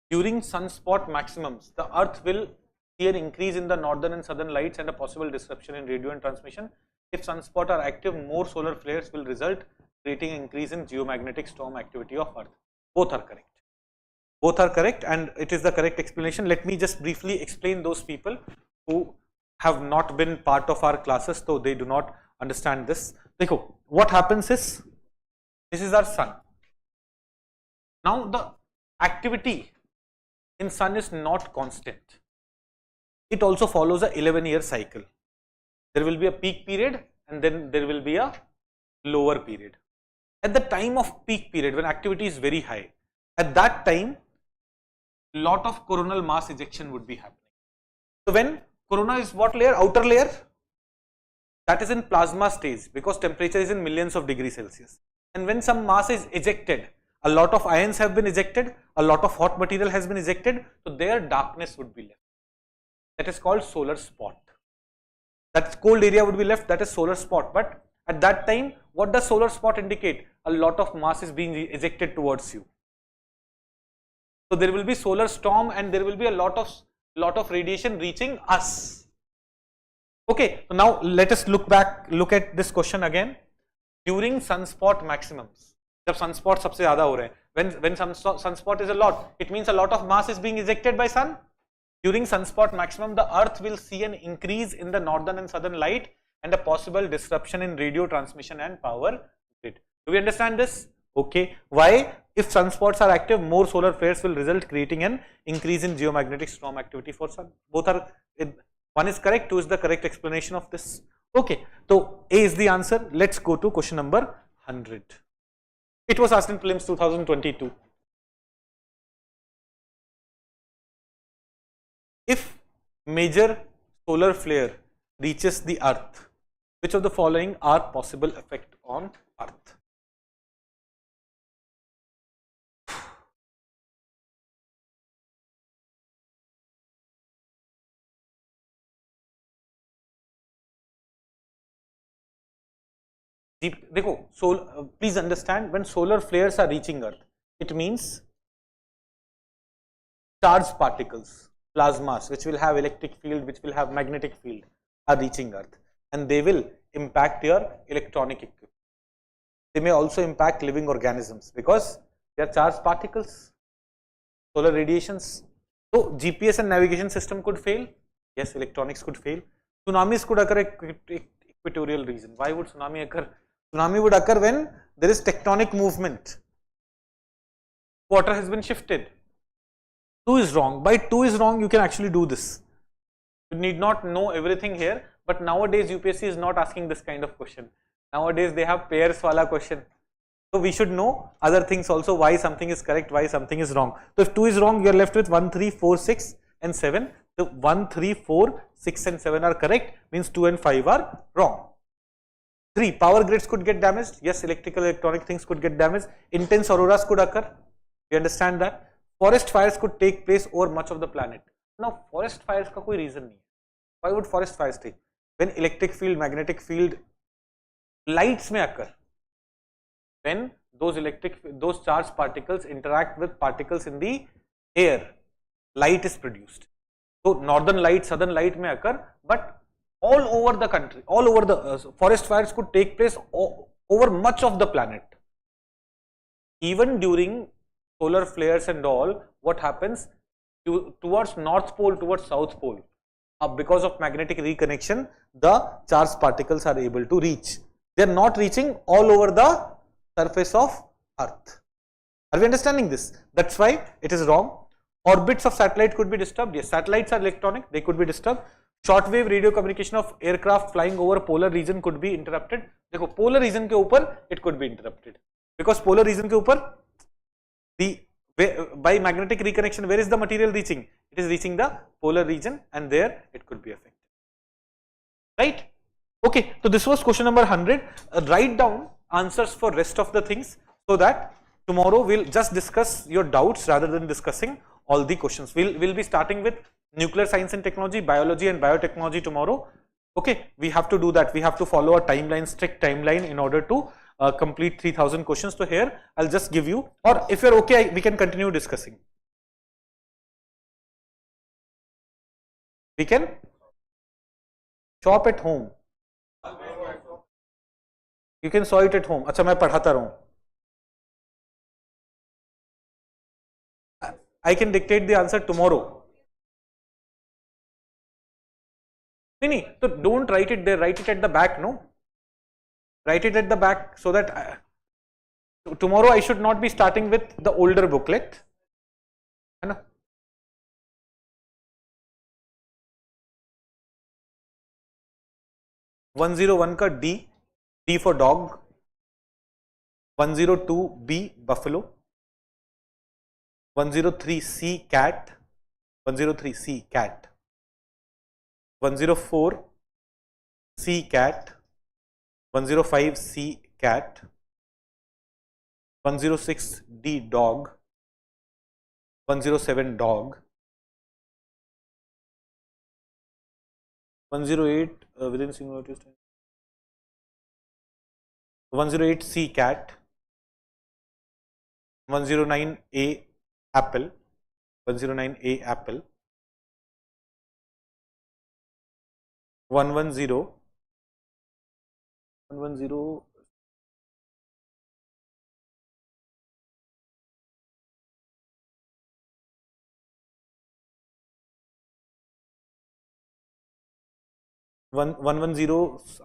During sunspot maximums, the Earth will see an increase in the northern and southern lights and a possible disruption in radio and transmission. If sunspots are active, more solar flares will result, creating an increase in geomagnetic storm activity of Earth. Both are correct. Both are correct, and it is the correct explanation. Let me just briefly explain those people who have not been part of our classes, so they do not understand this. Dekho, what happens is, this is our sun. Now the activity in sun is not constant. It also follows a 11-year cycle. There will be a peak period and then there will be a lower period. At the time of peak period, when activity is very high, at that time, lot of coronal mass ejection would be happening. So when corona is what layer? Outer layer. That is in plasma stage because temperature is in millions of degrees Celsius. And when some mass is ejected, a lot of ions have been ejected, a lot of hot material has been ejected, so their darkness would be left. That is called solar spot. That cold area would be left, that is solar spot. But at that time, what does solar spot indicate? A lot of mass is being ejected towards you. So there will be solar storm and there will be a lot of radiation reaching us. Okay, so now let us look at this question again. During sunspot maximums, जब sunspot सबसे ज़्यादा हो रहे हैं, when sunspot is a lot, it means a lot of mass is being ejected by sun. During sunspot maximum, the Earth will see an increase in the northern and southern light and a possible disruption in radio transmission and power grid. Do we understand this? Okay. Why? If sunspots are active, more solar flares will result, creating an increase in geomagnetic storm activity for sun. Both are, one is correct, two is the correct explanation of this. Okay. So A is the answer. Let's go to question number 100. It was asked in Prelims 2022. If major solar flare reaches the Earth, which of the following are possible effect on Earth? देखो, please understand, when solar flares are reaching Earth, it means charged particles, plasmas, which will have electric field, which will have magnetic field, are reaching Earth, and they will impact your electronic equipment. They may also impact living organisms because they are charged particles, solar radiations. So GPS and navigation system could fail. Yes, electronics could fail. Tsunamis could occur equatorial region. Why would tsunami occur? Tsunami would occur when there is tectonic movement. Water has been shifted. 2 is wrong. By 2 is wrong, you can actually do this. You need not know everything here, but nowadays UPSC is not asking this kind of question. Nowadays they have pairs wala question. So we should know other things also, why something is correct, why something is wrong. So if 2 is wrong, you are left with 1, 3, 4, 6 and 7. So 1, 3, 4, 6 and 7 are correct, means 2 and 5 are wrong. 3, power grids could get damaged. Yes, electrical, electronic things could get damaged. Intense auroras could occur. You understand that? Forest fires could take place over much of the planet. Now, forest fires का कोई reason नहीं है. Why would forest fires take? When electric field, magnetic field, lights may occur. When those charged particles interact with particles in the air, light is produced. So northern light, southern light may occur, but all over the country, all over the forest fires could take place over much of the planet. Even during solar flares and all, what happens towards North Pole, towards South Pole, because of magnetic reconnection, the charged particles are able to reach. They are not reaching all over the surface of Earth. Are we understanding this? That's why it is wrong. Orbits of satellite could be disturbed. Yes, satellites are electronic, they could be disturbed. Shortwave radio communication of aircraft flying over polar region could be interrupted. देखो polar region के ऊपर it could be interrupted because polar region के ऊपर by magnetic reconnection where is the material reaching? It is reaching the polar region and there it could be affected. Right? Okay, so this was question number 100. Write down answers for rest of the things so that tomorrow we'll just discuss your doubts rather than discussing all the questions. We'll be starting with nuclear science and technology, biology and biotechnology tomorrow. Okay, we have to do that. We have to follow a timeline, strict timeline in order to complete 3000 questions. So here I'll just give you, or if you're okay, we can continue discussing. We can shop at home. You can saw it at home. अच्छा मैं पढ़ाता रहूं. I can dictate the answer tomorrow. नहीं, so don't write it there. Write it at the back. No, write it at the back so that tomorrow I should not be starting with the older booklet. है ना? (101) का D for dog. 102 B buffalo. 103 C cat. 103 C cat. 104 C cat. 105 C cat. 106 D dog. 107 dog. 108 within singularity. 108 C cat. 109 A apple. 109 A apple. 110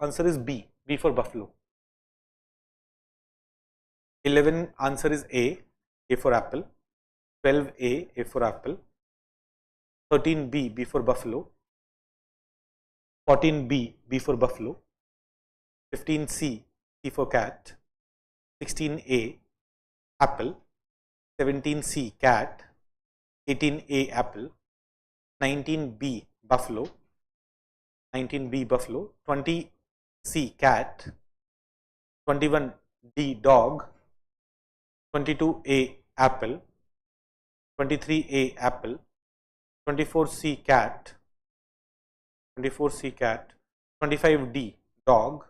answer is B for buffalo. 11 answer is A for apple. 12 A for apple. 13 B for buffalo. 14 B for buffalo. 15 C for cat. 16 A apple. 17 C cat. 18 A apple. 19 B buffalo. 19 B buffalo. 20 C cat. 21 D dog. 22 A apple. 23 A apple. 24 C cat. 24 C cat. 25 D dog.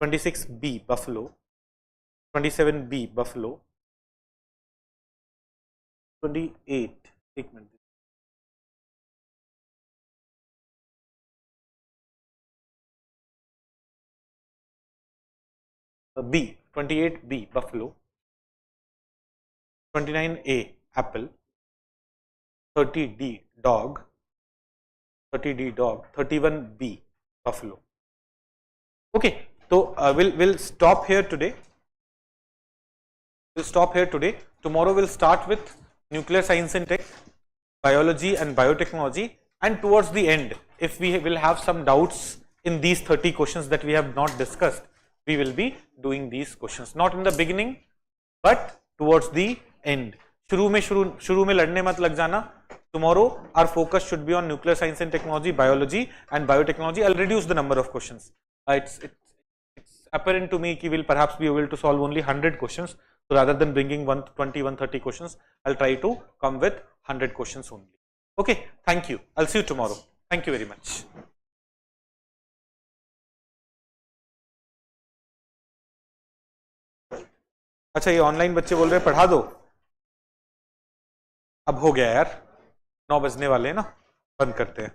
26 B buffalo. 27 B buffalo. 28 एक minute B 28 B buffalo. 29 A apple. 30 D dog. 30 D dog. 31 B buffalo. Okay, so we'll stop here today. Tomorrow we'll start with nuclear science and tech, biology and biotechnology, and towards the end, if we will have some doubts in these 30 questions that we have not discussed, we will be doing these questions. Not in the beginning, but towards the end. शुरू में लड़ने मत लग जाना. Tomorrow our focus should be on nuclear science and technology, biology and biotechnology. I'll reduce the number of questions. It's apparent to me that we will perhaps be able to solve only 100 questions. So rather than bringing 120, 130 questions, I'll try to come with 100 questions only. Okay, thank you. I'll see you tomorrow. Thank you very much. अच्छा ये online बच्चे बोल रहे हैं पढ़ा दो. अब हो गया यार, 9 बजने वाले हैं ना, बंद करते हैं.